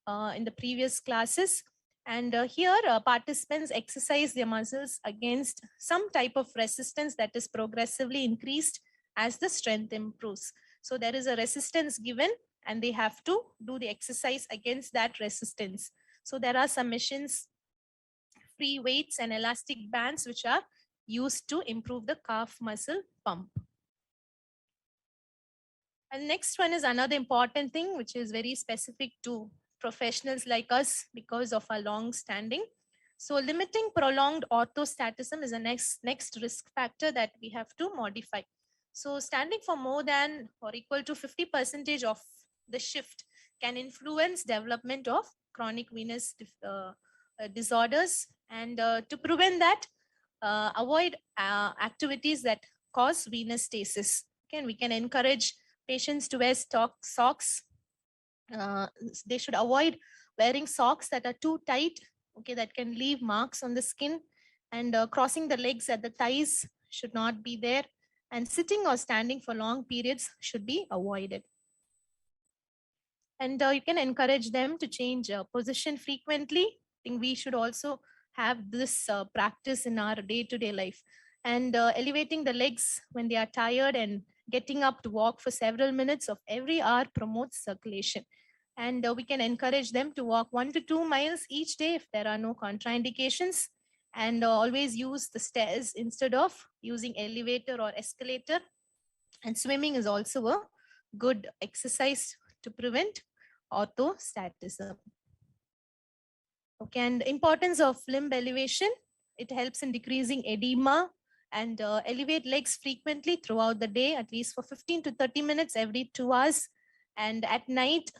in the previous classes. And here participants exercise their muscles against some type of resistance that is progressively increased as the strength improves. So there is a resistance given and they have to do the exercise against that resistance. So there are some machines, free weights and elastic bands which are used to improve the calf muscle pump. And next one is another important thing which is very specific to professionals like us because of our long standing. So limiting prolonged orthostatism is the next risk factor that we have to modify. So standing for more than or equal to 50% of the shift can influence development of chronic venous disorders. And to prevent that, avoid activities that cause venous stasis. Okay, we can encourage patients to wear socks. They should avoid wearing socks that are too tight, okay, that can leave marks on the skin. And crossing the legs at the thighs should not be there. And sitting or standing for long periods should be avoided. And you can encourage them to change position frequently. I think we should also have this practice in our day-to-day life. And elevating the legs when they are tired and getting up to walk for several minutes of every hour promotes circulation. And we can encourage them to walk 1 to 2 miles each day if there are no contraindications. And always use the stairs instead of using elevator or escalator. And swimming is also a good exercise to prevent orthostatism. Okay, and importance of limb elevation, it helps in decreasing edema. And elevate legs frequently throughout the day, at least for 15 to 30 minutes every 2 hours. And at night,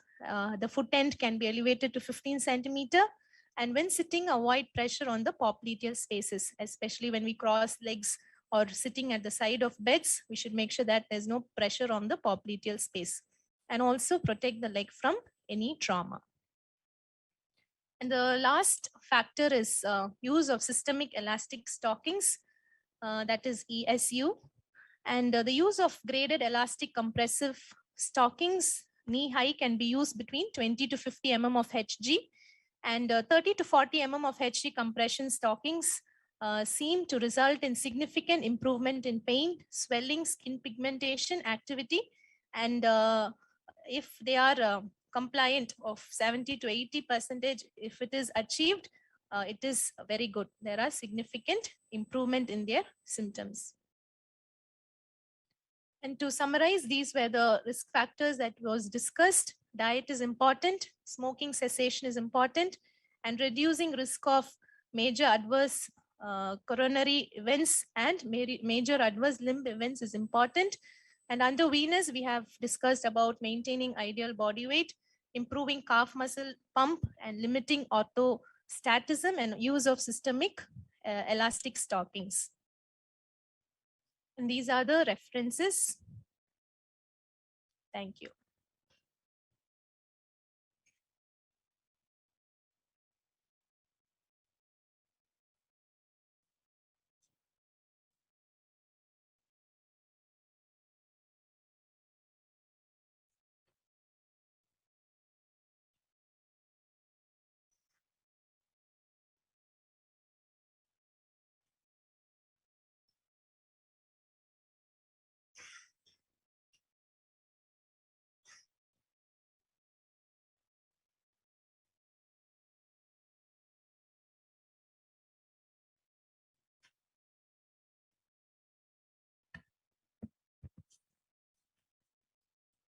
the foot end can be elevated to 15 centimeter. And when sitting, avoid pressure on the popliteal spaces, especially when we cross legs or sitting at the side of beds. We should make sure that there's no pressure on the popliteal space. And also protect the leg from any trauma. And the last factor is use of systemic elastic stockings, that is ESU, and the use of graded elastic compressive stockings. Knee high can be used between 20 to 50 mm of HG, and 30 to 40 mm of HG compression stockings seem to result in significant improvement in pain, swelling, skin pigmentation, activity, and if they are compliant of 70 to 80%, if it is achieved, it is very good. There are significant improvement in their symptoms. And to summarize, these were the risk factors that was discussed. Diet is important, smoking cessation is important, and reducing risk of major adverse coronary events and major adverse limb events is important. And under venous, we have discussed about maintaining ideal body weight, improving calf muscle pump, and limiting orthostatism and use of systemic elastic stockings. And these are the references. Thank you.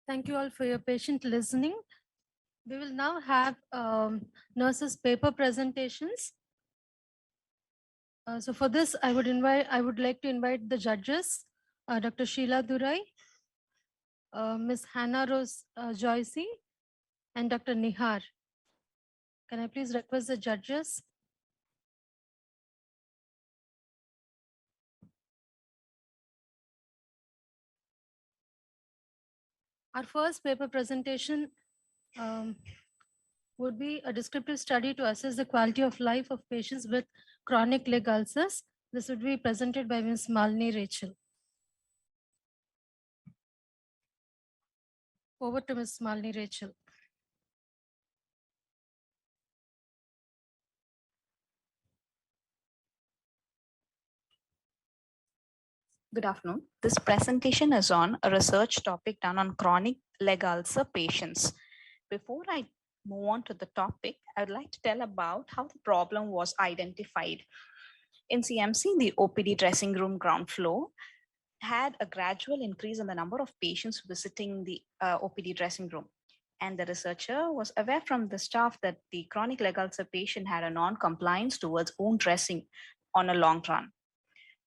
Thank you all for your patient listening. We will now have nurses' paper presentations. So for this, I would like to invite the judges, Dr. Sheila Durai, Ms. Hannah Rose Joycey, and Dr. Nihar. Can I please request the judges? Our first paper presentation would be a descriptive study to assess the quality of life of patients with chronic leg ulcers. This would be presented by Ms. Malini Rachel. Over to Ms. Malini Rachel. Good afternoon. This presentation is on a research topic done on chronic leg ulcer patients. Before I move on to the topic, I would like to tell about how the problem was identified. In CMC, the OPD dressing room ground floor had a gradual increase in the number of patients visiting the OPD dressing room. And the researcher was aware from the staff that the chronic leg ulcer patient had a non-compliance towards wound dressing on a long run.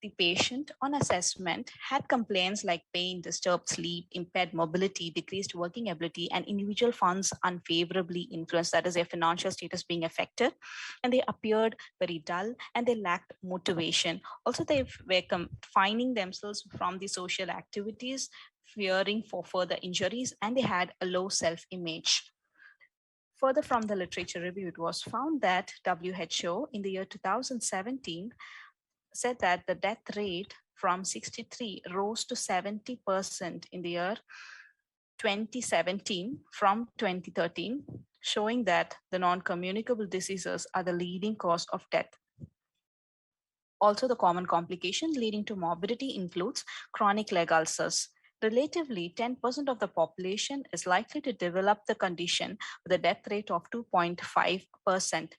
The patient on assessment had complaints like pain, disturbed sleep, impaired mobility, decreased working ability, and individual funds unfavorably influenced, that is their financial status being affected, and they appeared very dull and they lacked motivation. Also, they were confining themselves from the social activities, fearing for further injuries, and they had a low self-image. Further, from the literature review, it was found that WHO in the year 2017 said that the death rate from 63 rose to 70% in the year 2017 from 2013, showing that the non-communicable diseases are the leading cause of death. Also, the common complication leading to morbidity includes chronic leg ulcers. Relatively, 10% of the population is likely to develop the condition with a death rate of 2.5%.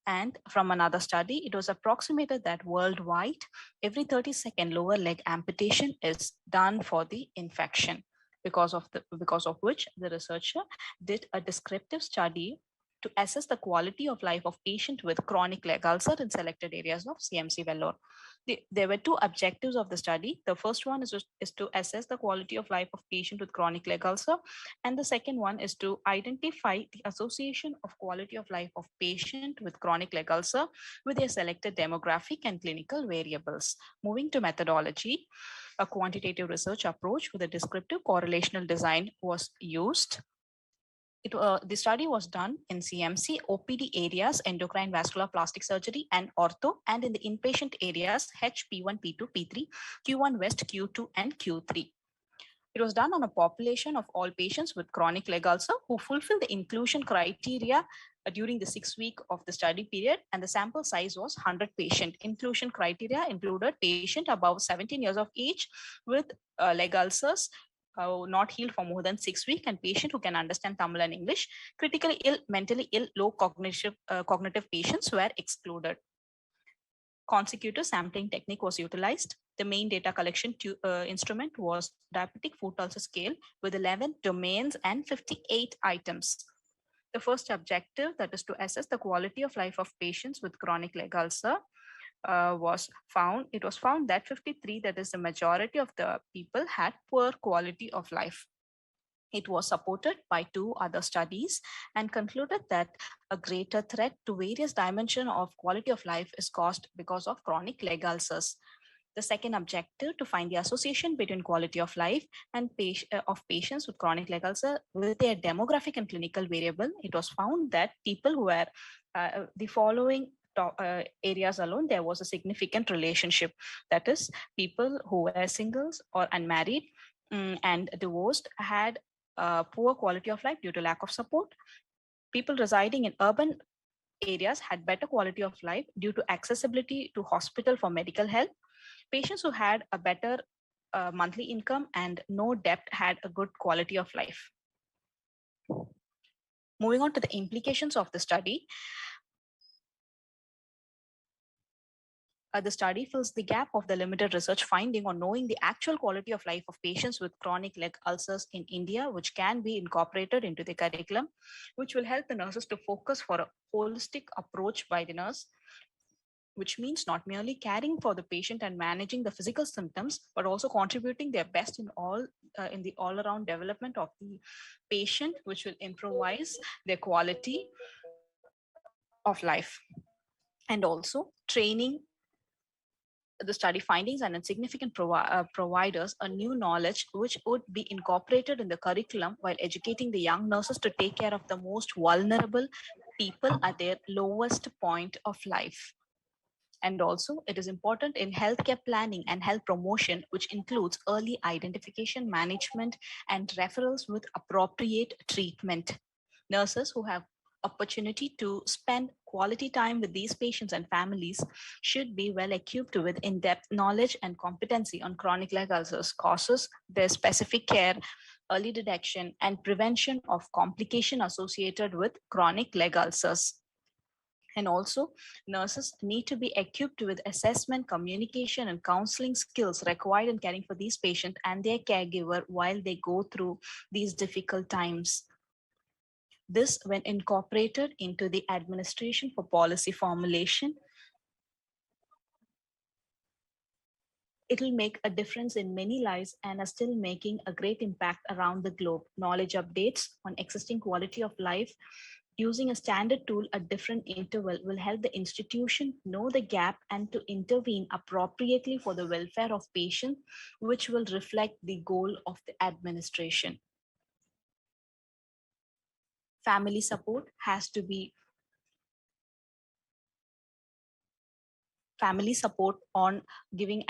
And from another study, it was approximated that worldwide, every 32nd lower leg amputation is done for the infection, because of which the researcher did a descriptive study to assess the quality of life of patients with chronic leg ulcer in selected areas of CMC Vellore. There were two objectives of the study. The first one is to assess the quality of life of patients with chronic leg ulcer. And the second one is to identify the association of quality of life of patient with chronic leg ulcer with their selected demographic and clinical variables. Moving to methodology, a quantitative research approach with a descriptive correlational design was used. The study was done in CMC, OPD areas, endocrine vascular plastic surgery, and ortho, and in the inpatient areas, HP1, P2, P3, Q1 West, Q2, and Q3. It was done on a population of all patients with chronic leg ulcer who fulfill the inclusion criteria during the 6 week of the study period, and the sample size was 100 patient. Inclusion criteria included patient above 17 years of age with leg ulcers not healed for more than 6 weeks, and patient who can understand Tamil and English. Critically ill, mentally ill, low cognitive patients were excluded. Consecutive sampling technique was utilized. The main data collection instrument was diabetic foot ulcer scale with 11 domains and 58 items. The first objective, that is to assess the quality of life of patients with chronic leg ulcer, was found. It was found that 53, that is the majority of the people, had poor quality of life. It was supported by 2 other studies and concluded that a greater threat to various dimensions of quality of life is caused because of chronic leg ulcers. The second objective, to find the association between quality of life and of patients with chronic leg ulcer with their demographic and clinical variable. It was found that people who were the following areas alone, there was a significant relationship. That is, people who were singles or unmarried and divorced had poor quality of life due to lack of support. People residing in urban areas had better quality of life due to accessibility to hospital for medical help. Patients who had a better monthly income and no debt had a good quality of life. Moving on to the implications of the study. The study fills the gap of the limited research finding on knowing the actual quality of life of patients with chronic leg ulcers in India, which can be incorporated into the curriculum, which will help the nurses to focus for a holistic approach by the nurse, which means not merely caring for the patient and managing the physical symptoms, but also contributing their best in the all-around development of the patient, which will improvise their quality of life. And also training the study findings and significant providers a new knowledge which would be incorporated in the curriculum while educating the young nurses to take care of the most vulnerable people at their lowest point of life. And also, it is important in healthcare planning and health promotion, which includes early identification, management, and referrals with appropriate treatment. Nurses who have opportunity to spend quality time with these patients and families should be well equipped with in-depth knowledge and competency on chronic leg ulcers causes, their specific care, early detection, and prevention of complication associated with chronic leg ulcers. And also, nurses need to be equipped with assessment, communication, and counseling skills required in caring for these patients and their caregiver while they go through these difficult times. This, when incorporated into the administration for policy formulation, it will make a difference in many lives and are still making a great impact around the globe. Knowledge updates on existing quality of life using a standard tool at different interval will help the institution know the gap and to intervene appropriately for the welfare of patients, which will reflect the goal of the administration. Family support has to be family support on giving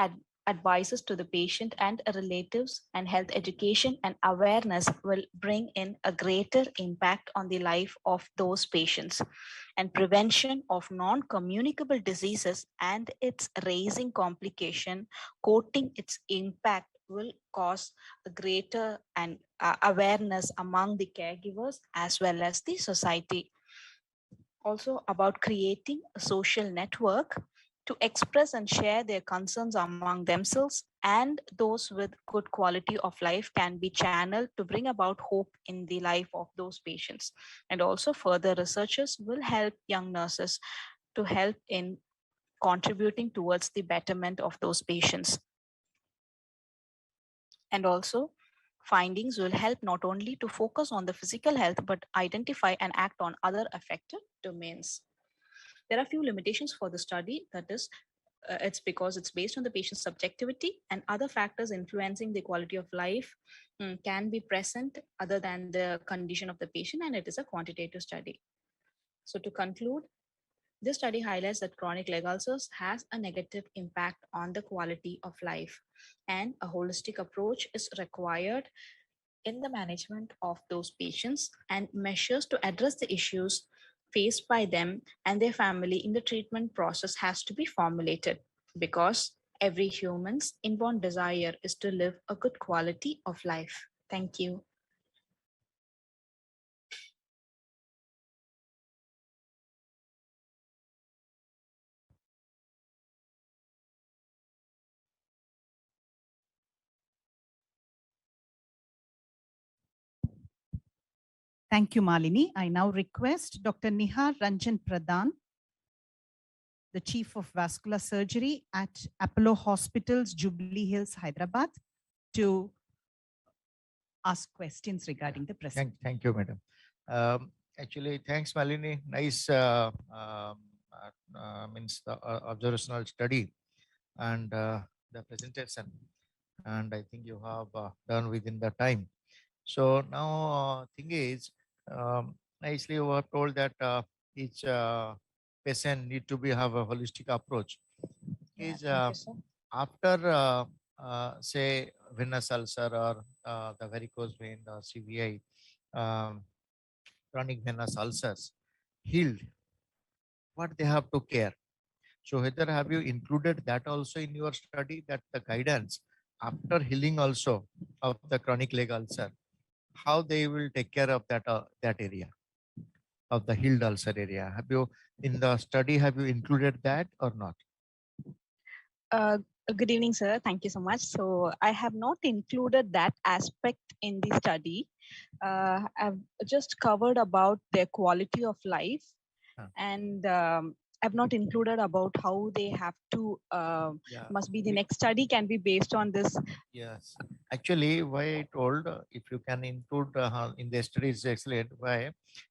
advices to the patient and relatives, and health education and awareness will bring in a greater impact on the life of those patients. And prevention of non-communicable diseases and its raising complication, quoting its impact will cause a greater and awareness among the caregivers as well as the society. Also about creating a social network to express and share their concerns among themselves and those with good quality of life can be channeled to bring about hope in the life of those patients. And also further researchers will help young nurses to help in contributing towards the betterment of those patients. And also findings will help not only to focus on the physical health, but identify and act on other affected domains. There are few limitations for the study, that is it's because it's based on the patient's subjectivity, and other factors influencing the quality of life can be present other than the condition of the patient, and it is a quantitative study. So to conclude, this study highlights that chronic leg ulcers has a negative impact on the quality of life, and a holistic approach is required in the management of those patients, and measures to address the issues faced by them and their family in the treatment process has to be formulated, because every human's inborn desire is to live a good quality of life. Thank you. Thank you, Malini. I now request Dr. Nihar Ranjan Pradhan, the Chief of Vascular Surgery at Apollo Hospitals, Jubilee Hills, Hyderabad, to ask questions regarding the presentation. Thank you, madam. Actually, thanks, Malini. Nice means the observational study and the presentation. And I think you have done within the time. So now thing is, nicely you have told that each patient need to be have a holistic approach. Yeah, Is thank you, sir. after say venous ulcer or the varicose vein or CVI, chronic venous ulcers healed, what they have to care. So whether have you included that also in your study, that the guidance after healing also of the chronic leg ulcer, how they will take care of that area of the healed ulcer area? Have you in the study, have you included that or not? Good evening, sir. Thank you so much. So I have not included that aspect in the study. I've just covered about their quality of life, and I've not included about how they have to, must be the next study can be based on this. Yes. Actually, why I told if you can include in the study is excellent. Why?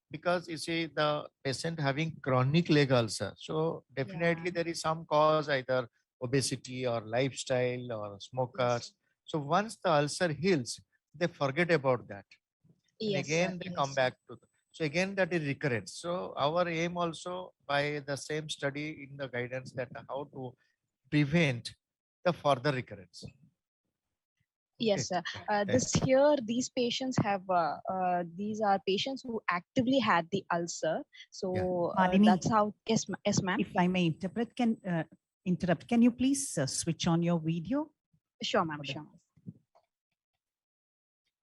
Because you see the patient having chronic leg ulcer. So definitely there is some cause, either obesity or lifestyle or smokers. So once the ulcer heals, they forget about that. And Yes, again, sir. they Yes, come sir. back to so again that is recurrent. So our aim also by the same study in the guidance that how to prevent the further recurrence. Yes, sir. This Thanks. here, these patients have, these are patients who actively had the ulcer. So Malini, that's how, yes, yes, ma'am. if I may interrupt, can you please switch on your video? Sure, ma'am, sure.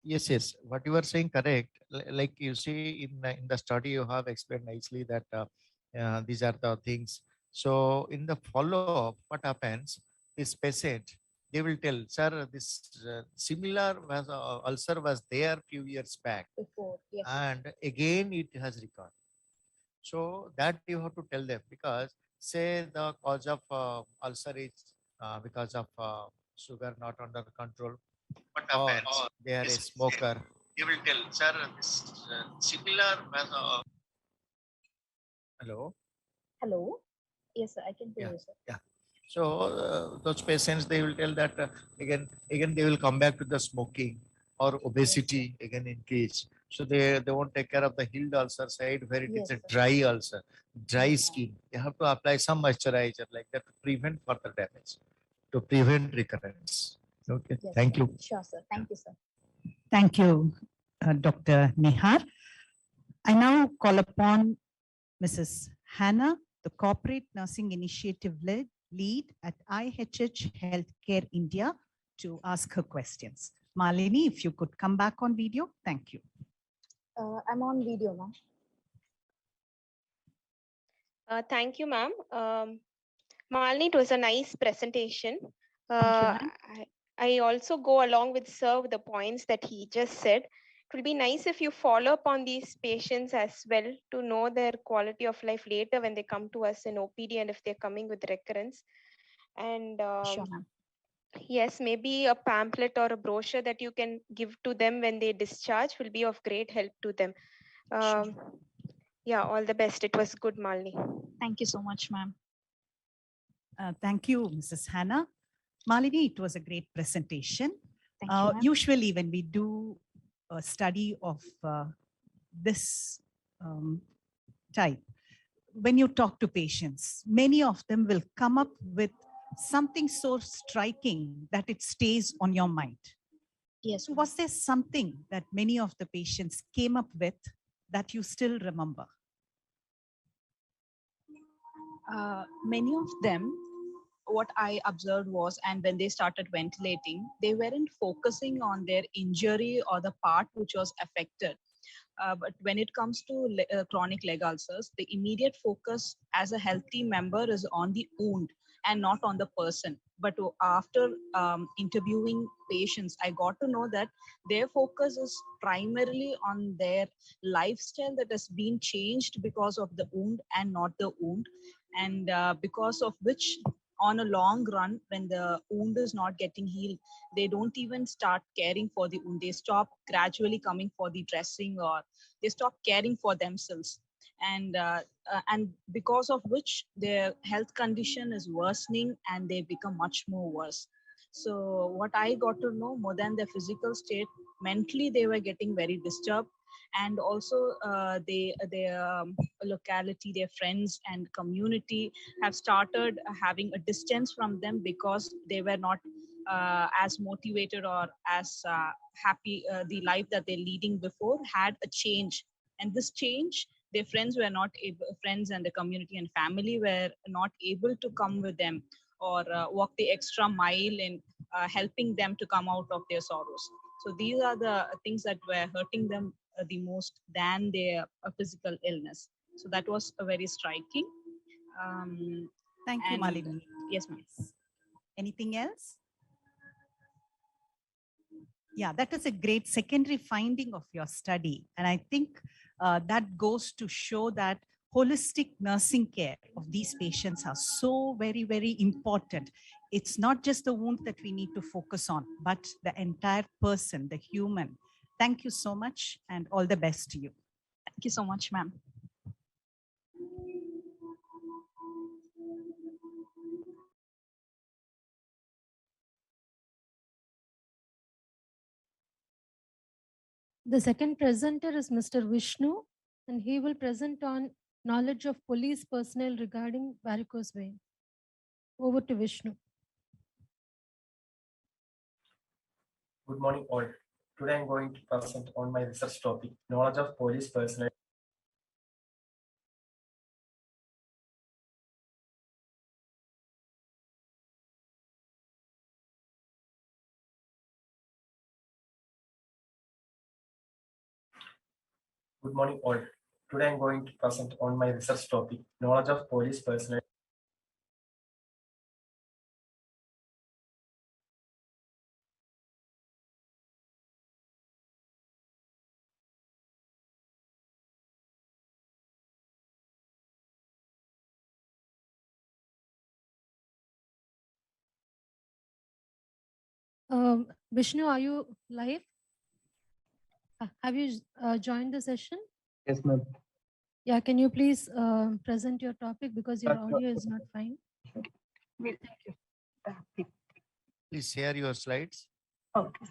Yes, yes. What you are saying correct. Like you see in the study, you have explained nicely that these are the things. So in the follow up, what happens? This patient, they will tell, sir, this similar was ulcer was there few years back, Before, yes. and again it has recurred. So that you have to tell them, because say the cause of ulcer is because of sugar not under control, or they are a smoker. They will tell, sir, this similar. Hello. Hello. Yes, sir. I can hear you, sir. Yeah. So those patients, they will tell that again they will come back to the smoking or obesity again increase. So they won't take care of the healed ulcer side where it is a dry ulcer, dry skin. They have to apply some moisturizer like that to prevent further damage, to prevent recurrence. Okay. Yes, Thank sir. you. Sure, sir. Thank you, sir. Thank you, Dr. Nihar. I now call upon Mrs. Hannah, the Corporate Nursing Initiative lead at IHH Healthcare India, to ask her questions. Malini, if you could come back on video, thank you. I'm on video, ma'am. Thank you, ma'am. Malini, it was a nice presentation. I also go along with sir with the points that he just said. It will be nice if you follow up on these patients as well to know their quality of life later when they come to us in OPD and if they're coming with recurrence. And Sure, ma'am. yes, maybe a pamphlet or a brochure that you can give to them when they discharge will be of great help to them. Yeah, all the best. It was good, Malini. Thank you so much, ma'am. Thank you, Mrs. Hannah. Malini, it was a great presentation. Thank you, ma'am. Usually when we do a study of this type, when you talk to patients, many of them will come up with something so striking that it stays on your mind. Yes. Was there something that many of the patients came up with that you still remember? Many of them, what I observed was, and when they started ventilating, they weren't focusing on their injury or the part which was affected. But when it comes to chronic leg ulcers, the immediate focus as a healthy member is on the wound and not on the person. But after interviewing patients, I got to know that their focus is primarily on their lifestyle that has been changed because of the wound and not the wound. And because of which, on a long run, when the wound is not getting healed, they don't even start caring for the wound. They stop gradually coming for the dressing, or they stop caring for themselves. And because of which their health condition is worsening and they become much more worse. So what I got to know, more than their physical state, mentally they were getting very disturbed. And also their locality, their friends and community have started having a distance from them because they were not as motivated or as happy. The life that they're leading before had a change, and this change, their friends were not able, friends and the community and family were not able to come with them or walk the extra mile in helping them to come out of their sorrows. So these are the things that were hurting them the most than their physical illness. So that was very striking. Thank you, Malini. Yes, ma'am. Anything else? Yeah, that is a great secondary finding of your study. And I think that goes to show that holistic nursing care of these patients are so very, very important. It's not just the wound that we need to focus on, but the entire person, the human. Thank you so much and all the best to you. Thank you so much, ma'am. The second presenter is Mr. Vishnu, and he will present on knowledge of police personnel regarding varicose vein. Over to Vishnu. Good morning all. Today I'm going to present on my research topic, knowledge of police personnel. Good morning all. Today I'm going to present on my research topic, knowledge of police personnel. Vishnu, are you live? Have you joined the session? Yes, ma'am. Yeah, can you please present your topic because your audio is not fine? Thank you. Please share your slides. Okay.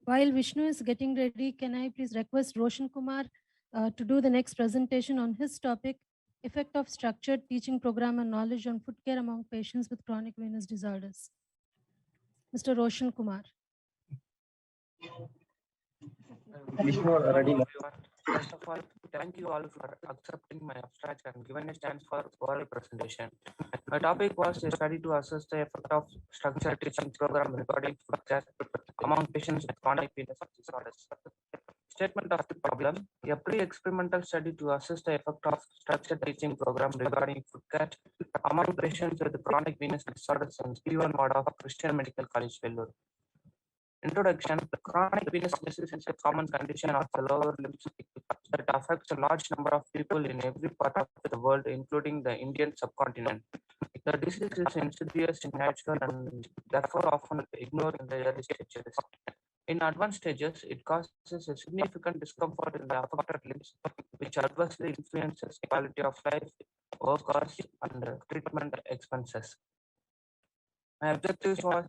While Vishnu is getting ready, can I please request Roshan Kumar to do the next presentation on his topic, effect of structured teaching program and knowledge on foot care among patients with chronic venous disorders. Mr. Roshan Kumar. Vishnu already. First of all, thank you all for accepting my abstract and giving a chance for oral presentation. My topic was a study to assess the effect of structured teaching program regarding foot care among patients with chronic venous disorders. Statement of the problem: a pre-experimental study to assess the effect of structured teaching program regarding foot care among patients with chronic venous disorders on P1 ward of Christian Medical College, Vellore. Introduction. Chronic venous disease is a common condition of the lower limbs that affects a large number of people in every part of the world, including the Indian subcontinent. The disease is insidious in nature and therefore often ignored in the early stages. In advanced stages, it causes a significant discomfort in the affected limbs, which adversely influences quality of life, work hours, and treatment expenses. My objective was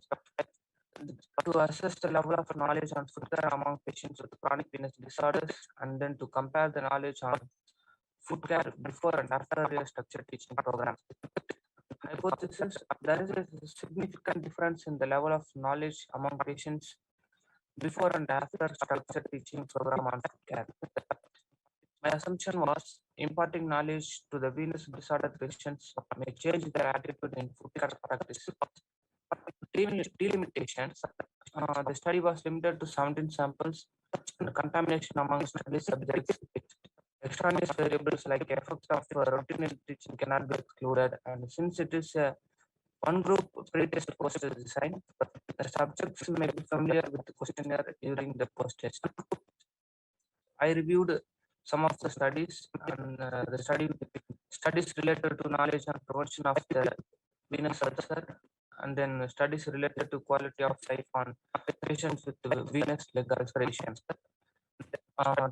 to assess the level of knowledge on foot care among patients with chronic venous disorders, and then to compare the knowledge on foot care before and after a structured teaching program. Hypothesis: there is a significant difference in the level of knowledge among patients before and after structured teaching program on foot care. My assumption was imparting knowledge to the venous disorder patients may change their attitude in foot care practice. Delimitation. The study was limited to 17 samples and contamination among study subjects. Extraneous variables like effects of routine teaching cannot be excluded, and since it is a one group pre-test post-test design, the subjects may be familiar with the questionnaire during the post-test. I reviewed some of the studies and studies related to knowledge and prevention of the venous ulcer, and then studies related to quality of life on patients with venous leg ulceration.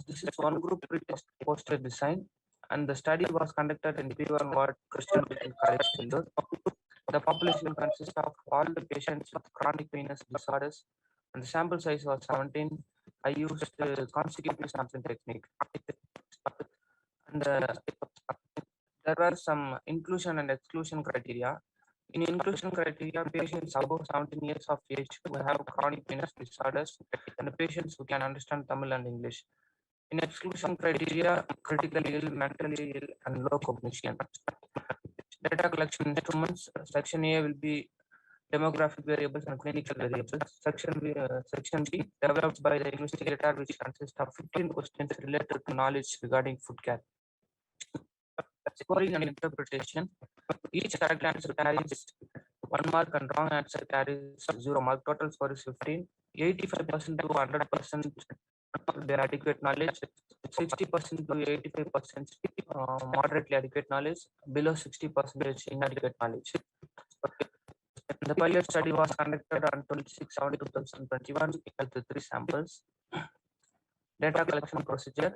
This is one group pre-test post-test design, and the study was conducted in P1 ward, Christian Medical College, Chennur. The population consists of all the patients with chronic venous disorders, and the sample size was 17. I used consecutive sampling technique. And there were some inclusion and exclusion criteria. In inclusion criteria, patients above 17 years of age who have chronic venous disorders and the patients who can understand Tamil and English. In exclusion criteria, critically ill, mentally ill, and low cognition. Data collection instruments. Section A will be demographic variables and clinical variables. Section B, developed by the investigator, which consists of 15 questions related to knowledge regarding foot care. Scoring and interpretation. Each correct answer carries 1 mark and wrong answer carries 0 mark. Total score is 15. 85% to 100% their adequate knowledge. 60% to 85% moderately adequate knowledge. Below 60% inadequate knowledge. The pilot study was conducted on 26/7/2021 with the 3 samples. Data collection procedure.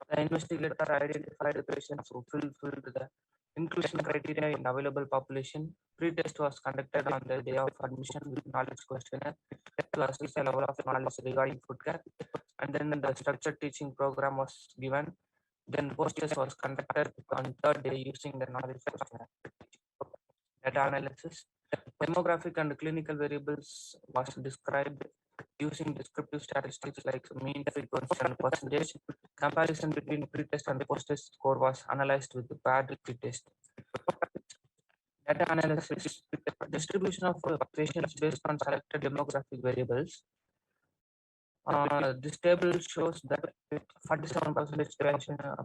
The investigator identified the patients who fulfilled the inclusion criteria in available population. Pre-test was conducted on the day of admission with knowledge questionnaire to assess the level of knowledge regarding foot care. And then the structured teaching program was given. Then post-test was conducted on third day using the knowledge questionnaire. Data analysis. Demographic and clinical variables was described using descriptive statistics like mean, frequency, and percentage. Comparison between pre-test and post-test score was analyzed with the paired pre-test. Data analysis. Distribution of patients based on selected demographic variables. This table shows that 47%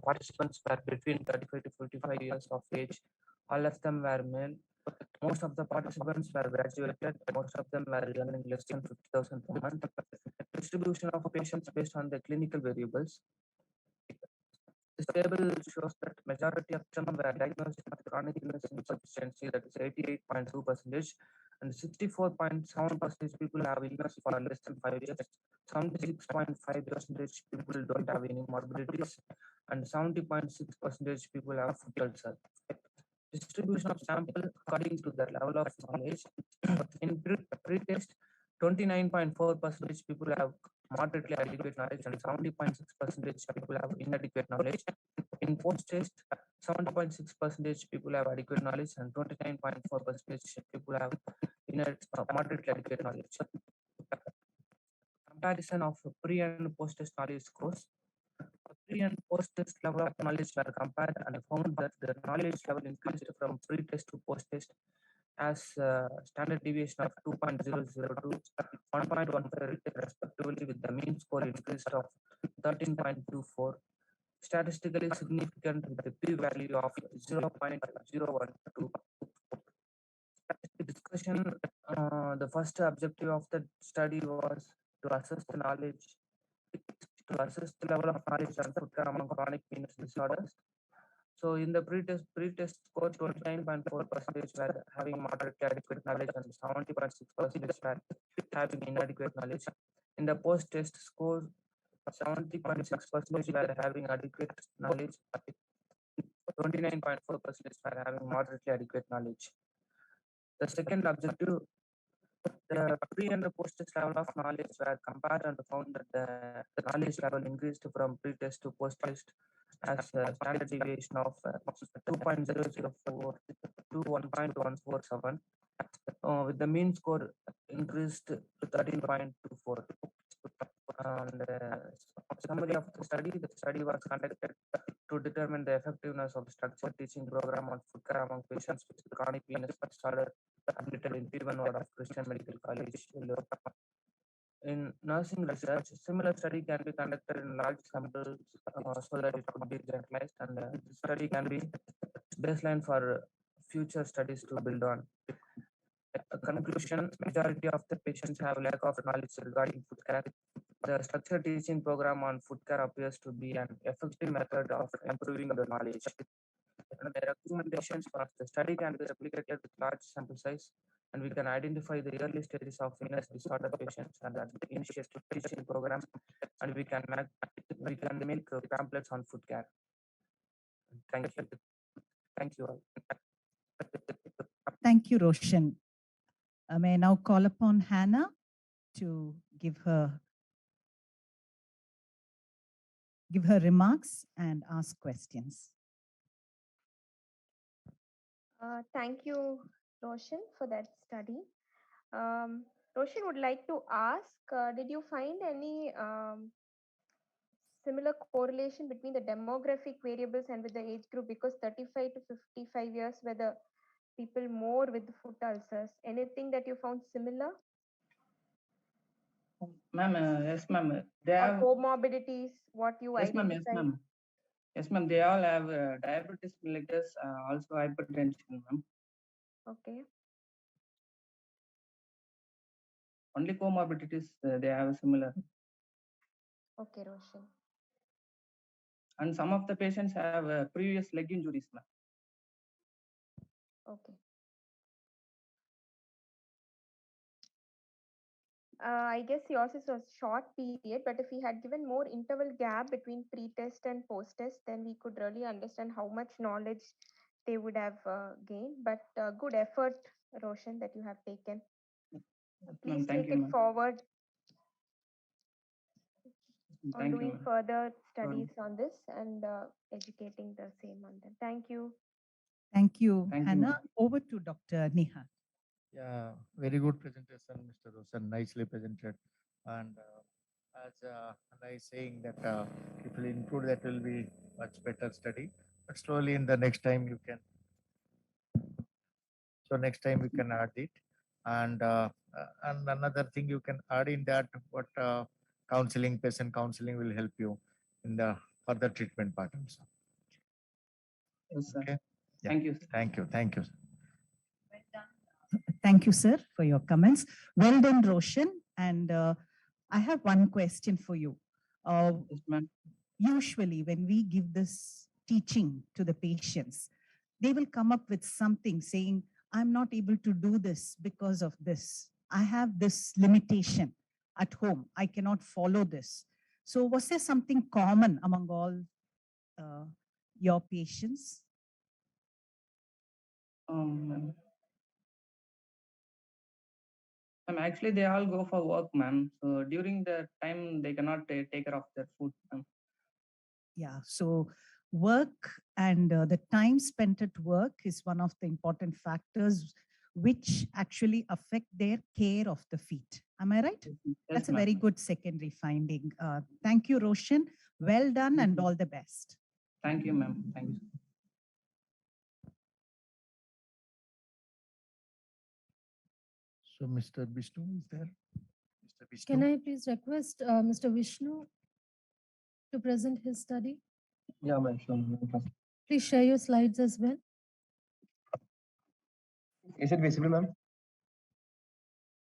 participants were between 35 to 55 years of age. All of them were male. Most of the participants were graduated. Most of them were earning less than 50,000 per month. Distribution of patients based on the clinical variables. This table shows that majority of them were diagnosed with chronic illness insufficiency, that is 88.2%, and 64.7% people have illness for less than 5 years. 76.5% people don't have any morbidities, and 70.6% people have foot ulcer. Distribution of sample according to the level of knowledge. In pre-test, 29.4% people have moderately adequate knowledge and 70.6% people have inadequate knowledge. In post-test, 70.6% people have adequate knowledge and 29.4% people have moderately adequate knowledge. Comparison of pre and post-test knowledge scores. Pre and post-test level of knowledge were compared and found that the knowledge level increased from pre-test to post-test as standard deviation of 2.002, 1.15 respectively, with the mean score increased of 13.24, statistically significant with the p-value of 0.012. discussion, the first objective of the study was to assess the knowledge, to assess the level of knowledge transfer among chronic venous disorders. So in the pre-test score, 29.4% were having moderate adequate knowledge and 70.6% were having inadequate knowledge. In the post-test score, 70.6% were having adequate knowledge, 29.4% were having moderately adequate knowledge. The second objective, the pre and the post-test level of knowledge were compared and found that the knowledge level increased from pre-test to post-test as a standard deviation of 2.004 to 1.147, with the mean score increased to 13.24. And summary of the study was conducted to determine the effectiveness of the structured teaching program on food care among patients with chronic venous disorder admitted in P1 ward of Christian Medical College. In nursing research, similar study can be conducted in large samples so that it could be generalized, and this study can be baseline for future studies to build on. A conclusion, majority of the patients have lack of knowledge regarding food care. The structured teaching program on food care appears to be an effective method of improving the knowledge. And the recommendations for the study can be replicated with large sample size, and we can identify the early stages of venous disorder patients and then initiate teaching program, and we can make pamphlets on food care. Thank you. Thank you all. Thank you, Roshan. May I now call upon Hannah to give her remarks and ask questions. Thank you, Roshan, for that study. Roshan would like to ask, did you find any similar correlation between the demographic variables and with the age group? Because 35 to 55 years were the people more with the foot ulcers. Anything that you found similar? Ma'am, yes, ma'am. They have comorbidities, what you yes, ma'am. identified? Yes, ma'am. Yes, ma'am. They all have diabetes mellitus, also hypertension, ma'am. Okay. Only comorbidities they have similar. Okay, Roshan. And some of the patients have previous leg injuries, ma'am. Okay. I guess yours is a short period, but if we had given more interval gap between pre-test and post-test, then we could really understand how much knowledge they would have gained. But good effort, Roshan, that you have taken. Please Thank take you, it ma'am. forward on Thank you, doing ma'am. further studies on this and educating the same on them. Thank you. Thank you, Thank you, Hannah. ma'am. Over to Dr. Neha. Yeah, very good presentation, Mr. Rosen. Nicely presented. And as Anna is saying that if you include that will be much better study. But slowly in the next time you can. So next time we can add it. And another thing you can add in that what counseling, patient counseling will help you in the further treatment part also. Yes, sir. Okay. Yeah. Thank you. Thank you. Thank you. Thank you, sir, for your comments. Well done, Roshan. And I have one question for you. Yes, ma'am. Usually, when we give this teaching to the patients, they will come up with something saying, I'm not able to do this because of this. I have this limitation at home. I cannot follow this. So, was there something common among all your patients? Ma'am, actually, they all go for work, ma'am. So during the time, they cannot take care of their food, ma'am. Yeah, so work and the time spent at work is one of the important factors which actually affect their care of the feet. Am I right? Yes, That's a ma'am. very good secondary finding. Thank you, Roshan. Well done and all the best. Thank you, ma'am. Thank you. So Mr. Vishnu is there? Mr. Vishnu. Can I please request Mr. Vishnu to present his study? Yeah, ma'am. Sure, ma'am. Please share your slides as well. Is it visible, ma'am?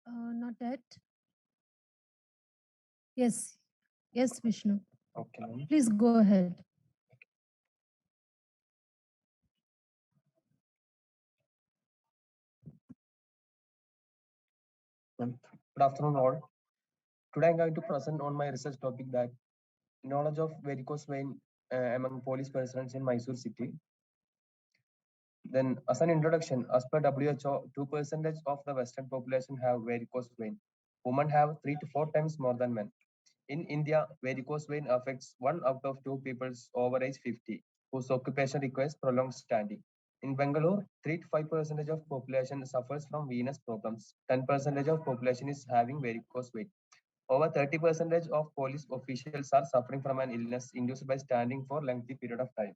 Not yet. Yes. Yes, Vishnu. Okay, ma'am. Please go ahead. Good afternoon, all. Today, I'm going to present on my research topic that knowledge of varicose vein among police personnel in Mysore city. Then, as an introduction, as per WHO, 2% of the Western population have varicose vein. Women have 3 to 4 times more than men. In India, varicose vein affects 1 out of 2 people over age 50, whose occupation requires prolonged standing. In Bangalore, 3 to 5% of population suffers from venous problems. 10% of population is having varicose vein. Over 30% of police officials are suffering from an illness induced by standing for lengthy period of time.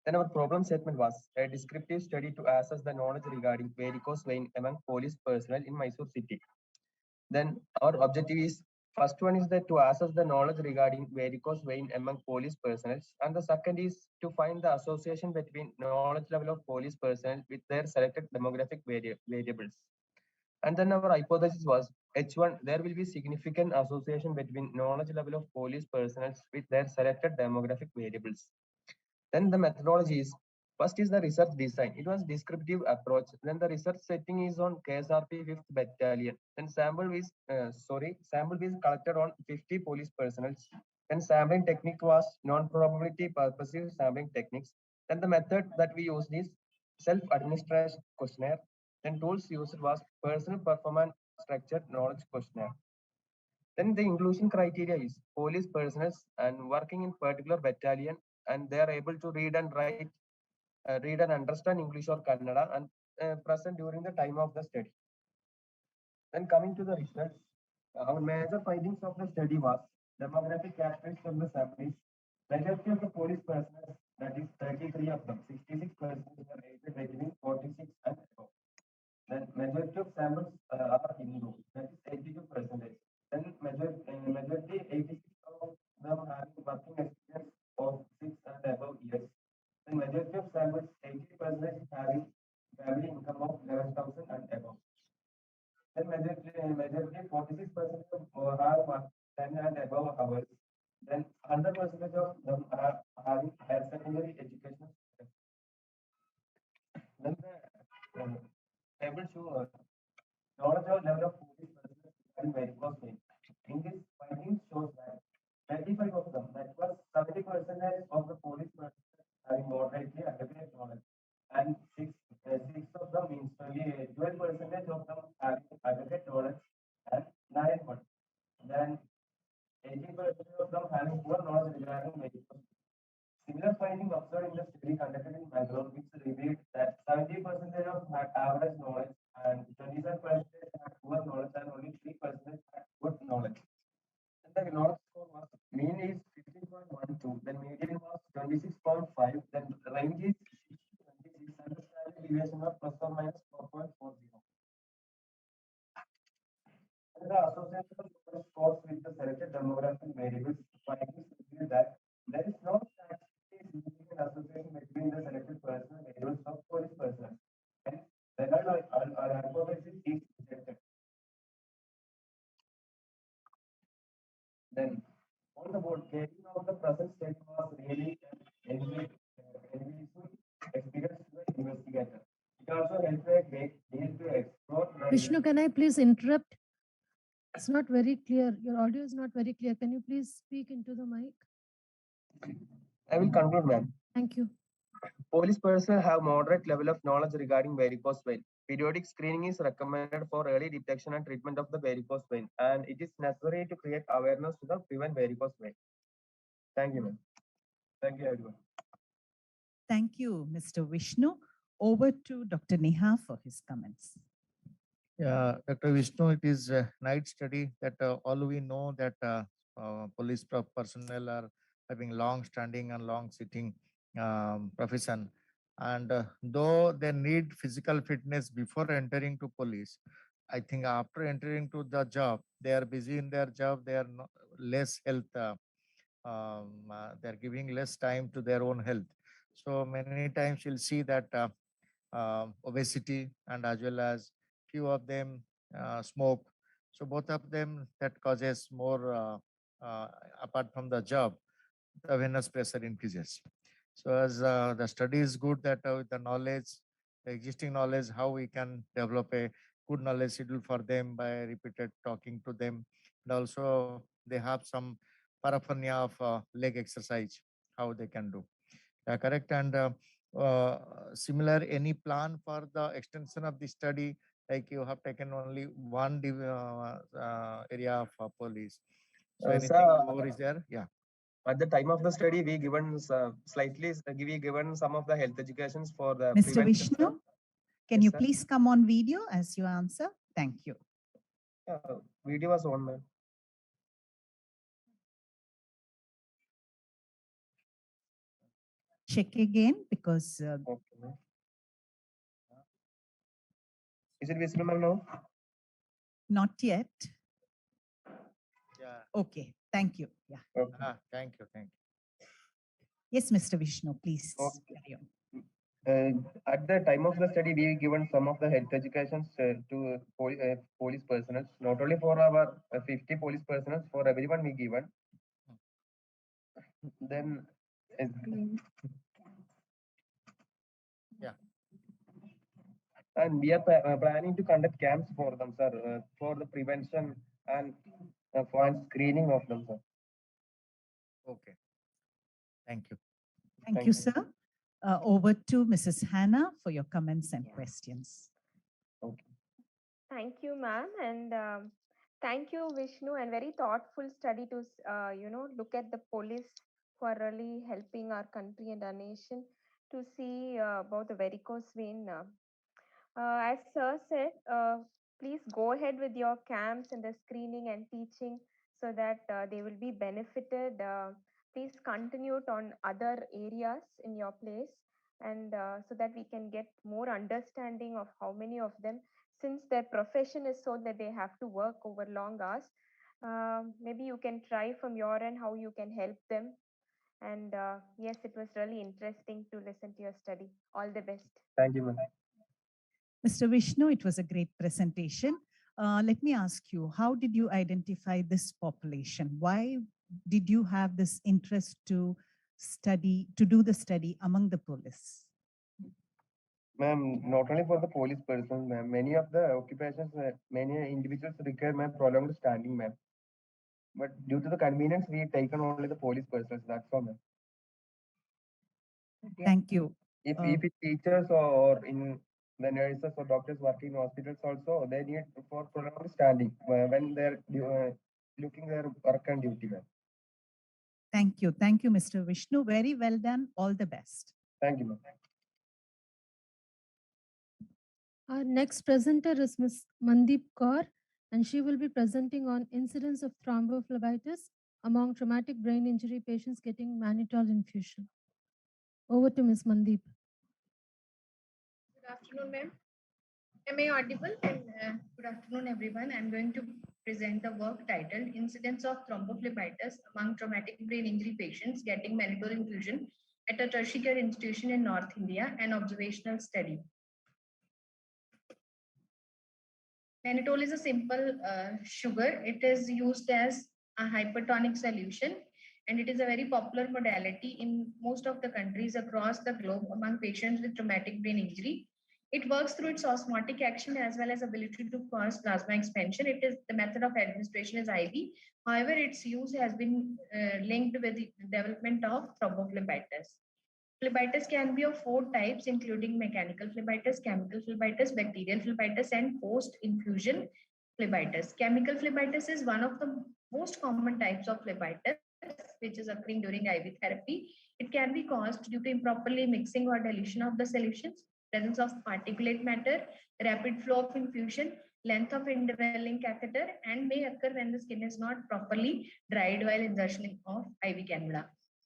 Then our problem statement was a descriptive study to assess the knowledge regarding varicose vein among police personnel in Mysore city. Then our objective is first one is that to assess the knowledge regarding varicose vein among police personnel, and the second is to find the association between knowledge level of police personnel with their selected demographic variables. And then our hypothesis was H1, there will be significant association between knowledge level of police personnel with their selected demographic variables. Then the methodology is first is the research design. It was descriptive approach. Then the research setting is on KSRP 5th Battalion. Then sample is collected on 50 police personnel. Then sampling technique was non-probability purposive sampling techniques. Then the method that we used is self-administration questionnaire. Then tools used was personal performance structured knowledge questionnaire. Then the inclusion criteria is police personnel and working in particular battalion, and they are able to read and understand English or Kannada and present during the time of the study. Then coming to the results, our major findings of the study was demographic characteristics of the samples. Majority of the police personnel, that is 33 of them, 66% were aged between 46 and above. Then majority of samples are Hindu, that is 82%. Then majority 86 of them having working experience of 6 and above years. Then majority of samples 80% having family income of 11,000 and above. Then majority 46% have 10 and above hours. Then 100% of them are having higher secondary education. Then the table show knowledge of level of police personnel and varicose vein. In this finding shows that 25 of them, that was 70% of the police personnel having moderately adequate knowledge, and six of them means only 12% of them having adequate knowledge, and 9 then 80% of them having poor knowledge regarding varicose. Similar finding observed in the study conducted in Bangalore, which revealed that 70% of had average knowledge and 27% had poor knowledge and only 3% had good knowledge. And the knowledge score was mean is 15.12, then median was 26.5, then range is 6 to 26, and the standard deviation was plus or minus 4.40. And the association of knowledge scores with the selected demographic variables findings reveal that there is no statistically significant association between the selected personal variables of police personnel. Hence, the null hypothesis is rejected. Then, on the board, carrying out the present state was really an enriching experience to the investigator. It also helped to explore the Vishnu, can I please interrupt? It's not very clear. Your audio is not very clear. Can you please speak into the mic? I will conclude, ma'am. Thank you. Police personnel have moderate level of knowledge regarding varicose vein. Periodic screening is recommended for early detection and treatment of the varicose vein, and it is necessary to create awareness to prevent varicose vein. Thank you, ma'am. Thank you, everyone. Thank you, Mr. Vishnu. Over to Dr. Neha for his comments. Yeah, Dr. Vishnu, it is a night study that all we know that police personnel are having long standing and long sitting profession. And though they need physical fitness before entering to police, I think after entering to the job, they are busy in their job, they are less health, they're giving less time to their own health. So many times you'll see that obesity and as well as few of them smoke. So both of them that causes more, apart from the job, the venous pressure increases. So as the study is good, that with the knowledge, the existing knowledge, how we can develop a good knowledge schedule for them by repeated talking to them. And also they have some paraphernalia of leg exercise, how they can do. Correct. And similar, any plan for the extension of the study, like you have taken only one area of police. So anything Sir, more is there? Yeah. at the time of the study, we given we given some of the health educations for the Mr. prevention. Vishnu, can Yes, you sir. please come on video as you answer? Thank you. Video was on, ma'am. Check again because Okay. Is it visible, ma'am, now? not yet. Yeah. Okay, thank you. Yeah. Okay. Thank you. Thank you. Yes, Mr. Vishnu, please Okay. carry on. At the time of the study, we given some of the health educations to police personnel, not only for our 50 police personnel, for everyone we given. Then, yeah. And we are planning to conduct camps for them, sir, for the prevention and for screening of them, sir. Okay. Thank you. Thank you, sir. Over to Mrs. Hannah for your comments and questions. Thank you, ma'am, and thank you, Vishnu, and very thoughtful study to look at the police who are really helping our country and our nation to see about the varicose vein. As Sir said, please go ahead with your camps and the screening and teaching so that they will be benefited. Please continue it on other areas in your place and so that we can get more understanding of how many of them, since their profession is so that they have to work over long hours. Maybe you can try from your end how you can help them. And yes, it was really interesting to listen to your study. All the best. Thank you, ma'am. Mr. Vishnu, it was a great presentation. Let me ask you, how did you identify this population? Why did you have this interest to do the study among the police? Ma'am, not only for the police persons, ma'am, many of the occupations, many individuals require, ma'am, prolonged standing, ma'am. But due to the convenience, we taken only the police persons. That's all, ma'am. Thank you. If it's teachers or in the nurses or doctors working in hospitals also, they need for prolonged standing when they're looking their work and duty, ma'am. Thank you. Thank you, Mr. Vishnu. Very well done. All the best. Thank you, ma'am. Our next presenter is Ms. Mandeep Kaur, and she will be presenting on incidence of thrombophlebitis among traumatic brain injury patients getting mannitol infusion. Over to Ms. Mandeep. Good afternoon, ma'am. Am I audible? And good afternoon, everyone. I'm going to present the work titled Incidence of Thrombophlebitis Among Traumatic Brain Injury Patients Getting Mannitol Infusion at a Tertiary Care Institution in North India, an observational study. Mannitol is a simple sugar. It is used as a hypertonic solution, and it is a very popular modality in most of the countries across the globe among patients with traumatic brain injury. It works through its osmotic action as well as ability to cause plasma expansion. It is the method of administration is IV. However, its use has been linked with the development of thrombophlebitis. Phlebitis can be of 4 types, including mechanical phlebitis, chemical phlebitis, bacterial phlebitis, and post-infusion phlebitis. Chemical phlebitis is one of the most common types of phlebitis, which is occurring during IV therapy. It can be caused due to improperly mixing or dilution of the solutions, presence of particulate matter, rapid flow of infusion, length of indwelling catheter, and may occur when the skin is not properly dried while insertion of IV cannula.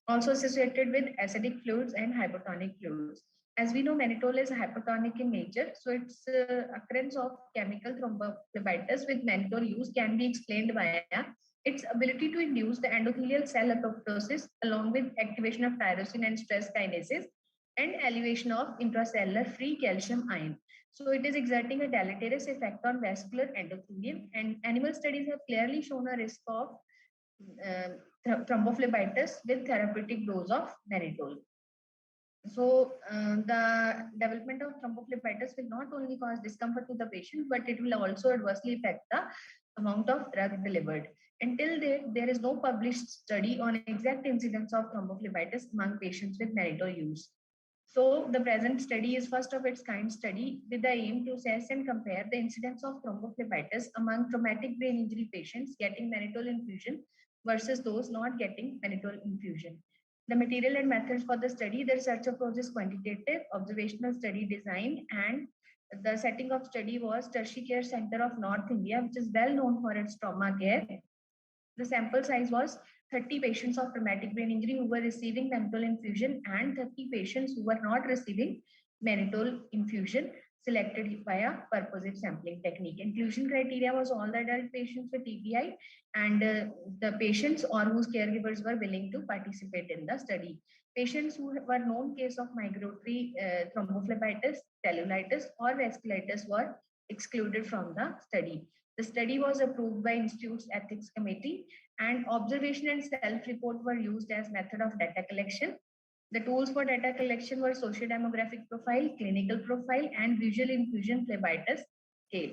Also associated with acidic fluids and hypertonic fluids. As we know, mannitol is hypertonic in nature, so its occurrence of chemical thrombophlebitis with mannitol use can be explained via its ability to induce the endothelial cell apoptosis along with activation of tyrosine and stress kinases and elevation of intracellular free calcium ion. So it is exerting a deleterious effect on vascular endothelium, and animal studies have clearly shown a risk of thrombophlebitis with therapeutic dose of mannitol. So the development of thrombophlebitis will not only cause discomfort to the patient, but it will also adversely affect the amount of drug delivered. Until date, there is no published study on exact incidence of thrombophlebitis among patients with mannitol use. So the present study is first of its kind study with the aim to assess and compare the incidence of thrombophlebitis among traumatic brain injury patients getting mannitol infusion versus those not getting mannitol infusion. The material and methods for the study, the research approach is quantitative, observational study design, and the setting of study was Tertiary Care Center of North India, which is well known for its trauma care. The sample size was 30 patients of traumatic brain injury who were receiving mannitol infusion and 30 patients who were not receiving mannitol infusion, selected via purposive sampling technique. Inclusion criteria was all the adult patients with TBI and the patients or whose caregivers were willing to participate in the study. Patients who were known case of migratory thrombophlebitis, cellulitis, or vasculitis were excluded from the study. The study was approved by Institute's Ethics Committee, and observation and self-report were used as method of data collection. The tools for data collection were socio-demographic profile, clinical profile, and visual infusion phlebitis scale.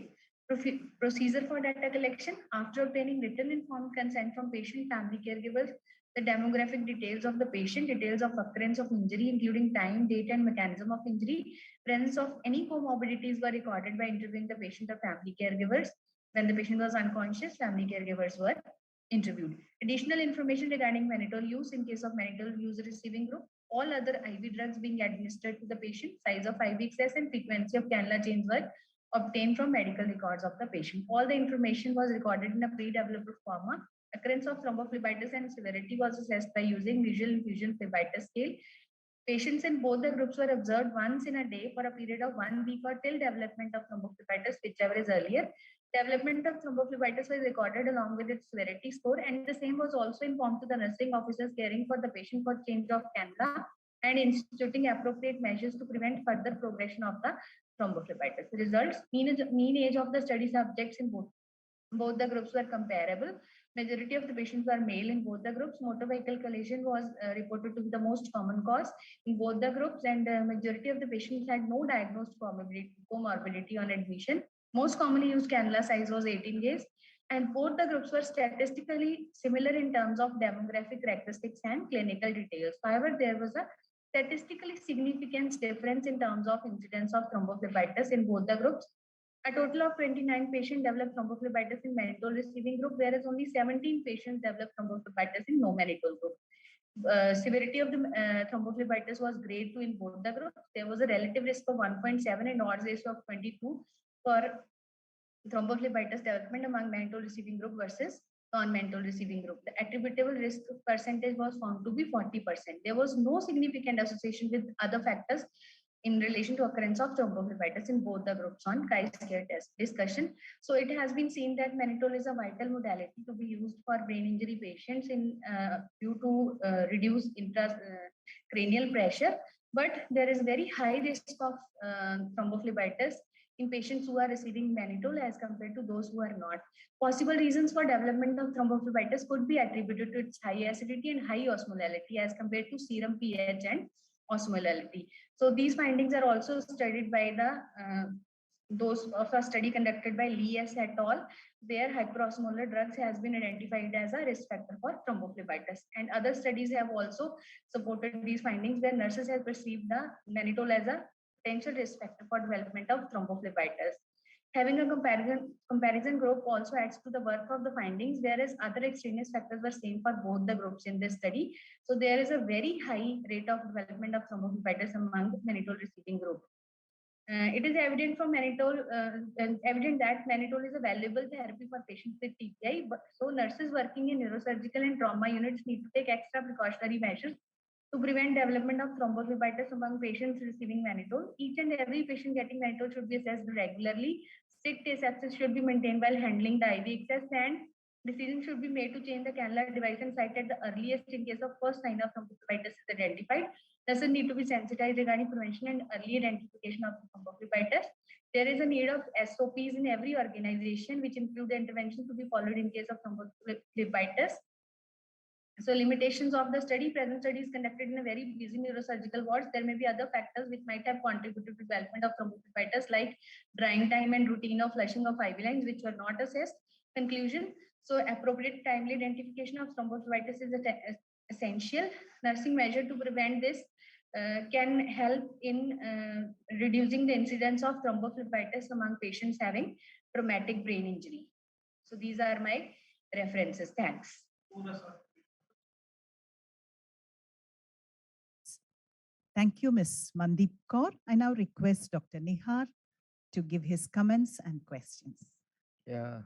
Procedure for data collection: after obtaining written informed consent from patient, family, caregivers, the demographic details of the patient, details of occurrence of injury, including time, date, and mechanism of injury, presence of any comorbidities were recorded by interviewing the patient or family caregivers. When the patient was unconscious, family caregivers were interviewed. Additional information regarding mannitol use in case of mannitol use receiving group, all other IV drugs being administered to the patient, size of IV excess and frequency of cannula change were obtained from medical records of the patient. All the information was recorded in a pre-developed format. Occurrence of thrombophlebitis and severity was assessed by using visual infusion phlebitis scale. Patients in both the groups were observed once in a day for a period of 1 week or till development of thrombophlebitis, whichever is earlier. Development of thrombophlebitis was recorded along with its severity score, and the same was also informed to the nursing officers caring for the patient for change of cannula and instituting appropriate measures to prevent further progression of the thrombophlebitis. Results: mean age of the study subjects in both the groups were comparable. Majority of the patients were male in both the groups. Motor vehicle collision was reported to be the most common cause in both the groups, and majority of the patients had no diagnosed comorbidity on admission. Most commonly used cannula size was 18 gauge, and both the groups were statistically similar in terms of demographic characteristics and clinical details. However, there was a statistically significant difference in terms of incidence of thrombophlebitis in both the groups. A total of 29 patients developed thrombophlebitis in mannitol receiving group, whereas only 17 patients developed thrombophlebitis in no mannitol group. Severity of the thrombophlebitis was grade 2 in both the groups. There was a relative risk of 1.7 and odds ratio of 22 for thrombophlebitis development among mannitol receiving group versus non-mannitol receiving group. The attributable risk percentage was found to be 40%. There was no significant association with other factors in relation to occurrence of thrombophlebitis in both the groups on chi-square test discussion. So it has been seen that mannitol is a vital modality to be used for brain injury patients in due to reduce intracranial pressure, but there is very high risk of thrombophlebitis in patients who are receiving mannitol as compared to those who are not. Possible reasons for development of thrombophlebitis could be attributed to its high acidity and high osmolality as compared to serum pH and osmolality. So these findings are also studied by the those of a study conducted by Lee et al., where hyperosmolar drugs has been identified as a risk factor for thrombophlebitis. And other studies have also supported these findings, where nurses have perceived the mannitol as a potential risk factor for development of thrombophlebitis. Having a comparison group also adds to the work of the findings, whereas other extraneous factors were same for both the groups in this study. So there is a very high rate of development of thrombophlebitis among the mannitol receiving group. It is evident from evident that mannitol is a valuable therapy for patients with TBI. But so nurses working in neurosurgical and trauma units need to take extra precautionary measures to prevent development of thrombophlebitis among patients receiving mannitol. Each and every patient getting mannitol should be assessed regularly. Strict asepsis should be maintained while handling the IV excess, and decision should be made to change the cannula device and site at the earliest in case of first sign of thrombophlebitis is identified. Nurses need to be sensitized regarding prevention and early identification of thrombophlebitis. There is a need of SOPs in every organization, which include the interventions to be followed in case of thrombophlebitis. So limitations of the study, present study is conducted in a very busy neurosurgical wards. There may be other factors which might have contributed to development of thrombophlebitis like drying time and routine of flushing of IV lines, which were not assessed. Conclusion, so appropriate timely identification of thrombophlebitis is essential. Nursing measure to prevent this can help in reducing the incidence of thrombophlebitis among patients having traumatic brain injury. So these are my references. Thanks. Thank you, Ms. Mandeep Kaur. I now request Dr. Nihar to give his comments and questions. Yeah,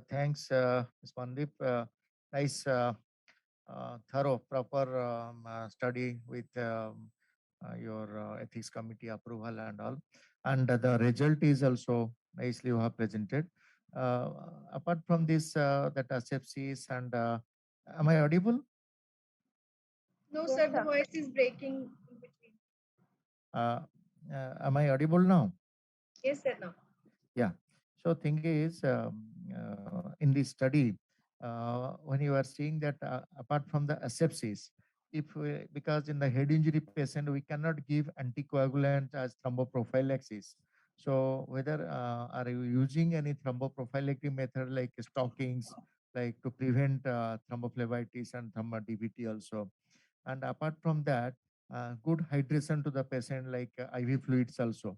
thanks, Ms. Mandeep. Nice, thorough, proper study with your ethics committee approval and all. And the result is also nicely you have presented. Apart from this, that asepsis and am I audible? No, sir, the voice is breaking in between. Am I audible now? Yes, sir, no. Yeah. So thing is, in this study, when you are seeing that apart from the asepsis, because in the head injury patient, we cannot give anticoagulant as thromboprophylaxis. So whether are you using any thromboprophylactic method like stockings, like to prevent thrombophlebitis and DVT also. And apart from that, good hydration to the patient like IV fluids also.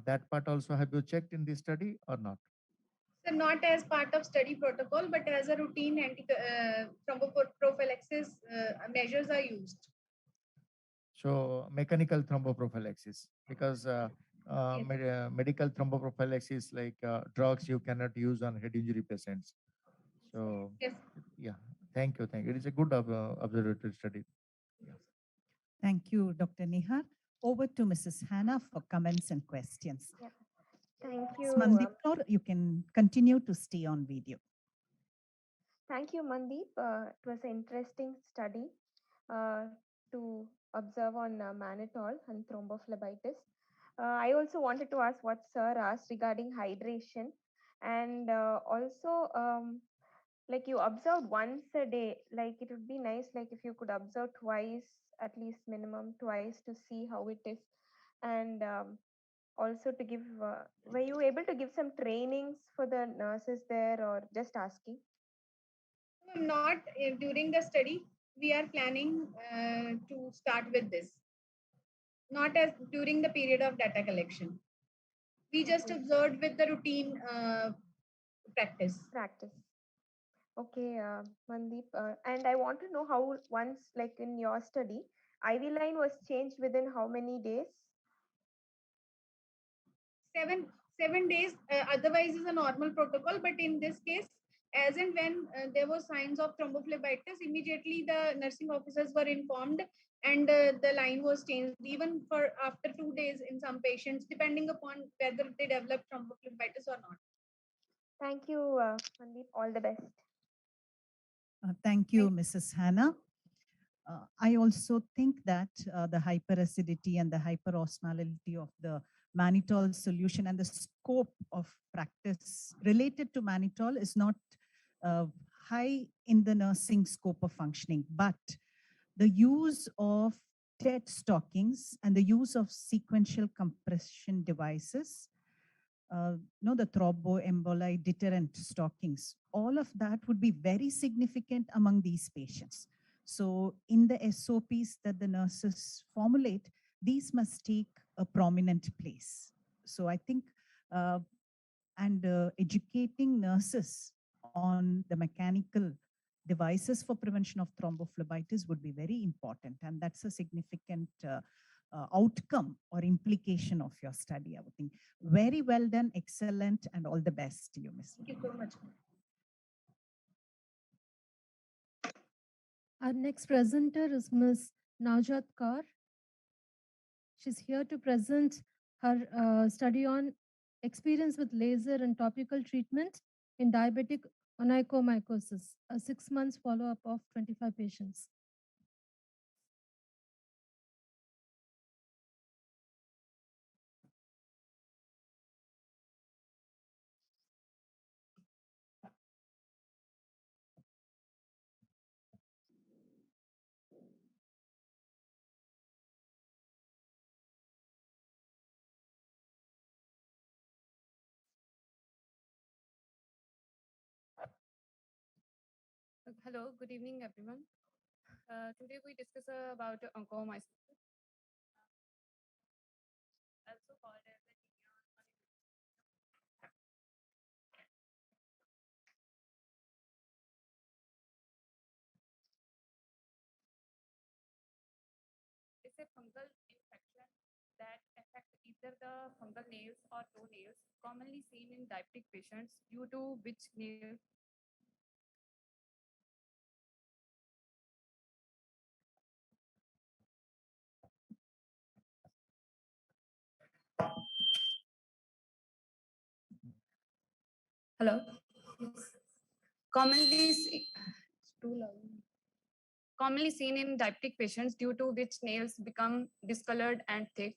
That part also have you checked in this study or not? So not as part of study protocol, but as a routine thromboprophylaxis measures are used. So mechanical thromboprophylaxis, because medical thromboprophylaxis like drugs you cannot use on head injury patients. So yes. Yeah, thank you. It is a good observatory study. Thank you, Dr. Nihar. Over to Mrs. Hannah for comments and questions. Yeah. Thank Ms. you. Mandeep Kaur, you can continue to stay on video. Thank you, Mandeep. It was an interesting study to observe on mannitol and thrombophlebitis. I also wanted to ask what Sir asked regarding hydration, and also like you observed once a day. Like it would be nice, like if you could observe twice, at least minimum twice, to see how it is, and also to give. Were you able to give some trainings for the nurses there, or just asking? Not during the study. We are planning to start with this. Not as during the period of data collection. We just observed with the routine practice. Okay, Mandeep, and I want to know how once, like in your study, IV line was changed within how many days? 7 days. Otherwise, is a normal protocol, but in this case, as and when there were signs of thrombophlebitis, immediately the nursing officers were informed, and the line was changed. Even for after 2 days in some patients, depending upon whether they develop thrombophlebitis or not. Thank you, Mandeep. All the best. Thank you, Mrs. Hannah. I also think that the hyperacidity and the hyperosmolality of the mannitol solution and the scope of practice related to mannitol is not high in the nursing scope of functioning, but the use of TET stockings and the use of sequential compression devices, the thromboemboli deterrent stockings, all of that would be very significant among these patients. So in the SOPs that the nurses formulate, these must take a prominent place. So I think, educating nurses on the mechanical devices for prevention of thrombophlebitis would be very important. And that's a significant outcome or implication of your study, I would think. Very well done, excellent, and all the best to you, Ms. Thank you so much. Our next presenter is Ms. Najat Kaur. She's here to present her study on experience with laser and topical treatment in diabetic onychomycosis, a 6 months follow-up of 25 patients. Hello, good evening, everyone. Today we discuss about oncomycin, also called as it's a fungal infection that affects either the fungal nails or toenails, commonly seen in diabetic patients, due to which nail hello. Commonly, it's too loud. Commonly seen in diabetic patients, due to which nails become discolored and thick.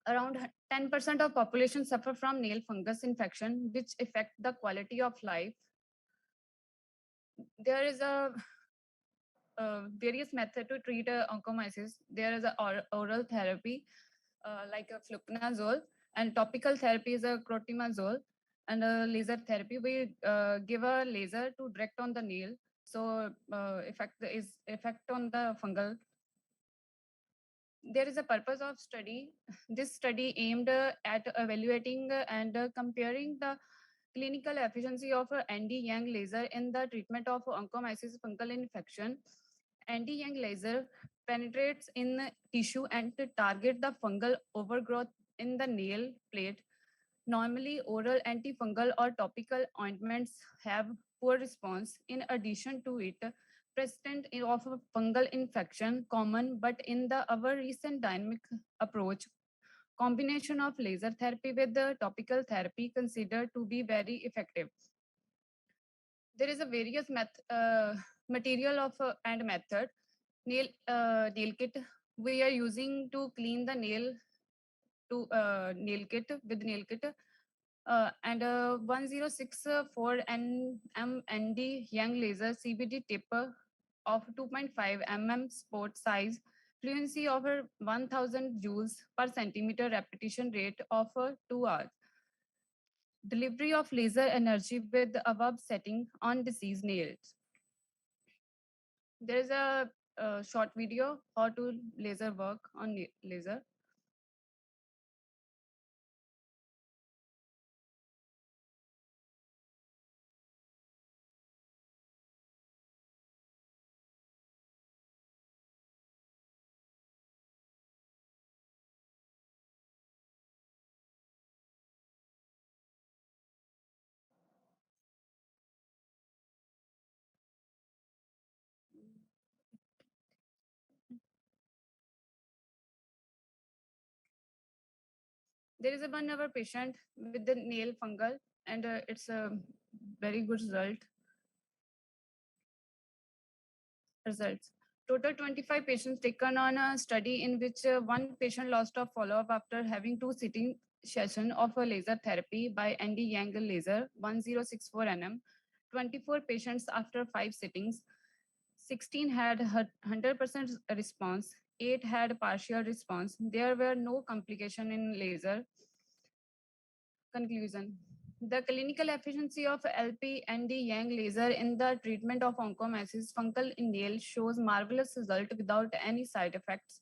Around 10% of population suffer from nail fungus infection, which affect the quality of life. There is a various method to treat onychomycosis. There is a oral therapy like a fluconazole, and topical therapy is a clotrimazole, and a laser therapy. We give a laser to direct on the nail, so effect on the fungal. There is a purpose of study. This study aimed at evaluating and comparing the clinical efficacy of ND-Yang laser in the treatment of onychomycosis fungal infection. ND-Yang laser penetrates in tissue and to target the fungal overgrowth in the nail plate. Normally, oral antifungal or topical ointments have poor response. In addition to it, present of a fungal infection common, but in the our recent dynamic approach, combination of laser therapy with the topical therapy considered to be very effective. There is a various material of and method. Nail kit we are using to clean the nail to nail kit with nail kit and 1064 ND Young laser CBD tip of 2.5 sport size, fluency of 1000 joules per centimeter, repetition rate of 2 hours. Delivery of laser energy with above setting on diseased nails. There is a short video how to laser work on laser. There is a 1 hour patient with the nail fungal, and it's a very good results. Total 25 patients taken on a study in which one patient lost of follow-up after having 2 sitting session of a laser therapy by ND Yang laser 1064 nm. 24 patients after 5 sittings. 16 had 100% response. 8 had partial response. There were no complication in laser. Conclusion. The clinical efficiency of LP-ND Yang laser in the treatment of onychomycosis fungal in nail shows marvelous result without any side effects.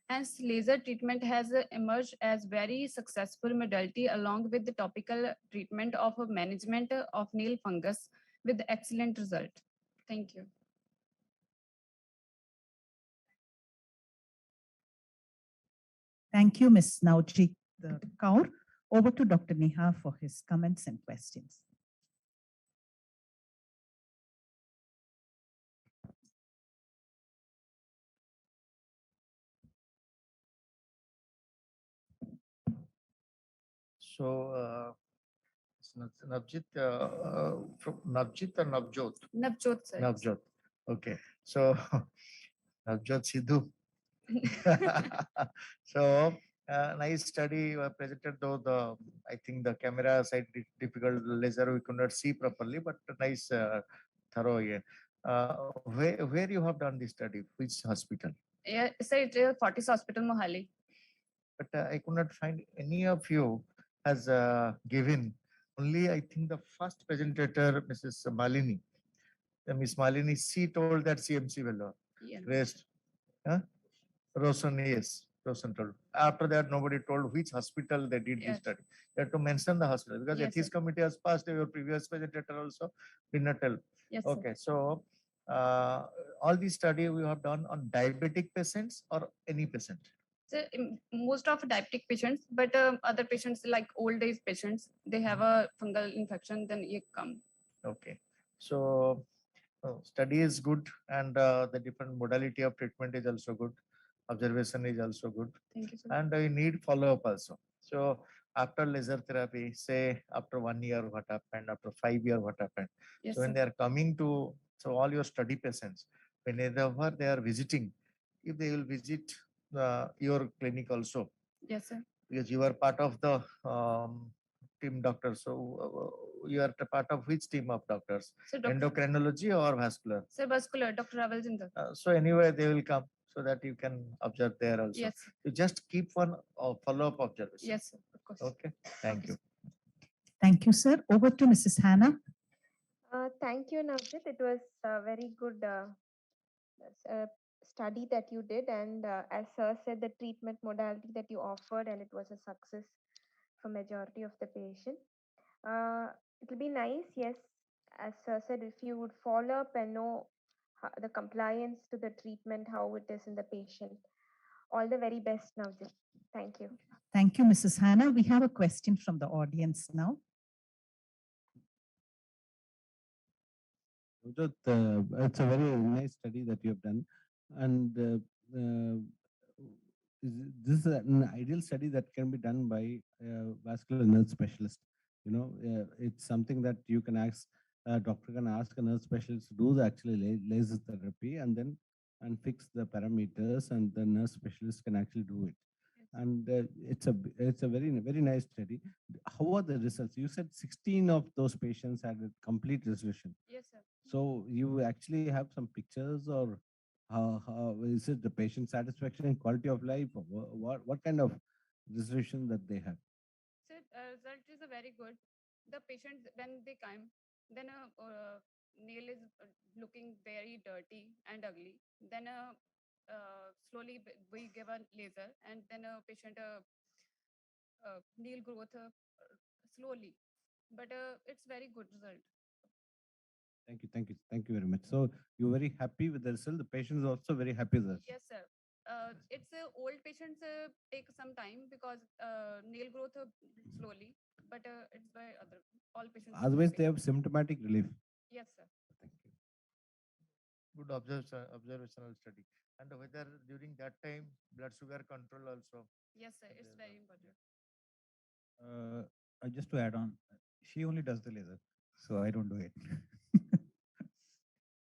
Hence, laser treatment has emerged as very successful modality along with the topical treatment of management of nail fungus with excellent result. Thank you. Thank you, Ms. Naujit Kaur. Over to Dr. Neha for his comments and questions. So, Navjit, from Navjit or Navjot? Navjot, sir. Navjot. Okay. So, Navjot Sidhu. So, nice study presented, though I think the camera side difficult, laser we could not see properly, but nice, thorough. Yeah. Where you have done this study? Which hospital? Yeah, sir, it's Fortis Hospital, Mohali. But I could not find any of you has given. Only I think the first presenter, Mrs. Malini. Miss Malini, she told that CMC Vellore. Yes. Rest. Huh? Rosen, yes. Rosen told. After that, nobody told which hospital they did this Yes. study. They have to mention the hospital because Yes, ethics sir. committee has passed. Your previous presentator also did not tell. Yes, sir. Okay, so all these study we have done on diabetic patients or any patient. So most of diabetic patients, but other patients like old age patients, they have a fungal infection, then it come. Okay, so study is good and the different modality of treatment is also good. Observation is also good. Thank you, sir. And I need follow up also. So after laser therapy, say after 1 year, what happened? After 5 years, what happened? Yes, So when sir. they are coming to, so all your study patients, whenever they are visiting, if they will visit your clinic also, Yes, sir. because you are part of the team doctors. So you are part of which team of doctors? So Endocrinology or vascular? Sir, vascular, Dr. Ravaljinder. So anyway, they will come so that you can observe there also. Yes, sir. You just keep one follow-up observation. Yes, sir. Of course. Okay. Thank you. Thank you, sir. Over to Mrs. Hannah. Thank you, Navjit. It was a very good study that you did, and as Sir said, the treatment modality that you offered, and it was a success for majority of the patient. It will be nice, yes, as Sir said, if you would follow up and know the compliance to the treatment, how it is in the patient. All the very best, Navjit. Thank you. Thank you, Mrs. Hannah. We have a question from the audience now. It's a very nice study that you have done, and this is an ideal study that can be done by vascular nurse specialist. It's something that you can ask a doctor can ask a nurse specialist to do the actually laser therapy and fix the parameters, and the nurse specialist can actually do it. And it's a very nice study. How are the results? You said 16 of those patients had a complete resolution. Yes, sir. So you actually have some pictures, or how is it the patient satisfaction and quality of life? Or what kind of resolution that they have? So result is a very good. The patients when they come, then a nail is looking very dirty and ugly. Then slowly we give a laser, and then a patient nail growth slowly, but it's very good result. Thank you very much. So you're very happy with the result. The patient is also very happy with the result. Yes, sir. It's old patients take some time because nail growth slowly, but it's by other all patients. is Otherwise, happy. they have symptomatic relief. Yes, sir. Good observational study. And whether during that time blood sugar control also. Yes, sir. It's very important. Just to add on, she only does the laser, so I don't do it.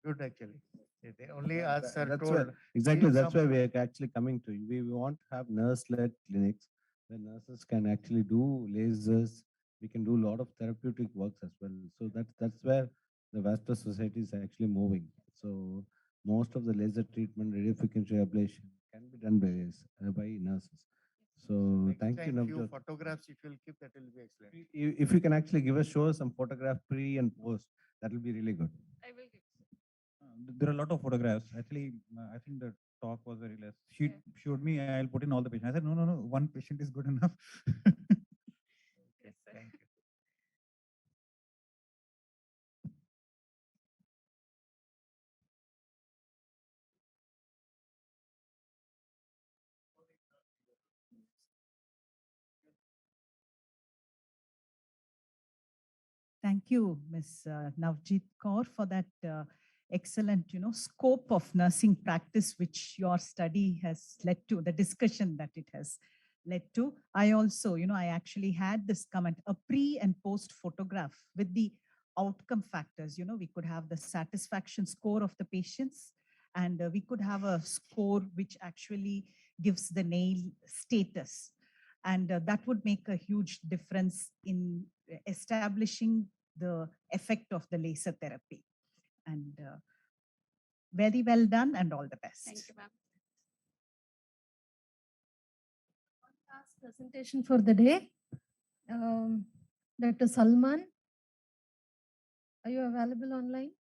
Good actually. They only Yeah, as sir that's told. exactly. give That's some- why we are actually coming to you. We want to have nurse-led clinics where nurses can actually do lasers. We can do a lot of therapeutic works as well. So that's where the vascular society is actually moving. So most of the laser treatment, radiofrequency ablation can be done by nurses. So thank you, Next time few Navjot. photographs if you'll keep, that will be excellent. If you can actually give us show us some photograph pre and post, that will be really good. I will give. There are a lot of photographs. Actually, I think the talk was very less. She showed me, I'll put in all the patients. I said, no, one patient is good enough. Yes, sir. Thank you. Thank you, Ms. Navjit Kaur, for that excellent, scope of nursing practice, which your study has led to, the discussion that it has led to. I also, I actually had this comment, a pre and post photograph with the outcome factors. We could have the satisfaction score of the patients, and we could have a score which actually gives the nail status. And that would make a huge difference in establishing the effect of the laser therapy. And very well done, and all the best. Thank you, ma'am. Last presentation for the day. Dr. Salman, are you available online?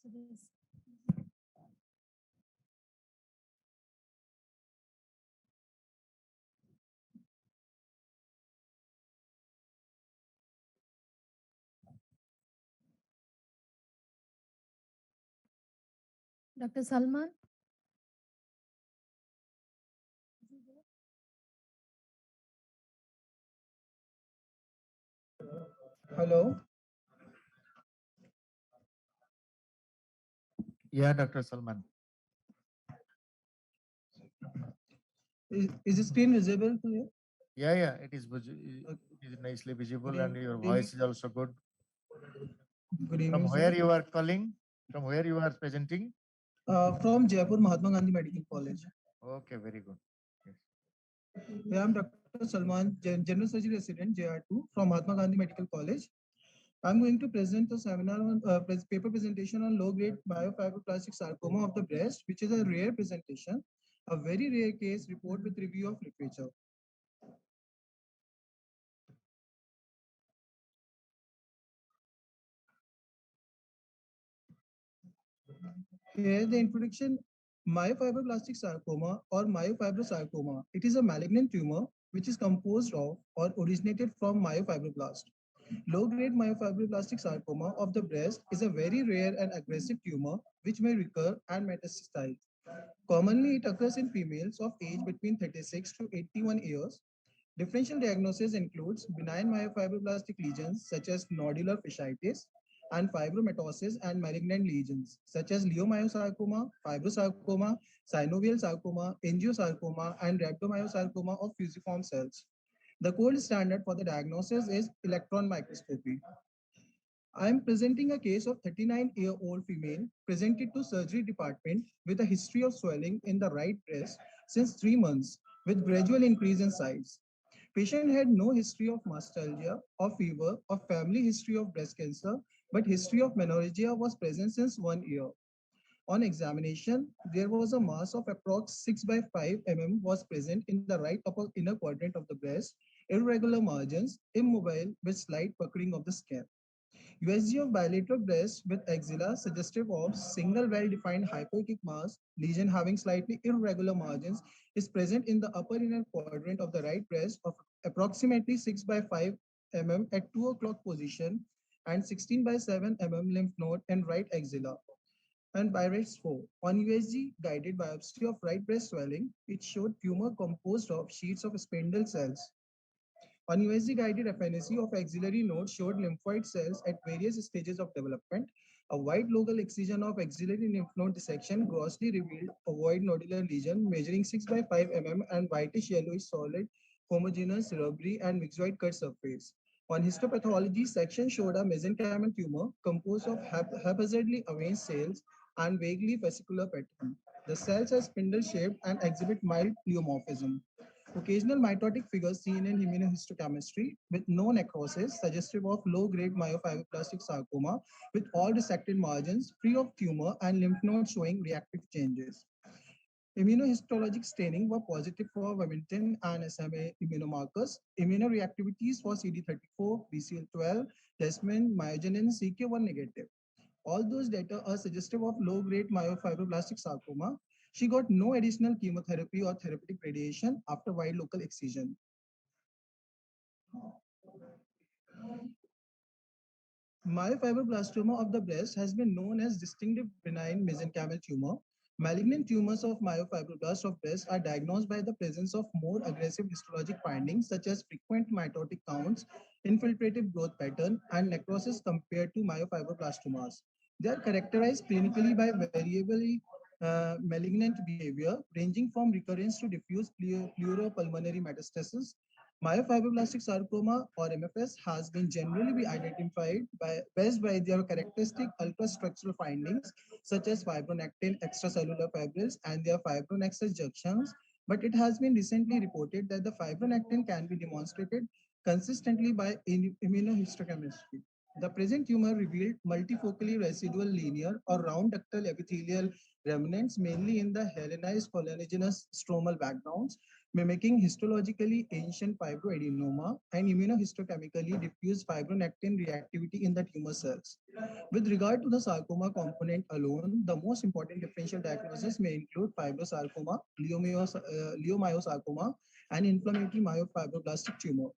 Dr. Salman? Hello. Yeah, Dr. Salman. Is the screen visible to you? Yeah, it is nicely visible and your voice is also good. Good From evening, where sir. you are calling? From where you are presenting? From Jaipur Mahatma Gandhi Medical College. Okay, very good. Yes. Yeah, I'm Dr. Salman, General Surgery Resident, JR2 from Mahatma Gandhi Medical College. I'm going to present a seminar on paper presentation on low-grade myofibroblastic sarcoma of the breast, which is a rare presentation, a very rare case report with review of literature. Here the introduction, myofibroblastic sarcoma or myofibrosarcoma. It is a malignant tumor which is composed of or originated from myofibroblast. Low-grade myofibroblastic sarcoma of the breast is a very rare and aggressive tumor which may recur and metastasize. Commonly, it occurs in females of age between 36 to 81 years. Differential diagnosis includes benign myofibroblastic lesions such as nodular fasciitis and fibromatosis and malignant lesions such as leiomyosarcoma, fibrosarcoma, synovial sarcoma, angiosarcoma, and rhabdomyosarcoma of fusiform cells. The gold standard for the diagnosis is electron microscopy. I am presenting a case of 39-year-old female presented to surgery department with a history of swelling in the right breast since 3 months with gradual increase in size. Patient had no history of mastalgia or fever or family history of breast cancer, but history of menorrhagia was present since 1 year. On examination, there was a mass of approx 6 by 5 mm was present in the right upper inner quadrant of the breast, irregular margins, immobile with slight puckering of the scalp. USG of bilateral breast with axilla suggestive of single well-defined hypoechoic mass, lesion having slightly irregular margins, is present in the upper inner quadrant of the right breast of approximately 6 by 5 mm at 2 o'clock position and 16 by 7 mm lymph node and right axilla. And by rates 4. On USG guided biopsy of right breast swelling, it showed tumor composed of sheets of spindle cells. On USG guided FNAC of axillary node showed lymphoid cells at various stages of development. A wide local excision of axillary lymph node dissection grossly revealed a void nodular lesion measuring 6 by 5 mm and whitish yellowish solid homogeneous cerebri and myxoid cut surface. On histopathology, section showed a mesenchymal tumor composed of haphazardly arranged cells and vaguely fascicular pattern. The cells are spindle shaped and exhibit mild pleomorphism. Occasional mitotic figures seen in immunohistochemistry with no necrosis suggestive of low-grade myofibroblastic sarcoma with all resected margins, free of tumor and lymph nodes showing reactive changes. Immunohistologic staining were positive for Vimentin and SMA immunomarkers. Immunoreactivities for CD34, BCL12, desmin, myogenin, CK1 negative. All those data are suggestive of low-grade myofibroblastic sarcoma. She got no additional chemotherapy or therapeutic radiation after wide local excision. Myofibroblastoma of the breast has been known as distinctive benign mesenchymal tumor. Malignant tumors of myofibroblast of breast are diagnosed by the presence of more aggressive histologic findings such as frequent mitotic counts, infiltrative growth pattern, and necrosis compared to myofibroblastomas. They are characterized clinically by variably malignant behavior ranging from recurrence to diffuse pleuropulmonary metastasis. Myofibroblastic sarcoma or MFS has been generally be identified best by their characteristic ultrastructural findings such as fibronectin, extracellular fibrils, and their fibronexus junctions. But it has been recently reported that the fibronectin can be demonstrated consistently by immunohistochemistry. The present tumor revealed multifocally residual linear or round ductal epithelial remnants mainly in the Hellenized collagenous stromal backgrounds. mimicking histologically ancient fibroadenoma and immunohistochemically diffuse fibronectin reactivity in the tumor cells. With regard to the sarcoma component alone, the most important differential diagnosis may include fibrosarcoma, leiomyosarcoma, and inflammatory myofibroblastic tumor.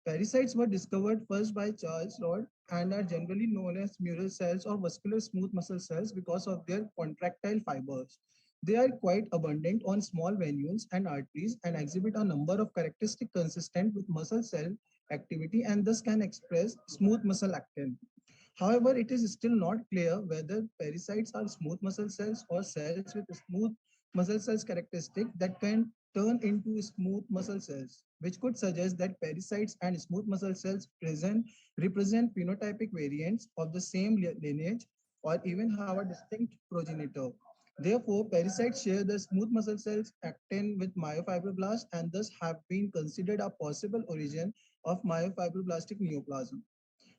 Parasites were discovered first by Charles Rod and are generally known as mural cells or vascular smooth muscle cells because of their contractile fibers. They are quite abundant on small venules and arteries and exhibit a number of characteristics consistent with muscle cell activity and thus can express smooth muscle actin. However, it is still not clear whether parasites are smooth muscle cells or cells with smooth muscle cells characteristic that can turn into smooth muscle cells, which could suggest that parasites and smooth muscle cells present represent phenotypic variants of the same lineage or even have a distinct progenitor. Therefore, parasites share the smooth muscle cells actin with myofibroblasts and thus have been considered a possible origin of myofibroblastic neoplasm.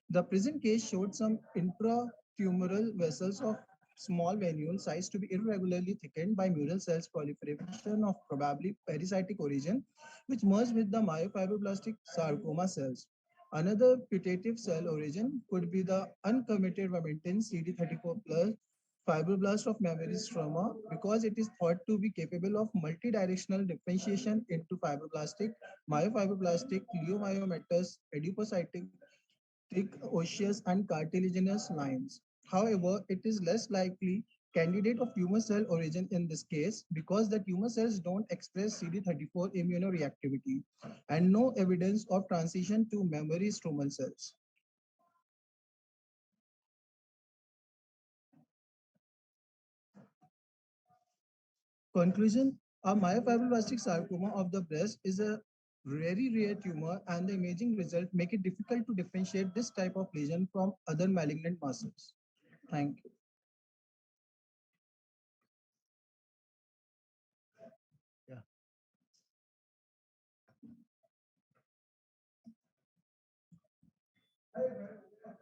The present case showed some intratumoral vessels of small venule size to be irregularly thickened by mural cells proliferation of probably parasitic origin, which merged with the myofibroblastic sarcoma cells. Another putative cell origin could be the uncommitted Vermentin CD34 plus fibroblast of mammary stroma because it is thought to be capable of multidirectional differentiation into fibroblastic, myofibroblastic, leiomyomatous, adipocytic, thick, osseous, and cartilaginous lines. However, it is less likely candidate of tumor cell origin in this case because the tumor cells don't express CD34 immunoreactivity and no evidence of transition to memory stromal cells. Conclusion, a myofibroblastic sarcoma of the breast is a very rare tumor and the imaging results make it difficult to differentiate this type of lesion from other malignant masses. Thank you.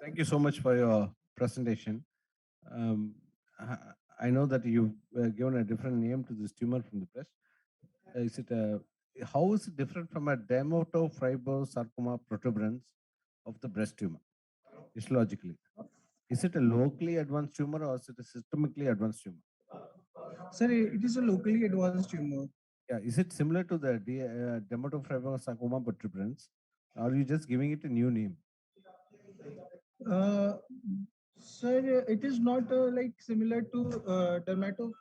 Thank you so much for your presentation. Um, I I know that you've given a different name to this tumor from the breast. Is it a, how is it different from a dermatofibrosarcoma protuberance of the breast tumor, histologically? Is it a locally advanced tumor or is it a systemically advanced tumor? Sir, it is a locally advanced tumor. Yeah, is it similar to the dermatofibrosarcoma protuberance? Or are you just giving it a new name? Uh, Sir, it is not like similar to dermato.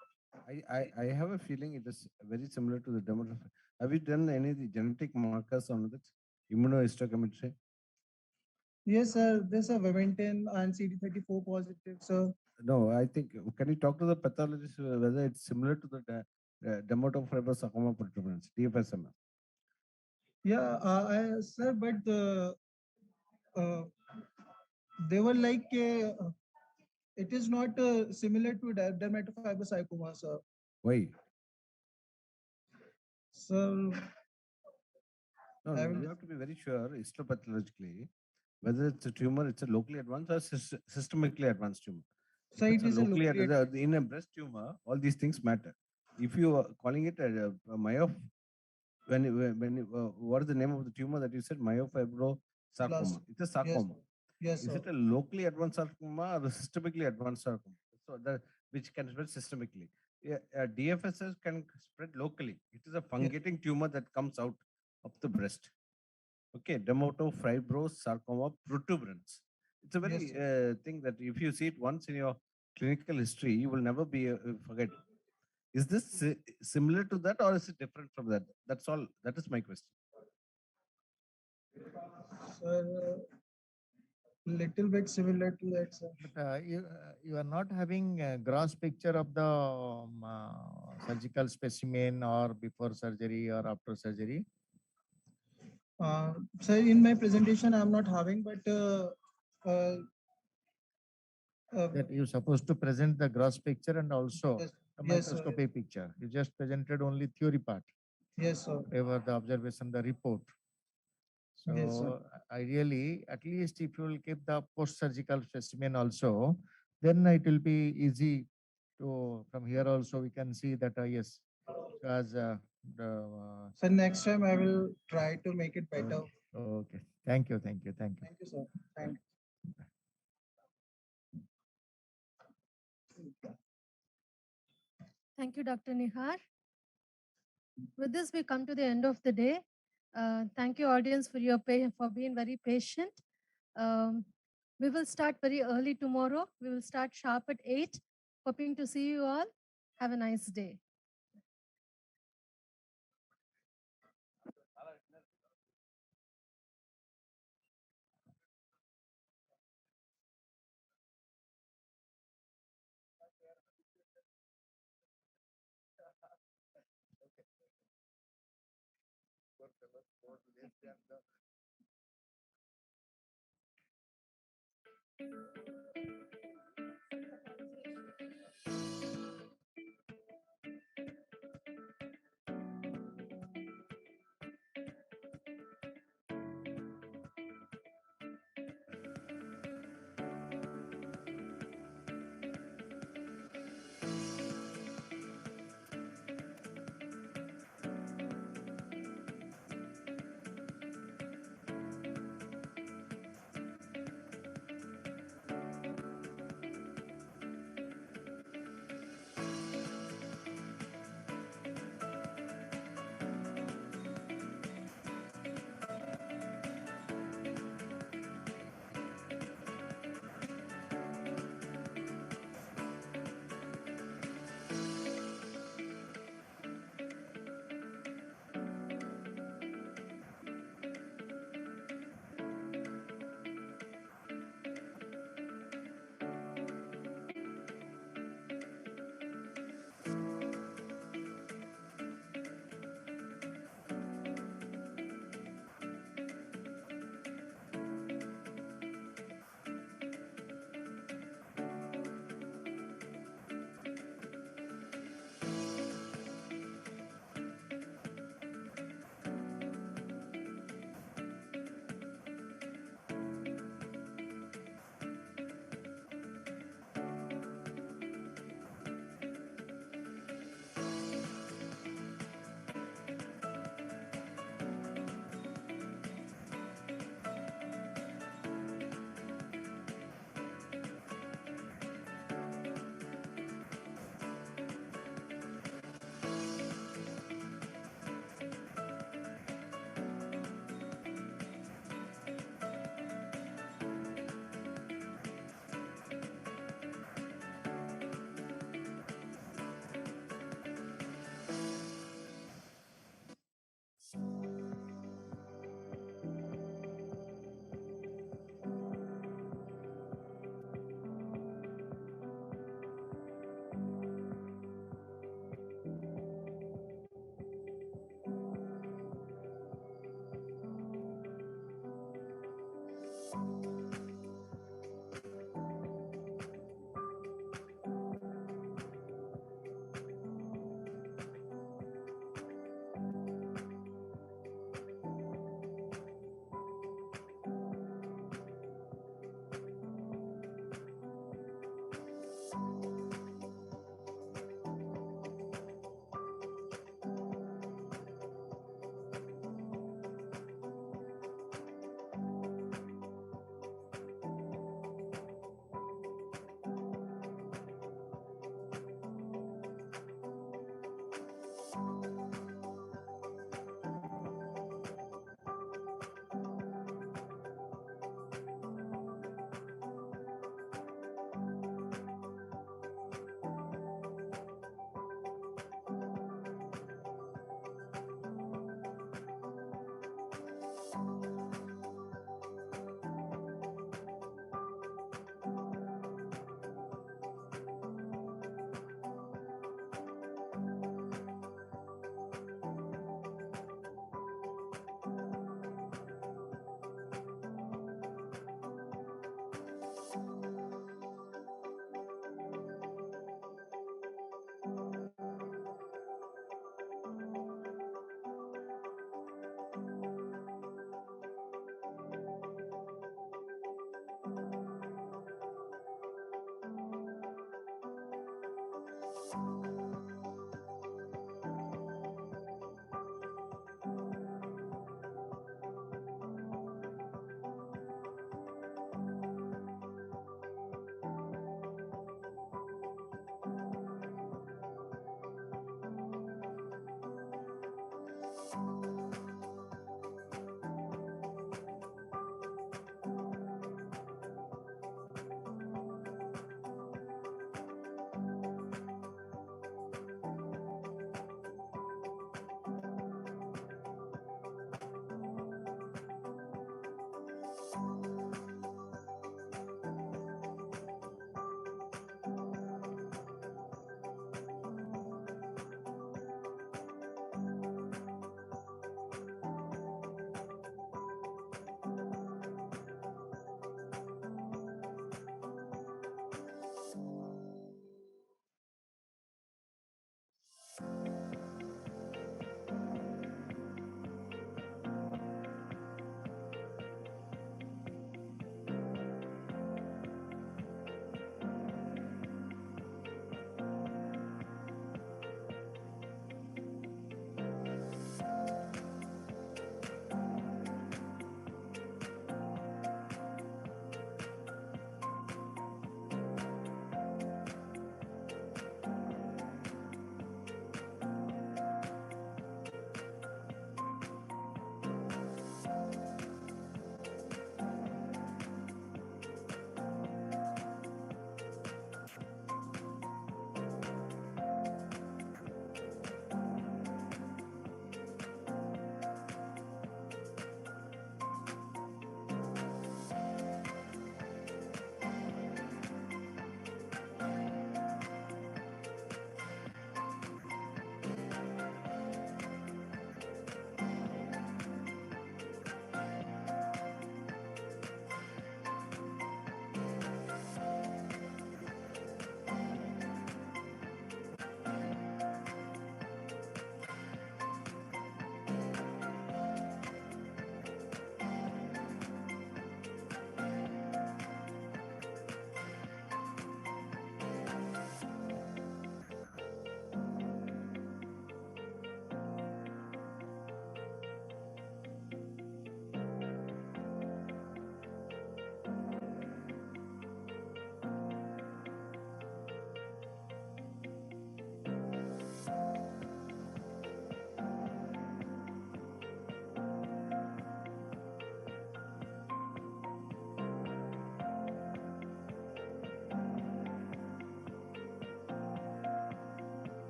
I have a feeling it is very similar to the dermatophobia. Have you done any of the genetic markers on it? Immunohistochemistry? Yes, sir. There's a Vermentin and CD34 positive, sir. No, I think, can you talk to the pathologist whether it's similar to the dermatofibrosarcoma protuberance, DFSMS? Yeah, sir, but uh, they were like, it is not similar to dermatofibrosarcoma, sir. Why? So, No, I no, will you have to be very sure histopathologically whether it's a tumor, it's a locally advanced or systemically advanced tumor. If So it's it a is a locally locally in a breast tumor, all these things matter. If you are calling it a what is the name of the tumor that you said? Myofibrosarcoma. It's a Yes, sarcoma. yes, Is sir. it a locally advanced sarcoma or a systemically advanced sarcoma? So that which can spread systemically. Yeah, DFSS can spread locally. It is a fungating tumor that comes out of the breast. Okay, dermatofibrosarcoma protuberance. It's a very thing that if you see it once in your clinical history, you will never be forget. Is this similar to that or is it different from that? That's all. That is my question. Sir, little bit similar to that, sir. But you are not having a gross picture of the surgical specimen or before surgery or after surgery. Sir, in my presentation, I'm not having, but uh, that you're supposed to present the gross picture and also yes, the yes, sir. microscopic picture. You just presented only theory part. Yes, sir. Whatever the observation, the report. So Yes, sir. ideally, at least if you will keep the post-surgical specimen also, then it will be easy to, from here also we can see that, yes, as So next time I will try to make it better. Okay. Thank you. Thank you. Thank you. Thank you, sir. Thank Thank you, Dr. Nihar. With this, we come to the end of the day. Thank you, audience, for your for being very patient. We will start very early tomorrow. We will start sharp at 8. Hoping to see you all. Have a nice day. Okay.